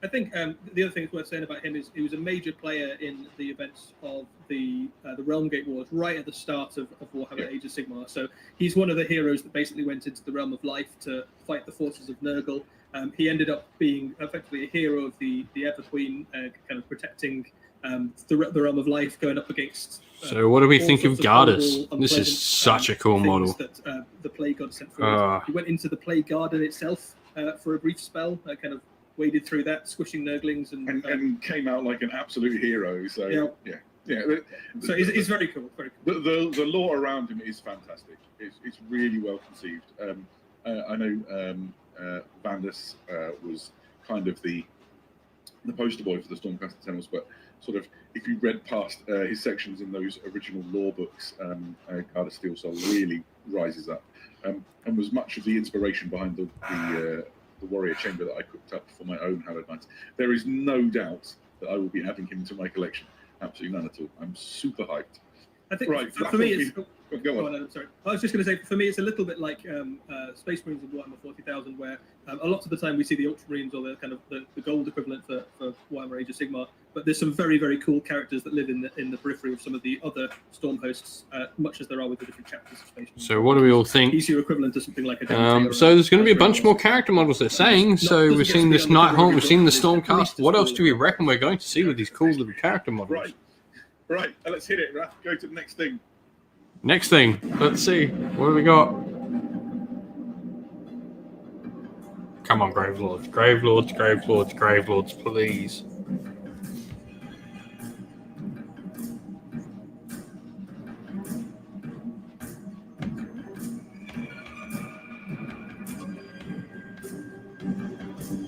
I think the other thing that's worth saying about him is he was a major player in the events of the Realmgate Wars right at the start of Warhammer Age of Sigmar. So he's one of the heroes that basically went into the Realm of Life to fight the forces of Nurgle. He ended up being effectively a hero of the Ever Queen, kind of protecting the Realm of Life, going up against. So what do we think of Gardas? horrible, This is such a cool things model. that the Plague God sent forward. He went into the Plague Garden itself for a brief spell, kind of waded through that, squishing Nurglings, and came out like an absolute hero. So yeah. So he's very cool. Very cool. The lore around him is fantastic. It's really well conceived. I know Vandus was kind of the poster boy for the Stormcast Eternals, but sort of if you read past his sections in those original lore books, Gardas Steel Soul really rises up, and was much of the inspiration behind the warrior chamber that I cooked up for my own Hallowed Knights. There is no doubt that I will be adding him to my collection. Absolutely none at all. I'm super hyped. I think for me, it's. Go on. I'm sorry. I was just going to say, for me, it's a little bit like Space Marines in Warhammer 40,000, where a lot of the time we see the Ultramarines or the kind of the gold equivalent for Warhammer Age of Sigmar, but there's some very, very cool characters that live in the periphery of some of the other storm hosts, much as there are with the different chapters of Space Marines. So what do we all think? He's your equivalent to something like a so there's going to be a bunch more character models they're saying. So we've seen this Nighthaunt, we've seen the Stormcast. What else do we reckon we're going to see with these cool little character models? Right. Let's hit it, Raph. Go to the next thing. Next thing, let's see. What do we got? Come on, Gravelords. Gravelords, please.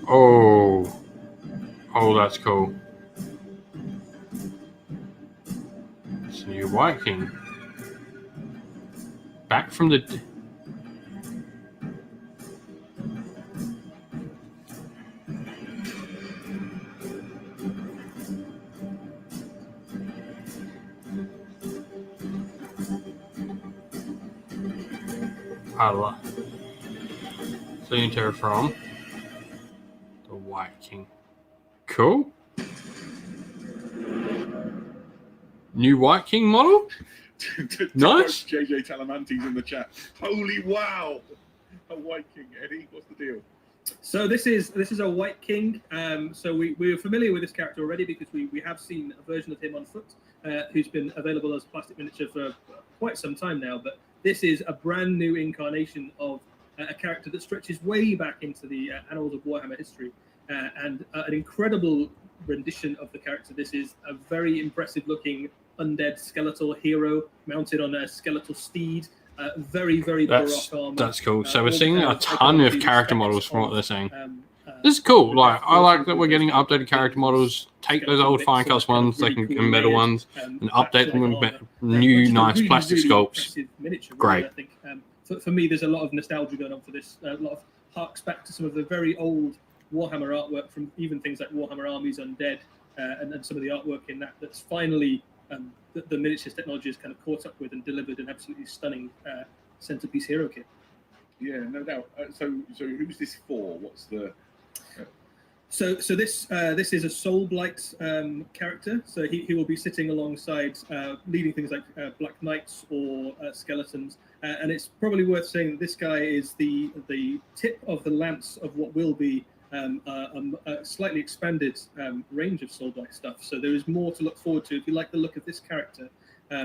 Oh, that's cool. It's a new White King. Back from the... Allah. Fleeing terror from the White King. Cool. New White King model? Nice. JJ Talamantes in the chat. Holy wow! A White King, Eddie. What's the deal? So this is a White King. So we are familiar with this character already because we have seen a version of him on foot, who's been available as a plastic miniature for quite some time now. But this is a brand new incarnation of a character that stretches way back into the annals of Warhammer history, and an incredible rendition of the character. This is a very impressive looking undead skeletal hero mounted on a skeletal steed. Very, very baroque armor. That's cool. So we're seeing a ton of character models from what they're saying. This is cool. I like that we're getting updated character models. Take those old Finecast ones, they can and metal ones, and update them with new nice plastic sculpts. Great. I think for me, there's a lot of nostalgia going on for this. A lot of harks back to some of the very old Warhammer artwork from even things like Warhammer Armies Undead, and some of the artwork in that's finally the miniatures technology has kind of caught up with and delivered an absolutely stunning centerpiece hero kit. Yeah, no doubt. So who's this for? What's the? So this is a Soul Blight character. So he will be sitting alongside leading things like Black Knights or skeletons. And it's probably worth saying that this guy is the tip of the lance of what will be a slightly expanded range of Soul Blight stuff. So there is more to look forward to if you like the look of this character.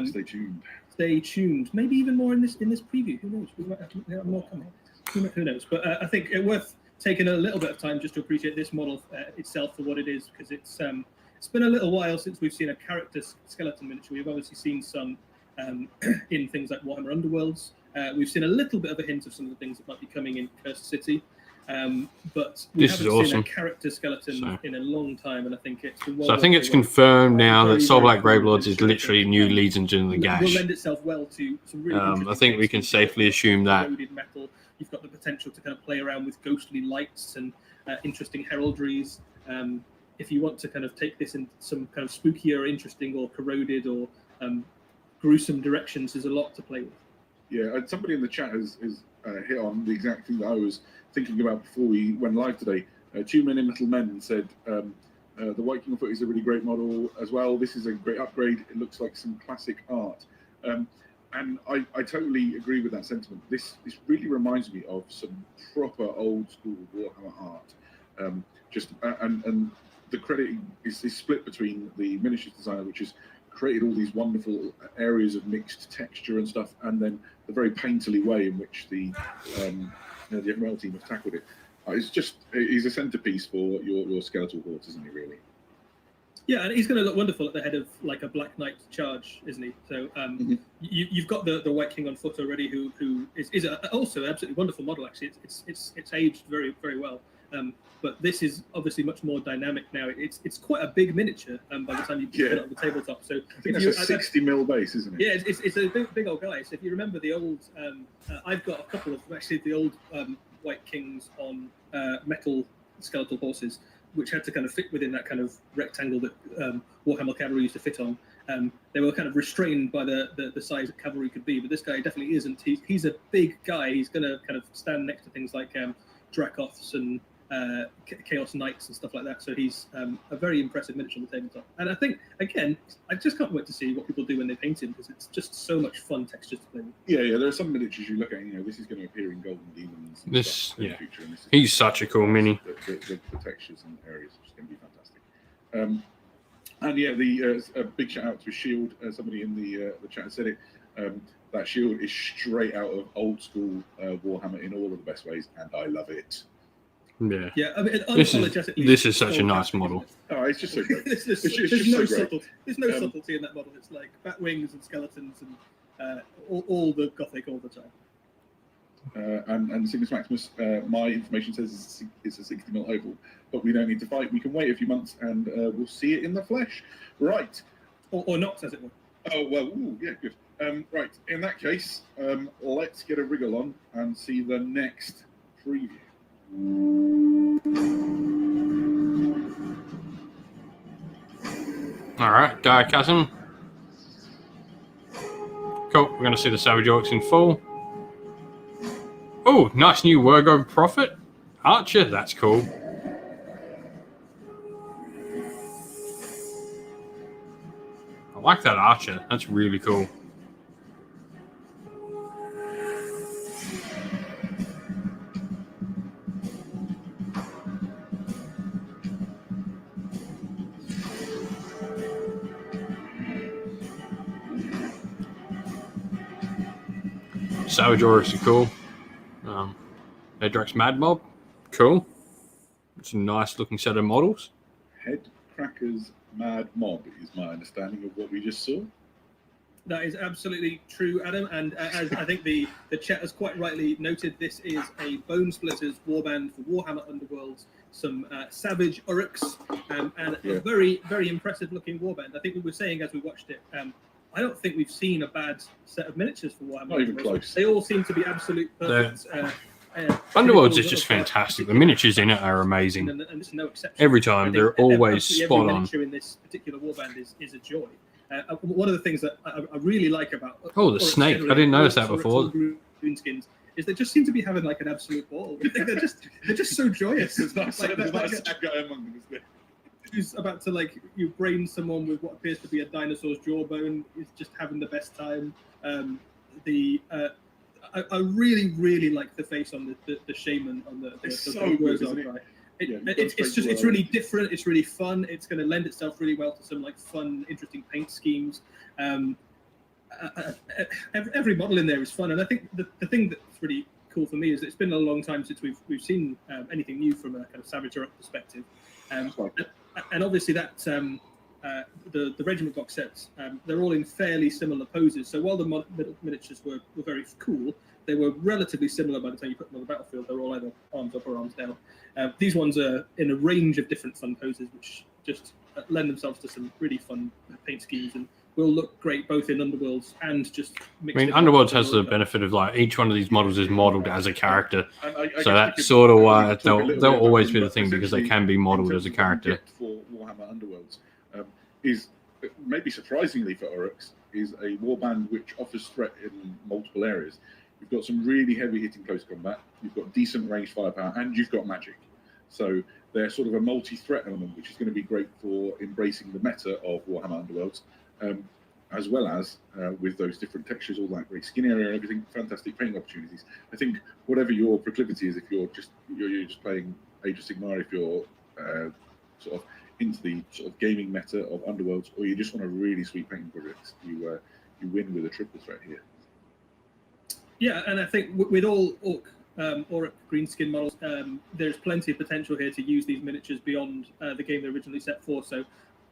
Stay tuned. Stay tuned. Maybe even more in this preview. Who knows? We might have more coming. Who knows? But I think it's worth taking a little bit of time just to appreciate this model itself for what it is, because it's been a little while since we've seen a character skeleton miniature. We've obviously seen some in things like Warhammer Underworlds. We've seen a little bit of a hint of some of the things that might be coming in Cursed City. But we haven't seen a character skeleton in a long time, and I think it's been well. So I think it's confirmed now that Soul Black Gravelords is literally new Legions in the Gash. Will lend itself well to some really I think we can safely assume that. Metal. You've got the potential to kind of play around with ghostly lights and interesting heraldries. If you want to kind of take this in some kind of spookier, or interesting, or corroded, or gruesome directions, there's a lot to play with. Yeah, somebody in the chat has hit on the exact thing that I was thinking about before we went live today. 2 Minute Metal Men said the White King of Foot is a really great model as well. This is a great upgrade. It looks like some classic art. And I totally agree with that sentiment. This really reminds me of some proper old school Warhammer art. And the credit is split between the miniatures designer, which has created all these wonderful areas of mixed texture and stuff, and then the very painterly way in which the FML team have tackled it. He's a centerpiece for your skeletal hordes, isn't he, really? Yeah, and he's going to look wonderful at the head of like a Black Knight charge, isn't he? So you've got the White King on foot already, who is also an absolutely wonderful model. Actually, it's aged very, very well. But this is obviously much more dynamic now. It's quite a big miniature by the time you put it on the tabletop. So I think that's a 60 mil base, isn't it? Yeah, it's a big old guy. So if you remember the old, I've got a couple of actually the old White Kings on metal skeletal horses, which had to kind of fit within that kind of rectangle that Warhammer cavalry used to fit on. They were kind of restrained by the size that cavalry could be, but this guy definitely isn't. He's a big guy. He's going to kind of stand next to things like Dracoths and Chaos Knights and stuff like that. So he's a very impressive miniature on the tabletop. And I think, again, I just can't wait to see what people do when they paint him, because it's just so much fun textures to play with. Yeah. There are some miniatures you look at, this is going to appear in Golden Demons and stuff in the future. And he's such a cool mini. The textures and areas are just going to be fantastic. And yeah, a big shout out to Shield. Somebody in the chat said it. That Shield is straight out of old school Warhammer in all of the best ways, and I love it. Yeah. I mean, this is such a nice model. Oh, it's just so great. There's no subtlety in that model. It's like bat wings and skeletons and all the gothic all the time. And Cygnus Maximus, my information says it's a 60 mil oval, but we don't need to fight. We can wait a few months and we'll see it in the flesh. Right. Or not, as it were. Oh, well, yeah, good. Right, in that case, let's get a wriggle on and see the next preview. All right, Dire Chasm. Cool, we're going to see the Savage Orcs in full. Oh, nice new Wergo Prophet. Archer, that's cool. I like that Archer, that's really cool. Savage Orcs are cool. Headrax Mad Mob, cool. It's a nice looking set of models. Headcrackers Mad Mob is my understanding of what we just saw. That is absolutely true, Adam. And as I think the chat has quite rightly noted, this is a Bone Splitters warband for Warhammer Underworlds. Some Savage Orcs and a very, very impressive looking warband. I think we were saying as we watched it, I don't think we've seen a bad set of miniatures for Warhammer. Not even close. They all seem to be absolute perfect. Underworlds is just fantastic. The miniatures in it are amazing. And it's no exception. Every time, they're always spot on. Every miniature in this particular warband is a joy. One of the things that I really like about the snake. I didn't notice that before. Greenskins is they just seem to be having like an absolute ball. they're just so joyous. There's not Like a sad guy among them, is there? Who's about to like you brain someone with what appears to be a dinosaur's jawbone is just having the best time. I really like the face on the shaman on the so good, isn't it? It's really different. It's really fun. It's going to lend itself really well to some like fun, interesting paint schemes. Every model in there is fun, and I think the thing that's really cool for me is that it's been a long time since we've seen anything new from a kind of Savage Orc perspective. And obviously that the regiment box sets, they're all in fairly similar poses. So while the miniatures were very cool, they were relatively similar by the time you put them on the battlefield. They're all either arms up or arms down. These ones are in a range of different fun poses, which just lend themselves to some really fun paint schemes and will look great both in Underworlds and just mixed. I mean, Underworlds has the benefit of like each one of these models is modelled as a character, so that's sort of why they'll always be the thing, because they can be modelled as a character. For Warhammer Underworlds, is maybe surprisingly for Orcs, is a warband which offers threat in multiple areas. You've got some really heavy hitting close combat, you've got decent ranged firepower, and you've got magic. So they're sort of a multi-threat element, which is going to be great for embracing the meta of Warhammer Underworlds. As well as with those different textures, all that great skin area and everything, fantastic painting opportunities. I think whatever your proclivity is, if you're just playing Age of Sigmar, if you're sort of into the sort of gaming meta of Underworlds, or you just want a really sweet painting projects, you win with a triple threat here. Yeah, and I think with all Orc greenskin models, there's plenty of potential here to use these miniatures beyond the game they're originally set for. So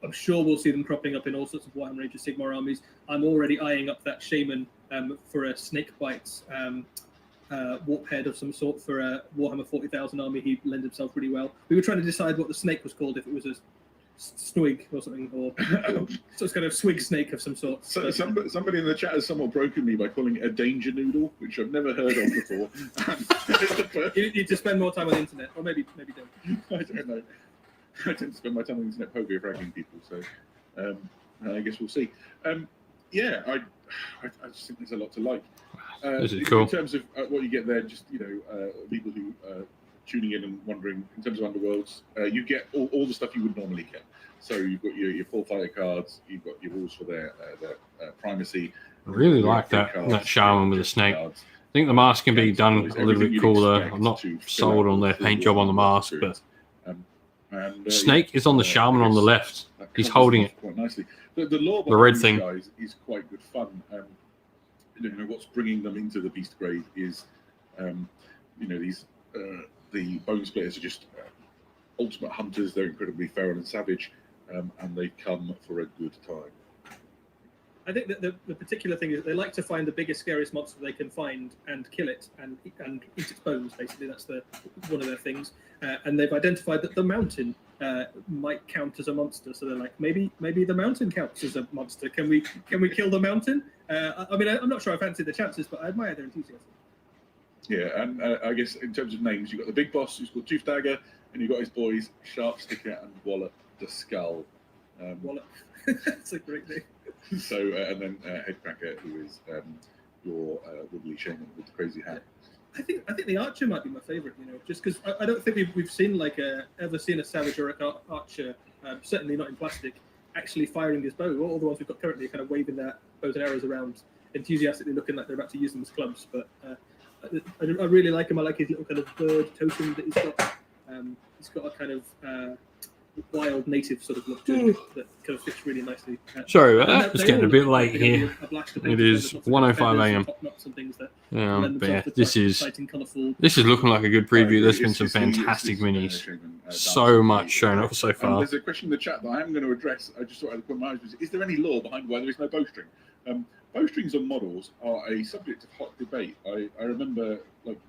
I'm sure we'll see them cropping up in all sorts of Warhammer Age of Sigmar armies. I'm already eyeing up that shaman for a snake bites warp head of some sort for a Warhammer 40,000 army. He lends himself really well. We were trying to decide what the snake was called, if it was a Snwig or something, or some kind of swig snake of some sort. So somebody in the chat has somewhat broken me by calling it a danger noodle, which I've never heard of before. You need to spend more time on the internet, or maybe don't. I don't know. I tend to spend my time on the internet pogo fragging people, so I guess we'll see. Yeah, I just think there's a lot to like. This is cool. In terms of what you get there, just people who tuning in and wondering, in terms of Underworlds, you get all the stuff you would normally get. So you've got your full fighter cards, you've got your rules for their primacy. I really like that shaman with the snake. I think the mask can be done a little bit cooler. I'm not sold on their paint job on the mask, but snake is on the shaman on the left. He's holding it quite nicely. The lore the red these thing guys is quite good fun. What's bringing them into the beast grade is these the bone splitters are just ultimate hunters. They're incredibly feral and savage, and they come for a good time. I think that the particular thing is they like to find the biggest, scariest monster they can find and kill it and eat its bones. Basically, that's one of their things. And they've identified that the mountain might count as a monster. So they're like, maybe the mountain counts as a monster. Can we kill the mountain? I mean, I'm not sure I fancy the chances, but I admire their enthusiasm. Yeah, and I guess in terms of names, you've got the big boss who's called Tooth Dagger, and you've got his boys Sharp Sticker and Wallop the Skull. Wallop, that's a great name. So, and then Headcracker, who is your woodly shaman with the crazy hat. I think the archer might be my favourite. Just because I don't think we've seen ever seen a savage or an archer, certainly not in plastic, actually firing his bow. All the ones we've got currently are kind of waving their bows and arrows around, enthusiastically looking like they're about to use them as clubs. But I really like him. I like his little kind of bird totem that he's got. He's got a kind of wild native sort of look to him that kind of fits really nicely. Sorry about that. It's getting a bit late here. It is 1:05 a.m. Yeah, but yeah, this is looking like a good preview. There's been some fantastic minis. So much shown off so far. There's a question in the chat that I am going to address. I just thought I'd put my eyes. Is there any lore behind why there is no bowstring? Bowstrings on models are a subject of hot debate. I remember,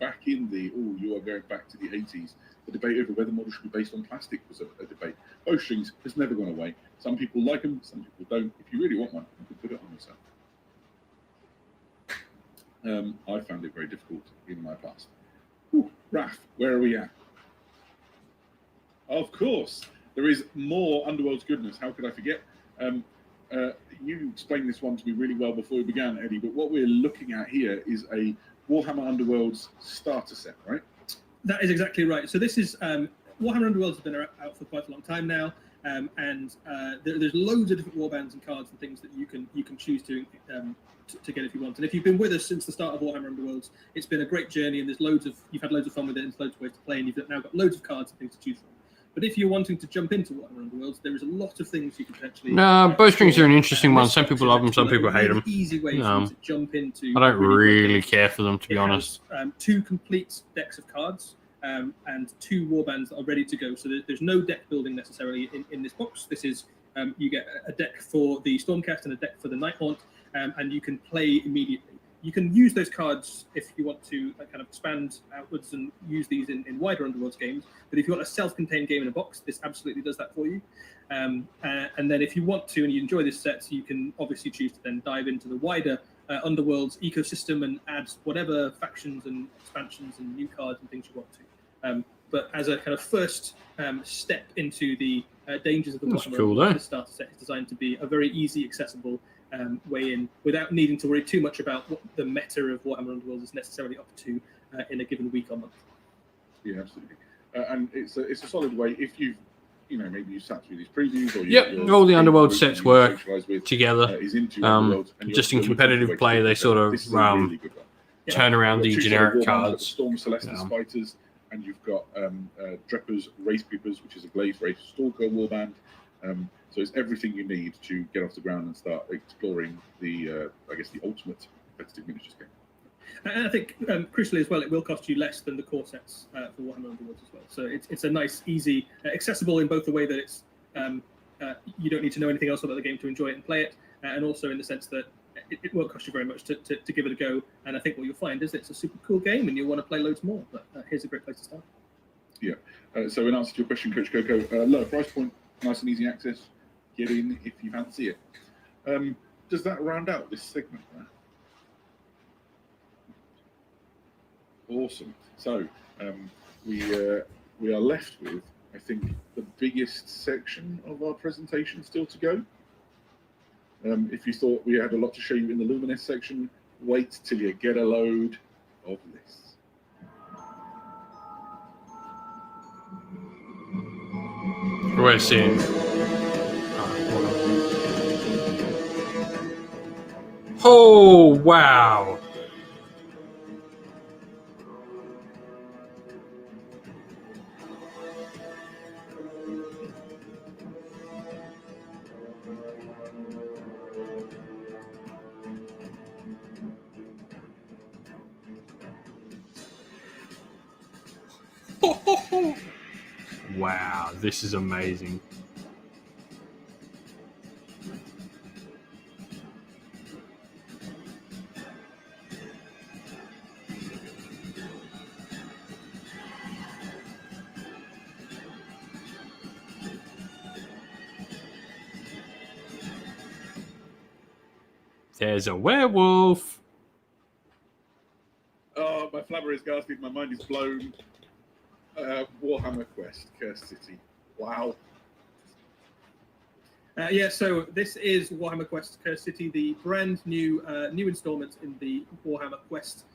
back in you are going back to the 80s, the debate over whether models should be based on plastic was a debate. Bowstrings has never gone away. Some people like them, some people don't. If you really want one, you can put it on yourself. I found it very difficult in my past. Raph, where are we at? Of course, there is more Underworld's goodness. How could I forget? You explained this one to me really well before we began, Eddie, but what we're looking at here is a Warhammer Underworld's starter set, right? That is exactly right. So this is Warhammer Underworlds has been out for quite a long time now, and there's loads of different warbands and cards and things that you can choose to get if you want. And if you've been with us since the start of Warhammer Underworlds, it's been a great journey, and you've had loads of fun with it, and loads of ways to play, and you've now got loads of cards and things to choose from. But if you're wanting to jump into Warhammer Underworlds, there is a lot of things you can potentially. No, bowstrings are an interesting one. Some people love them, some people hate them. Easy way for you to jump into. I don't really care for them, to be honest. Two complete decks of cards. And two warbands that are ready to go. So there's no deck building necessarily in this box. This is you get a deck for the Stormcast and a deck for the Nighthaunt, and you can play immediately. You can use those cards if you want to kind of expand outwards and use these in wider Underworlds games. But if you want a self-contained game in a box, this absolutely does that for you. And then if you want to and you enjoy this set, you can obviously choose to then dive into the wider Underworld's ecosystem and add whatever factions and expansions and new cards and things you want to. But as a kind of first step into the dangers of the Warhammer, the starter set is designed to be a very easy, accessible way in without needing to worry too much about what the meta of Warhammer Underworld is necessarily up to in a given week or month. Yeah, absolutely. And it's a solid way if you've maybe you sat through these previews or all the Underworld sets work together. And just in competitive play, they sort of turn around the generic cards. Storm Celestis fighters, and you've got Dreppers, Race Peepers, which is a Glaive Race Stalker warband. So it's everything you need to get off the ground and start exploring the ultimate competitive miniatures game. And I think, crucially as well, it will cost you less than the core sets for Warhammer Underworlds as well. So it's a nice, easy, accessible in both the way that it's you don't need to know anything else about the game to enjoy it and play it, and also in the sense that it won't cost you very much to give it a go. And I think what you'll find is it's a super cool game and you'll want to play loads more. But here's a great place to start. Yeah. So in answer to your question, Coach Coco, lower price point, nice and easy access. Get in if you fancy it. Does that round out this segment? Right? Awesome. So we are left with, I think, the biggest section of our presentation still to go. If you thought we had a lot to show you in the Luminesce section, wait till you get a load of this. We're seeing. Oh, wow. Wow, this is amazing. There's a werewolf. Oh, my flabber is ghastly. My mind is blown. Warhammer Quest, Cursed City. Wow. So this is Warhammer Quest Cursed City, the brand new installment in the Warhammer Quest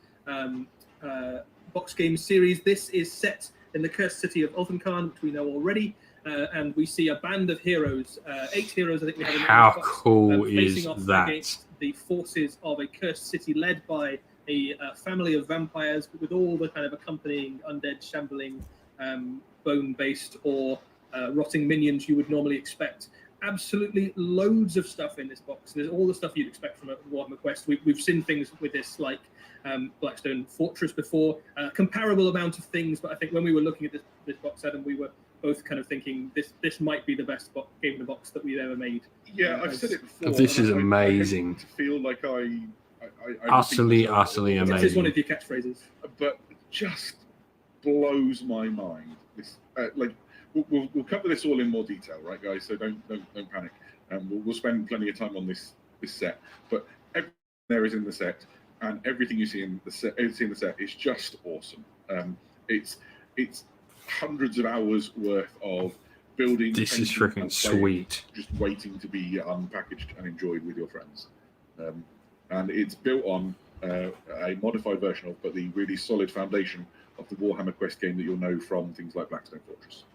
box game series. This is set in the Cursed City of Ulthunkhan, which we know already, and we see a band of heroes, 8 heroes. I think we have. How cool is that? Against the forces of a cursed city led by a family of vampires, with all the kind of accompanying undead, shambling, bone-based or rotting minions you would normally expect. Absolutely loads of stuff in this box. There's all the stuff you'd expect from a Warhammer Quest. We've seen things with this like Blackstone Fortress before, comparable amount of things, but I think when we were looking at this box, Adam, we were both kind of thinking this might be the best game in the box that we've ever made. Yeah, I've said it before. This is amazing. I feel like I utterly amazing. It's one of your catchphrases. But just blows my mind. This we'll cover this all in more detail, right, guys? So don't panic. We'll spend plenty of time on this set. But everything there is in the set, and everything you see in the set is just awesome. It's hundreds of hours worth of building. This is freaking sweet. Just waiting to be unpackaged and enjoyed with your friends. And it's built on a modified version of, but the really solid foundation of the Warhammer Quest game that you'll know from things like Blackstone Fortress.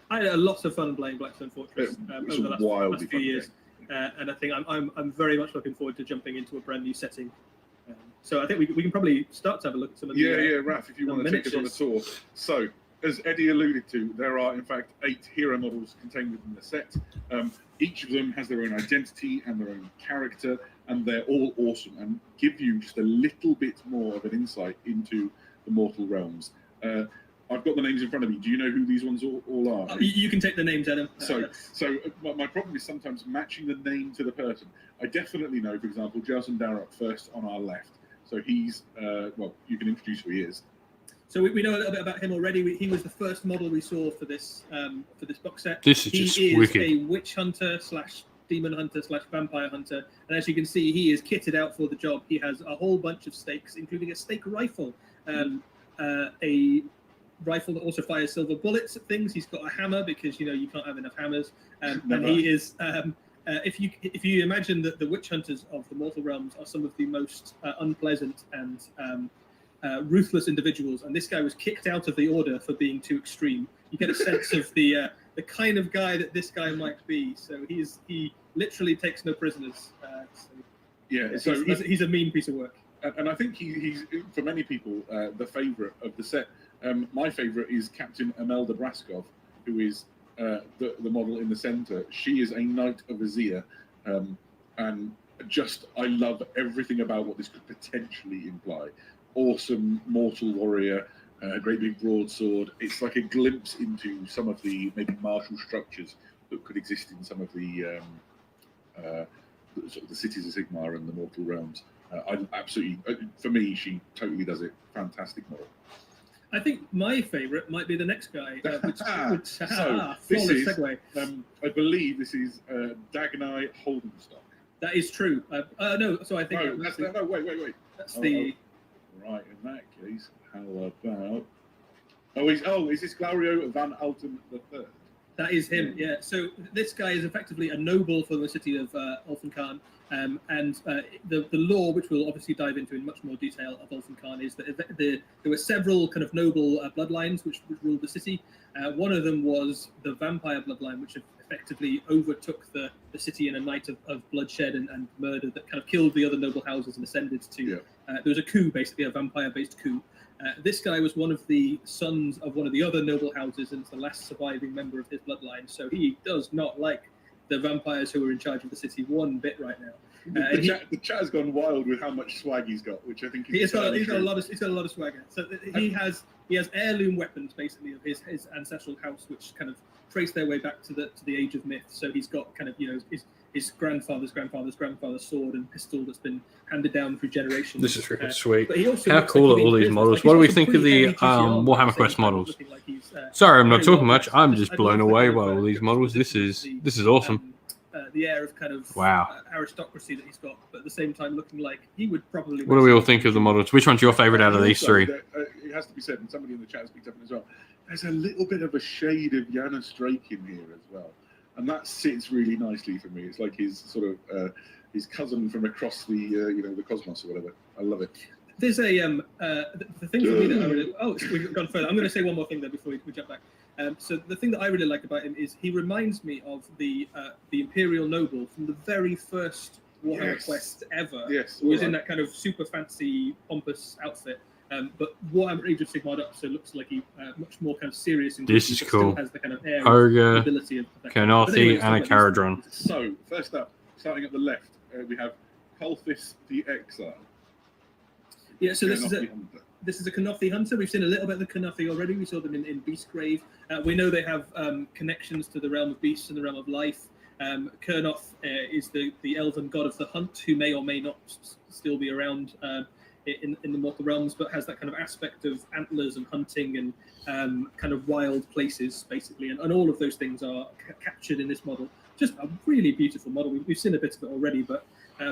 I had a lot of fun playing Blackstone Fortress over the last few years, and I think I'm very much looking forward to jumping into a brand new setting. So I think we can probably start to have a look at some of the Raph, if you want to take us on a tour. So, as Eddie alluded to, there are in fact 8 hero models contained within the set. Each of them has their own identity and their own character, and they're all awesome and give you just a little bit more of an insight into the mortal realms. I've got the names in front of me. Do you know who these ones all are? You can take the names, Adam. So my problem is sometimes matching the name to the person. I definitely know, for example, Jason Darroch first on our left. So he's, well, you can introduce who he is. So we know a little bit about him already. He was the first model we saw for this box set. This is just wicked. He is a witch hunter / demon hunter / vampire hunter, and as you can see, he is kitted out for the job. He has a whole bunch of stakes, including a stake rifle, a rifle that also fires silver bullets at things. He's got a hammer because you can't have enough hammers, and he is. If you imagine that the witch hunters of the mortal realms are some of the most unpleasant and ruthless individuals, and this guy was kicked out of the order for being too extreme. You get a sense of the kind of guy that this guy might be. So he literally takes no prisoners. So he's a mean piece of work. And I think he's for many people the favourite of the set. My favourite is Captain Imelda Braskov, who is the model in the centre. She is a Knight of Azir, and I love everything about what this could potentially imply. Awesome mortal warrior, a great big broadsword. It's like a glimpse into some of the maybe martial structures that could exist in some of the sort of the cities of Sigmar and the mortal realms. I absolutely, for me, she totally does it. Fantastic model. I think my favourite might be the next guy. Flawless segue. I believe this is Dagnai Holdenstock. That is true. No, so I think... No, wait. That's the... Right, in that case, how about... is this Glario Van Alten III? That is him, yeah. So this guy is effectively a noble for the city of Ulfenkarn. And the lore, which we'll obviously dive into in much more detail of Ulfenkarn, is that there were several kind of noble bloodlines which ruled the city. One of them was the vampire bloodline, which effectively overtook the city in a night of bloodshed and murder that kind of killed the other noble houses and ascended to... there was a coup, basically, a vampire-based coup. This guy was one of the sons of one of the other noble houses and is the last surviving member of his bloodline. So he does not like the vampires who are in charge of the city one bit right now. The chat has gone wild with how much swag he's got, which I think is he's got a lot of swagger. So he has heirloom weapons basically of his ancestral house, which kind of trace their way back to the age of myth. So he's got kind of his grandfather's sword and pistol that's been handed down through generations. This is freaking sweet. How cool are all these models? What do we think of the Warhammer Quest models? Sorry, I'm not talking much. I'm just blown away by all these models. This is awesome. The air of kind of aristocracy that he's got, but at the same time looking like he would probably... What do we all think of the models? Which one's your favourite out of these three? It has to be said, and somebody in the chat has picked up on it as well, there's a little bit of a shade of Janos Drake in here as well. And that sits really nicely for me. It's like his sort of his cousin from across the the cosmos or whatever. I love it. There's a the thing for me that I really... Oh, we've gone further. I'm going to say one more thing there before we jump back. So the thing that I really like about him is he reminds me of the Imperial Noble from the very first Warhammer Quest ever. Yes, who was in that kind of super fancy, pompous outfit. But Warhammer Age of Sigmar up, so looks like he much more kind of serious. This is cool. Has the kind of air Ogre, ability of that. Carnarthi, and a Caradron. So first up, starting at the left, we have Kulthis the Exile. Yeah, so this is a Carnarthi hunter. We've seen a little bit of the Carnarthi already. We saw them in Beastgrave. We know they have connections to the realm of beasts and the realm of life. Kurnoth is the elven god of the hunt, who may or may not still be around in the mortal realms, but has that kind of aspect of antlers and hunting and kind of wild places, basically. And all of those things are captured in this model. Just a really beautiful model. We've seen a bit of it already, but I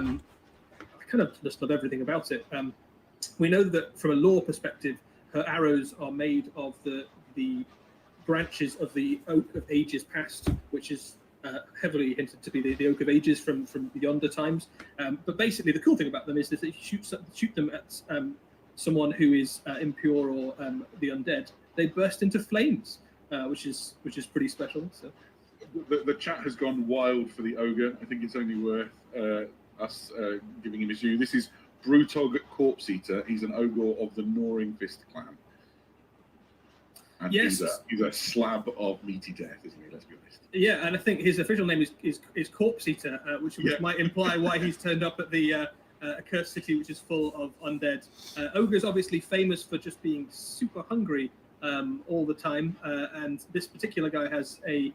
kind of just love everything about it. We know that from a lore perspective, her arrows are made of the branches of the oak of ages past, which is heavily hinted to be the Oak of Ages from yonder times. But basically, the cool thing about them is that if you shoot them at someone who is impure or the undead, they burst into flames, which is pretty special. So. The chat has gone wild for the ogre. I think it's only worth us giving him his due. This is Brutog Corpse Eater. He's an ogre of the Gnawing Fist clan. And yes. he's a slab of meaty death, isn't he? Let's be honest. Yeah, and I think his official name is Corpse Eater, which might imply why he's turned up at the cursed city, which is full of undead. Ogre is obviously famous for just being super hungry all the time, and this particular guy has a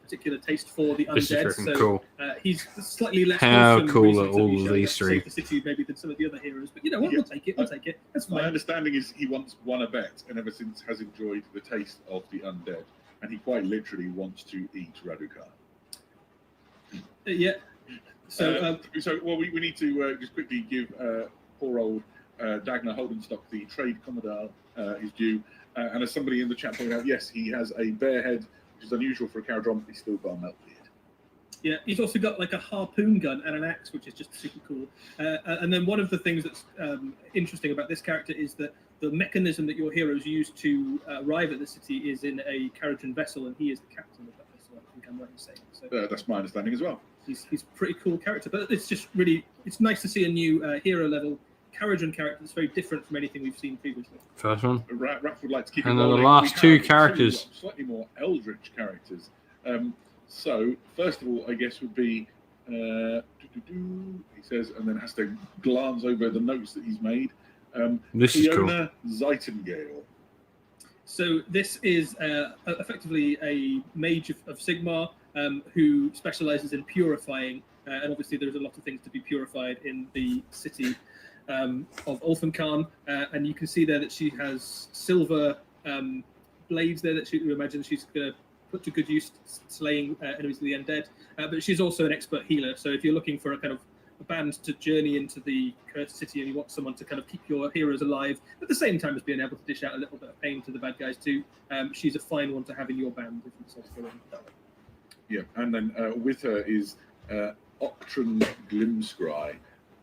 particular taste for the This undead. is freaking So cool. he's slightly less. How wholesome cool reason are that we all should of these save three? the city maybe than some of the other heroes, but you know what? We'll take it. We'll take it. That's My fine. understanding is he once won a bet and ever since has enjoyed the taste of the undead, and he quite literally wants to eat Radukar. Yeah. So we need to just quickly give poor old Dagnar Holdenstock, the trade commodore, his due. And as somebody in the chat pointed out, yes, he has a bare head, which is unusual for a Caradron, but he's still got a melt beard. Yeah, he's also got like a harpoon gun and an axe, which is just super cool. And then one of the things that's interesting about this character is that the mechanism that your heroes use to arrive at the city is in a Caradron vessel, and he is the captain of that vessel. I think I'm right in saying. So That's my understanding as well. he's a pretty cool character, but it's just really nice to see a new hero level Caradron character that's very different from anything we've seen previously. First one. Raph would like to keep And it then the rolling. last We two have characters. slightly more eldritch characters. So first of all, I guess would be he says, and then has to glance over the notes that he's made. This is cool. Fiona Zeitengale. So this is effectively a mage of Sigmar who specializes in purifying, and obviously there's a lot of things to be purified in the city of Ulfenkarn, and you can see there that she has silver blades there that you imagine she's going to put to good use slaying enemies of the undead, but she's also an expert healer. So if you're looking for a kind of a band to journey into the cursed city and you want someone to kind of keep your heroes alive at the same time as being able to dish out a little bit of pain to the bad guys too, she's a fine one to have in your band if you decide to go in that way. Yeah, and then with her is Octron Glimscry,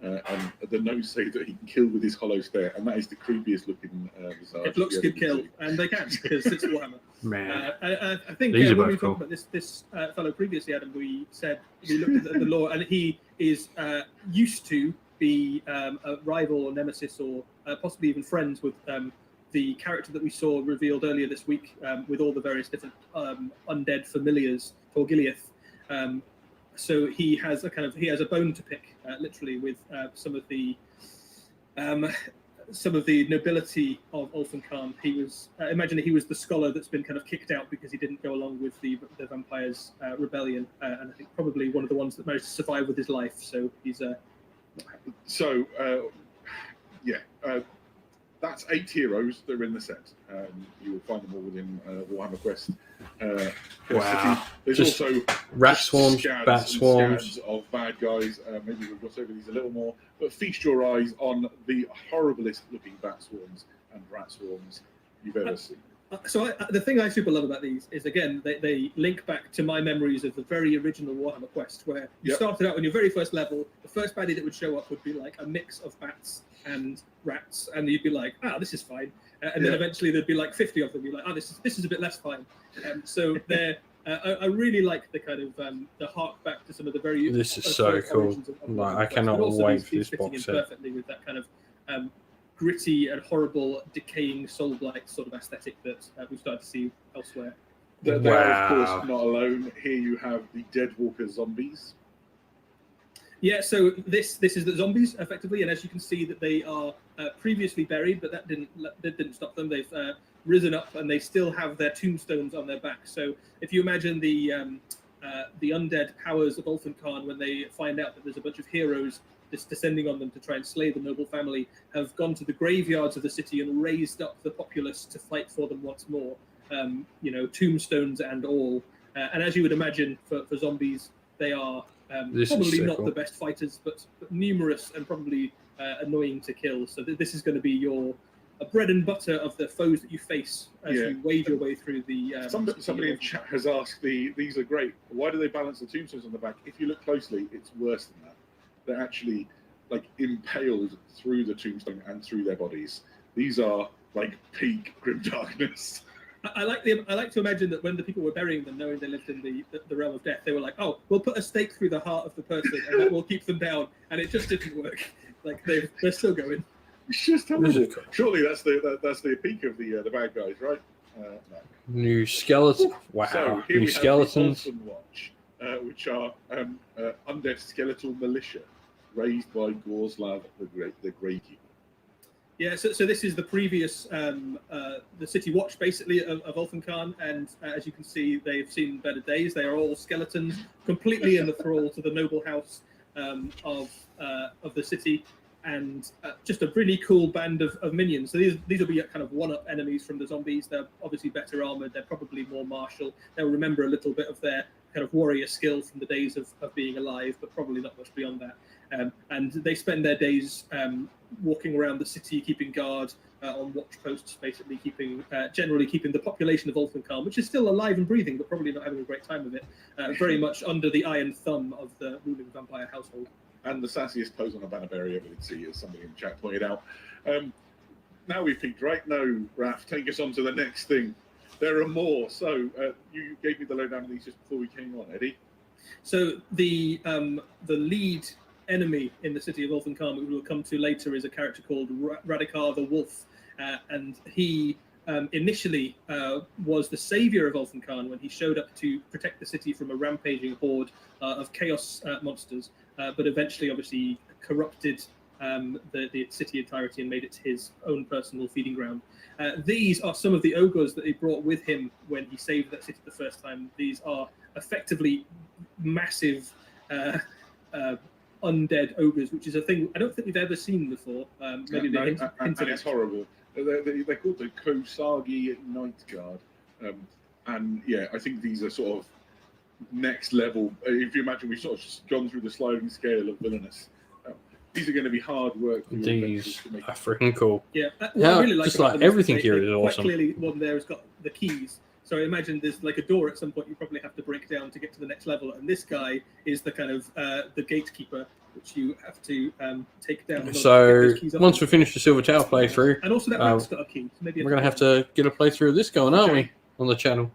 and the notes say that he can kill with his hollow stare, and that is the creepiest looking visage. It looks you good ever kill, see. and they can because it's Warhammer. Man. I think These are when we both talked cool. about this fellow previously, Adam, we looked at the lore, and he is used to be a rival or nemesis or possibly even friends with the character that we saw revealed earlier this week with all the various different undead familiars, Torgiliath. So he has a bone to pick, literally, with some of the nobility of Ulfenkarn. He was imagine he was the scholar that's been kind of kicked out because he didn't go along with the vampires' rebellion, and I think probably one of the ones that managed to survive with his life. So he's not happy. So that's 8 heroes that are in the set. You will find them all within Warhammer Quest. Wow. City. There's Just also rat swarms, scads bat and swarms. scads of bad guys. Maybe we'll gloss over these a little more, but feast your eyes on the horriblest looking bat swarms and rat swarms you've ever seen. So the thing I super love about these is, again, they link back to my memories of the very original Warhammer Quest, where you started out on your very first level, the first baddie that would show up would be like a mix of bats and rats, and you'd be like, this is fine. And then eventually there'd be like 50 of them. You're like, this is a bit less fine. So they're I really like the kind of the hark back to some of the very. This is so cool. Like, I cannot wait for this fitting box in set. perfectly with that kind of gritty and horrible, decaying soul blight sort of aesthetic that we've started to see elsewhere. They're of course not alone. Here you have the Deadwalker zombies. Yeah, so this is the zombies effectively, and as you can see that they are previously buried, but that didn't stop them. They've risen up, and they still have their tombstones on their back. So if you imagine the undead powers of Ulfenkarn, when they find out that there's a bunch of heroes just descending on them to try and slay the noble family, have gone to the graveyards of the city and raised up the populace to fight for them once more. Tombstones and all. And as you would imagine, for zombies, they are probably not the best fighters, but numerous and probably annoying to kill. So this is going to be your bread and butter of the foes that you face as you wade your way through the. Somebody in chat has asked, these are great. Why do they balance the tombstones on the back? If you look closely, it's worse than that. They're actually like impaled through the tombstone and through their bodies. These are like peak grimdarkness. I like to imagine that when the people were burying them, knowing they lived in the realm of death, they were like, "Oh, we'll put a stake through the heart of the person, and that will keep them down." And it just didn't work. Like they're still going. It's just terrible. Surely that's the peak of the bad guys, right? No. New skeleton. Wow. So here new we skeletons. have the Watch, which are undead skeletal militia raised by Gorslav the Greykeeper. Yeah, so this is the previous the city watch basically of Ulfenkhan, and as you can see, they've seen better days. They are all skeletons, completely in the thrall to the noble house of the city. And just a really cool band of minions. So these will be kind of one-up enemies from the zombies. They're obviously better armored. They're probably more martial. They'll remember a little bit of their kind of warrior skill from the days of being alive, but probably not much beyond that. And they spend their days walking around the city, keeping guard on watch posts, basically generally keeping the population of Ulfenkhan, which is still alive and breathing, but probably not having a great time of it, very much under the iron thumb of the ruling vampire household. And the sassiest pose on a banner bearer ever did see, as somebody in chat pointed out. Now we've peaked, right? No, Raph, take us on to the next thing. There are more. So you gave me the lowdown on these just before we came on, Eddie. So the lead enemy in the city of Ulfenkhan, which we will come to later, is a character called Radikar the Wolf, and he initially was the savior of Ulfenkhan when he showed up to protect the city from a rampaging horde of chaos monsters, but eventually obviously corrupted the city entirety and made it his own personal feeding ground. These are some of the ogres that he brought with him when he saved that city the first time. These are effectively massive undead ogres, which is a thing I don't think we've ever seen before. Maybe they hinted and it's horrible. They're called the Kosagi Night Guard, and yeah, I think these are sort of next level. If you imagine, we've sort of just gone through the sliding scale of villainous. These are going to be hard work. These are freaking cool. Yeah, what I really like just about like them everything is here is quite awesome. Clearly, one there has got the keys. So I imagine there's like a door at some point you probably have to break down to get to the next level, and this guy is the kind of the gatekeeper, which you have to take down. So once we finish the Silver Tower playthrough, and also that rat's got a key. So maybe we're going to have to get a playthrough of this going, aren't we, on the channel?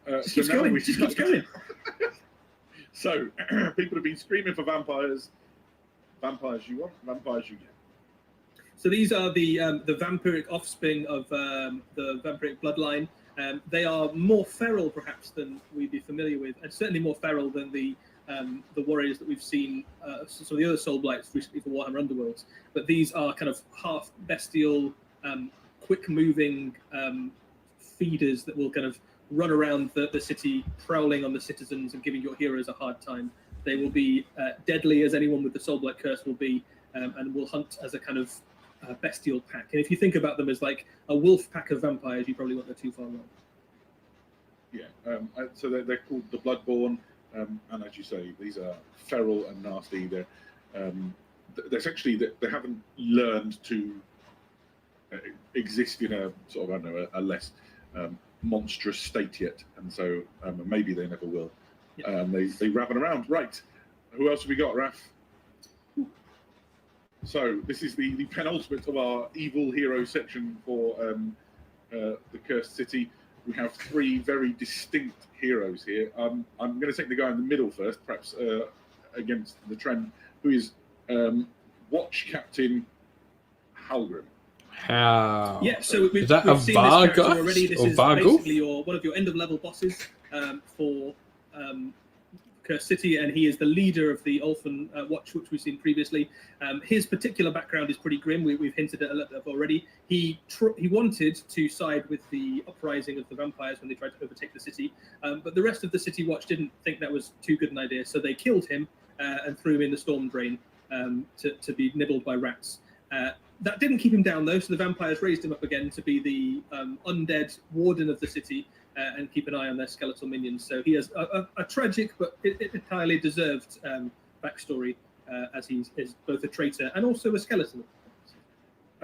Just keeps going. Just keeps going. So people have been screaming for vampires. Vampires you want, vampires you get. So these are the vampiric offspring of the vampiric bloodline. They are more feral, perhaps, than we'd be familiar with, and certainly more feral than the warriors that we've seen. So the other soul blights recently for Warhammer Underworlds. But these are kind of half bestial, quick-moving feeders that will kind of run around the city, prowling on the citizens and giving your heroes a hard time. They will be deadly as anyone with the soul blight curse will be, and will hunt as a kind of bestial pack. And if you think about them as like a wolf pack of vampires, you probably won't go too far wrong. Yeah, so they're called the Bloodborne, and as you say, these are feral and nasty. They're essentially they haven't learned to exist in a sort of, I don't know, a less monstrous state yet, and so maybe they never will. Yeah. They raven around. Right, who else have we got, Raph? So this is the penultimate of our evil hero section for the Cursed City. We have three very distinct heroes here. I'm going to take the guy in the middle first, perhaps against the trend, who is Watch Captain Halgrim. How? Yeah, so we've is that we've a seen this character Vargas already. This or is Vargulf? basically one of your end-of-level bosses for Cursed City, and he is the leader of the Ulfen Watch, which we've seen previously. His particular background is pretty grim. We've hinted at a little bit already. He wanted to side with the uprising of the vampires when they tried to overtake the city, but the rest of the City Watch didn't think that was too good an idea, so they killed him and threw him in the storm drain to be nibbled by rats. That didn't keep him down, though, so the vampires raised him up again to be the undead warden of the city and keep an eye on their skeletal minions. So he has a tragic but entirely deserved backstory, as he is both a traitor and also a skeleton.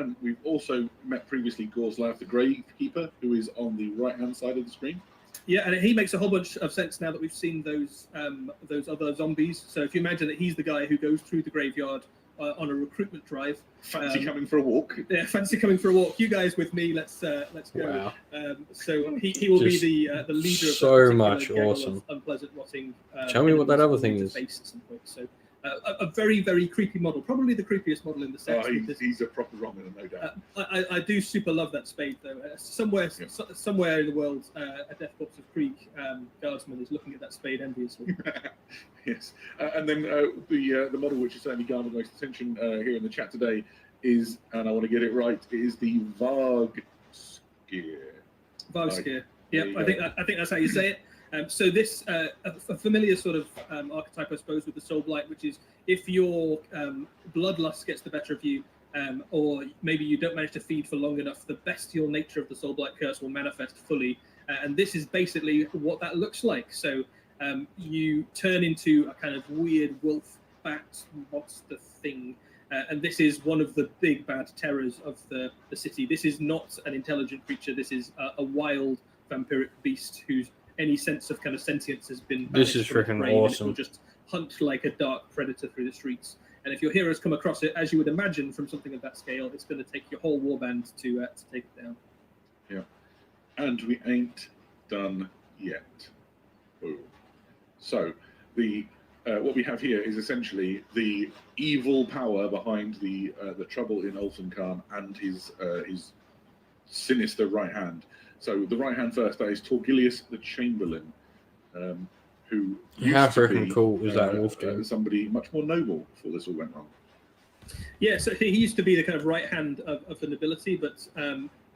And we've also met previously Gorslav, the Gravekeeper, who is on the right-hand side of the screen. Yeah, and he makes a whole bunch of sense now that we've seen those other zombies. So if you imagine that he's the guy who goes through the graveyard on a recruitment drive. Fancy coming for a walk. Yeah, fancy coming for a walk. You guys with me? Let's go. Wow. So he will Just be the leader of so that much gang awesome. of unpleasant rotting. Tell me what that other thing is. Face at some point. So a very, very creepy model, probably the creepiest model in the set. He's a proper Romulan, no doubt. I do super love that spade though. Somewhere in the world, a Death Corps of Krieg guardsman is looking at that spade enviously. Yes, and then the model which has certainly garnered most attention here in the chat today is, and I want to get it right, it is the Vargskir. Vargskir. Yeah, I think that's how you say it. So this a familiar sort of archetype, I suppose, with the Soul Blight, which is if your bloodlust gets the better of you, or maybe you don't manage to feed for long enough, the bestial nature of the Soul Blight curse will manifest fully. And this is basically what that looks like. So you turn into a kind of weird wolf bat monster thing. And this is one of the big bad terrors of the city. This is not an intelligent creature. This is a wild vampiric beast whose any sense of kind of sentience has been This is banished from its freaking brain, and awesome. it will just hunt like a dark predator through the streets. And if your heroes come across it, as you would imagine from something of that scale, it's going to take your whole warband to take it down. Yeah, and we ain't done yet. Ooh. So the what we have here is essentially the evil power behind the trouble in Ulfenkhan and his sinister right hand. So the right hand first, that is Torgilius the Chamberlain, who How used to freaking be, cool is that wolf dude? somebody much more noble before this all went wrong. Yeah, so he used to be the kind of right hand of the nobility, but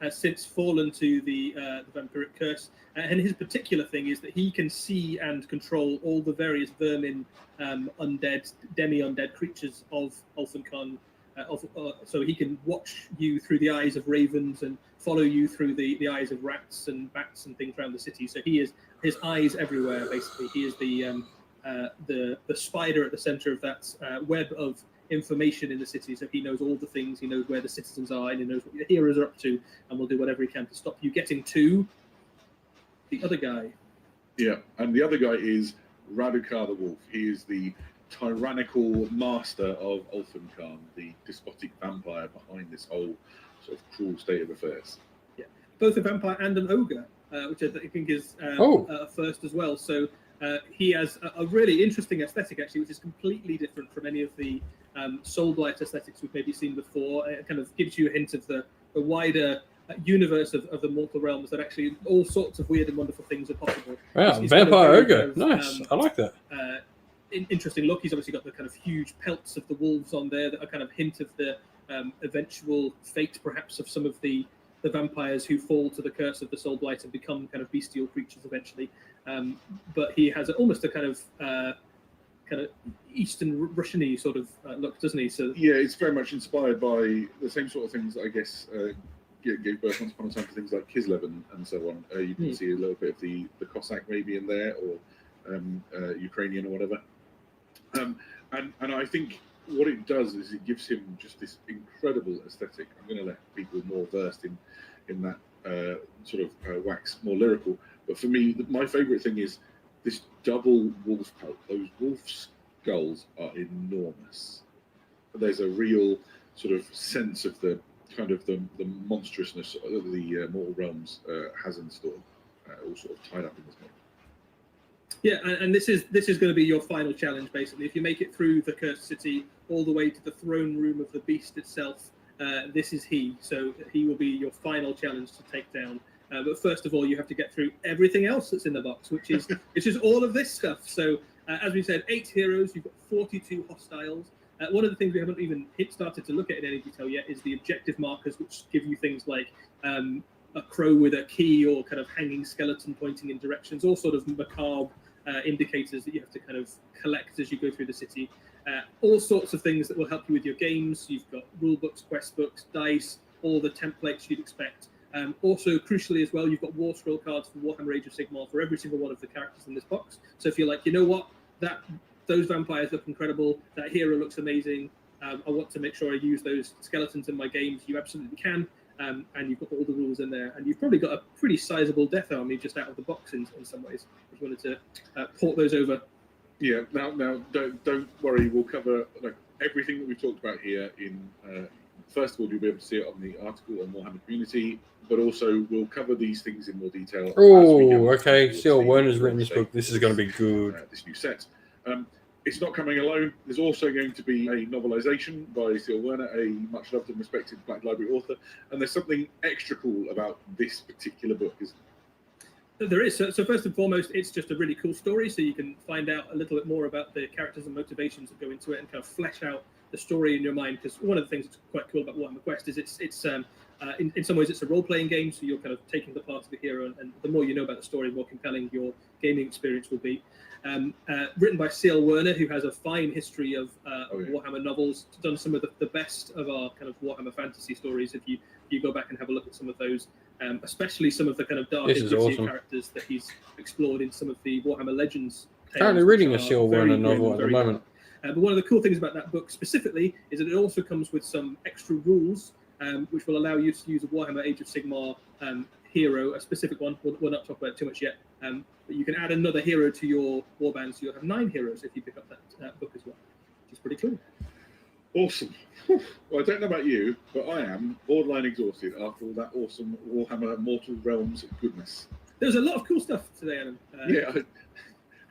has since fallen to the vampiric curse. And his particular thing is that he can see and control all the various vermin, undead, demi-undead creatures of Ulfenkhan. So he can watch you through the eyes of ravens and follow you through the eyes of rats and bats and things around the city. So he is his eyes everywhere. Basically, he is the spider at the center of that web of information in the city. So he knows all the things. He knows where the citizens are, and he knows what your heroes are up to, and will do whatever he can to stop you getting to the other guy. Yeah, and the other guy is Radukar the Wolf. He is the tyrannical master of Ulfenkhan, the despotic vampire behind this whole sort of cruel state of affairs. Yeah, both a vampire and an ogre, which I think is first as well. So he has a really interesting aesthetic, actually, which is completely different from any of the Soul Blight aesthetics we've maybe seen before. It kind of gives you a hint of the wider universe of the mortal realms, that actually all sorts of weird and wonderful things are possible. Wow, He's vampire kind of ogre. very kind of, Nice. I like that. Interesting look. He's obviously got the kind of huge pelts of the wolves on there that are kind of hint of the eventual fate, perhaps, of some of the vampires who fall to the curse of the Soul Blight and become kind of bestial creatures eventually. But he has almost a kind of Eastern Russian-y sort of look, doesn't he? So yeah, it's very much inspired by the same sort of things that I guess gave birth once upon a time to things like Kislev and so on. You can see a little bit of the Cossack maybe in there, or Ukrainian or whatever. And I think what it does is it gives him just this incredible aesthetic. I'm going to let people more versed in that sort of wax more lyrical. But for me, my favourite thing is this double wolf pelt. Those wolf skulls are enormous. There's a real sort of sense of the kind of the monstrousness that the mortal realms has in store, all sort of tied up in this model. Yeah, and this is going to be your final challenge, basically. If you make it through the Cursed City all the way to the throne room of the beast itself, this is he. So he will be your final challenge to take down. But first of all, you have to get through everything else that's in the box, which is all of this stuff. So as we said, 8 heroes. You've got 42 hostiles. One of the things we haven't even started to look at in any detail yet is the objective markers, which give you things like a crow with a key or kind of hanging skeleton pointing in directions, all sort of macabre indicators that you have to kind of collect as you go through the city. All sorts of things that will help you with your games. You've got rule books, quest books, dice, all the templates you'd expect. Also, crucially as well, you've got war scroll cards for Warhammer Age of Sigmar for every single one of the characters in this box. So if you're like, you know what, those vampires look incredible, that hero looks amazing, I want to make sure I use those skeletons in my games. You absolutely can. And you've got all the rules in there, and you've probably got a pretty sizable death army just out of the box in some ways. If you wanted to port those over. Yeah. Now, don't worry. We'll cover like everything that we've talked about here. In first of all, you'll be able to see it on the article on Warhammer Community, but also we'll cover these things in more detail. Oh, okay. Seal Werner's written this book. This is going to be good. This new set. It's not coming alone. There's also going to be a novelization by Seal Werner, a much loved and respected Black Library author. And there's something extra cool about this particular book, isn't there? There is. So first and foremost, it's just a really cool story. So you can find out a little bit more about the characters and motivations that go into it, and kind of flesh out the story in your mind. Because one of the things that's quite cool about Warhammer Quest is it's in some ways it's a role-playing game. So you're kind of taking the part of the hero, and the more you know about the story, the more compelling your gaming experience will be. Written by Seal Werner, who has a fine history of Warhammer novels, done some of the best of our kind of Warhammer fantasy stories. If you go back and have a look at some of those, especially some of the kind of dark awesome characters that he's explored in some of the Warhammer Legends. Currently reading a Seal Werner novel at the moment. But one of the cool things about that book specifically is that it also comes with some extra rules, which will allow you to use a Warhammer Age of Sigmar hero, a specific one. We'll not talk about it too much yet. But you can add another hero to your warband, so you'll have 9 heroes if you pick up that book as well, which is pretty cool. Awesome. Well, I don't know about you, but I am borderline exhausted after all that awesome Warhammer Mortal Realms goodness. There's a lot of cool stuff today, Adam.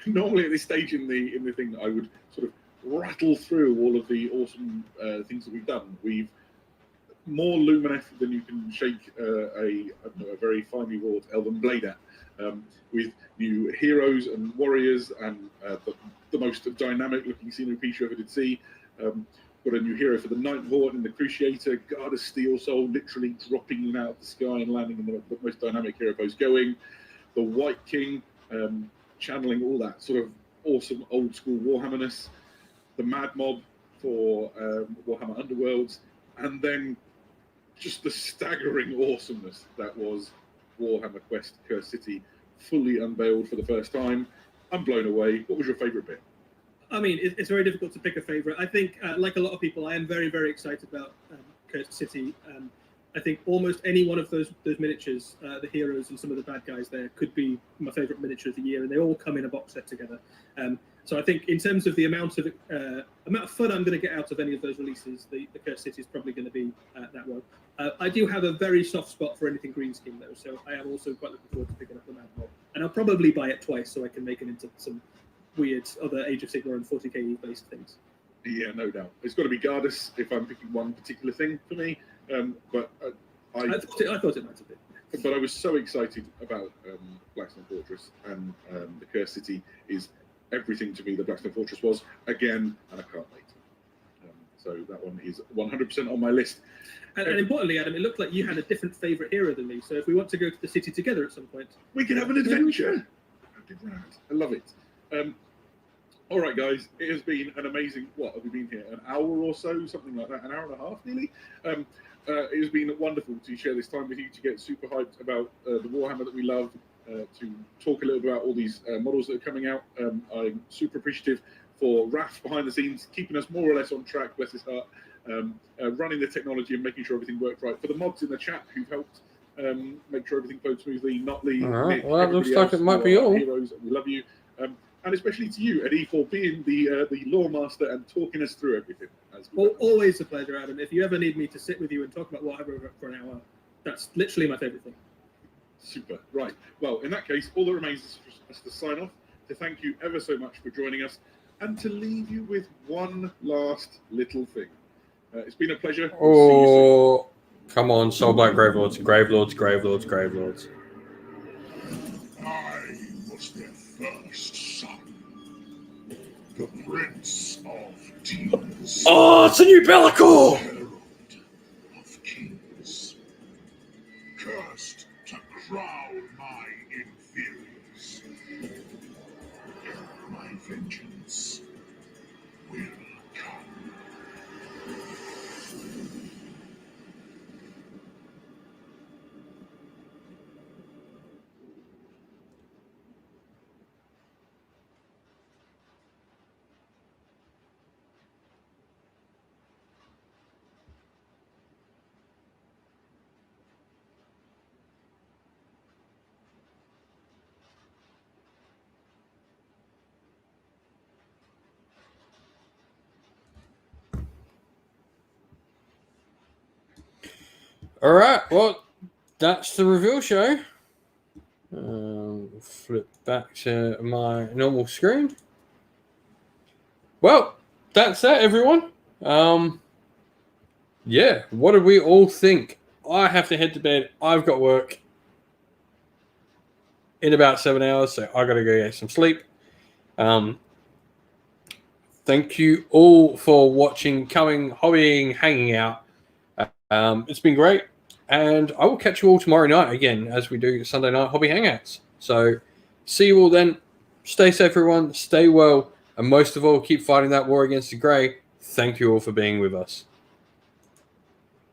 Normally at this stage in the thing, I would sort of rattle through all of the awesome things that we've done. We've more Lumineth than you can shake a very finely wrought elven blade at. With new heroes and warriors and the most dynamic looking scenery piece you ever did see. Got a new hero for the Ninth Warden, the Cruciator, Guard of Steel Soul, literally dropping in out of the sky and landing in the most dynamic hero pose going. The White King, channeling all that sort of awesome old school Warhammerness. The Mad Mob for Warhammer Underworlds, and then just the staggering awesomeness that was Warhammer Quest Cursed City, fully unveiled for the first time. I'm blown away. What was your favourite bit? I mean, it's very difficult to pick a favourite. I think, like a lot of people, I am very, very excited about Cursed City. I think almost any one of those miniatures, the heroes and some of the bad guys there, could be my favourite miniature of the year, and they all come in a box set together. So I think in terms of the amount of fun I'm going to get out of any of those releases, the Cursed City is probably going to be that one. I do have a very soft spot for anything green skin though, so I am also quite looking forward to picking up the Mad Mob, and I'll probably buy it twice so I can make it into some weird other Age of Sigmar and 40k based things. Yeah, no doubt. It's got to be Gardas if I'm picking one particular thing for me. But I thought it might have been. But I was so excited about Blackstone Fortress, and the Cursed City is everything to me that Blackstone Fortress was again, and I can't wait. So that one is 100% on my list. And importantly, Adam, it looked like you had a different favourite hero than me. So if we want to go to the city together at some point, we can have an adventure. I love it. All right, guys, it has been an amazing. What have we been here? An hour or so, something like that. An hour and a half, nearly. It has been wonderful to share this time with you, to get super hyped about the Warhammer that we love, to talk a little bit about all these models that are coming out. I'm super appreciative for Raph behind the scenes, keeping us more or less on track, bless his heart, running the technology and making sure everything worked right. For the mods in the chat who've helped make sure everything flowed smoothly, Notley, Nick, well, that looks like it might be all. Heroes, we love you. And especially to you, Eddie, for being the lore master and talking us through everything. Always a pleasure, Adam. If you ever need me to sit with you and talk about Warhammer for an hour, that's literally my favourite thing. Super. Right. Well, in that case, all that remains is for us to sign off, to thank you ever so much for joining us, and to leave you with one last little thing. It's been a pleasure. Oh, come on, Soul Black Gravelords, Gravelords, Gravelords, Gravelords. I was their first son, the Prince of Tears. Oh, it's a new Bellicor! Herald of Kings. Cursed to crown my inferiors. My vengeance will come. All right, well, that's the reveal show. Flip back to my normal screen. Well, that's that, everyone. Yeah, what did we all think? I have to head to bed. I've got work in about 7 hours, so I got to go get some sleep. Thank you all for watching, coming, hobbying, hanging out. It's been great. And I will catch you all tomorrow night again as we do Sunday night hobby hangouts. So see you all then. Stay safe, everyone. Stay well. And most of all, keep fighting that war against the grey. Thank you all for being with us.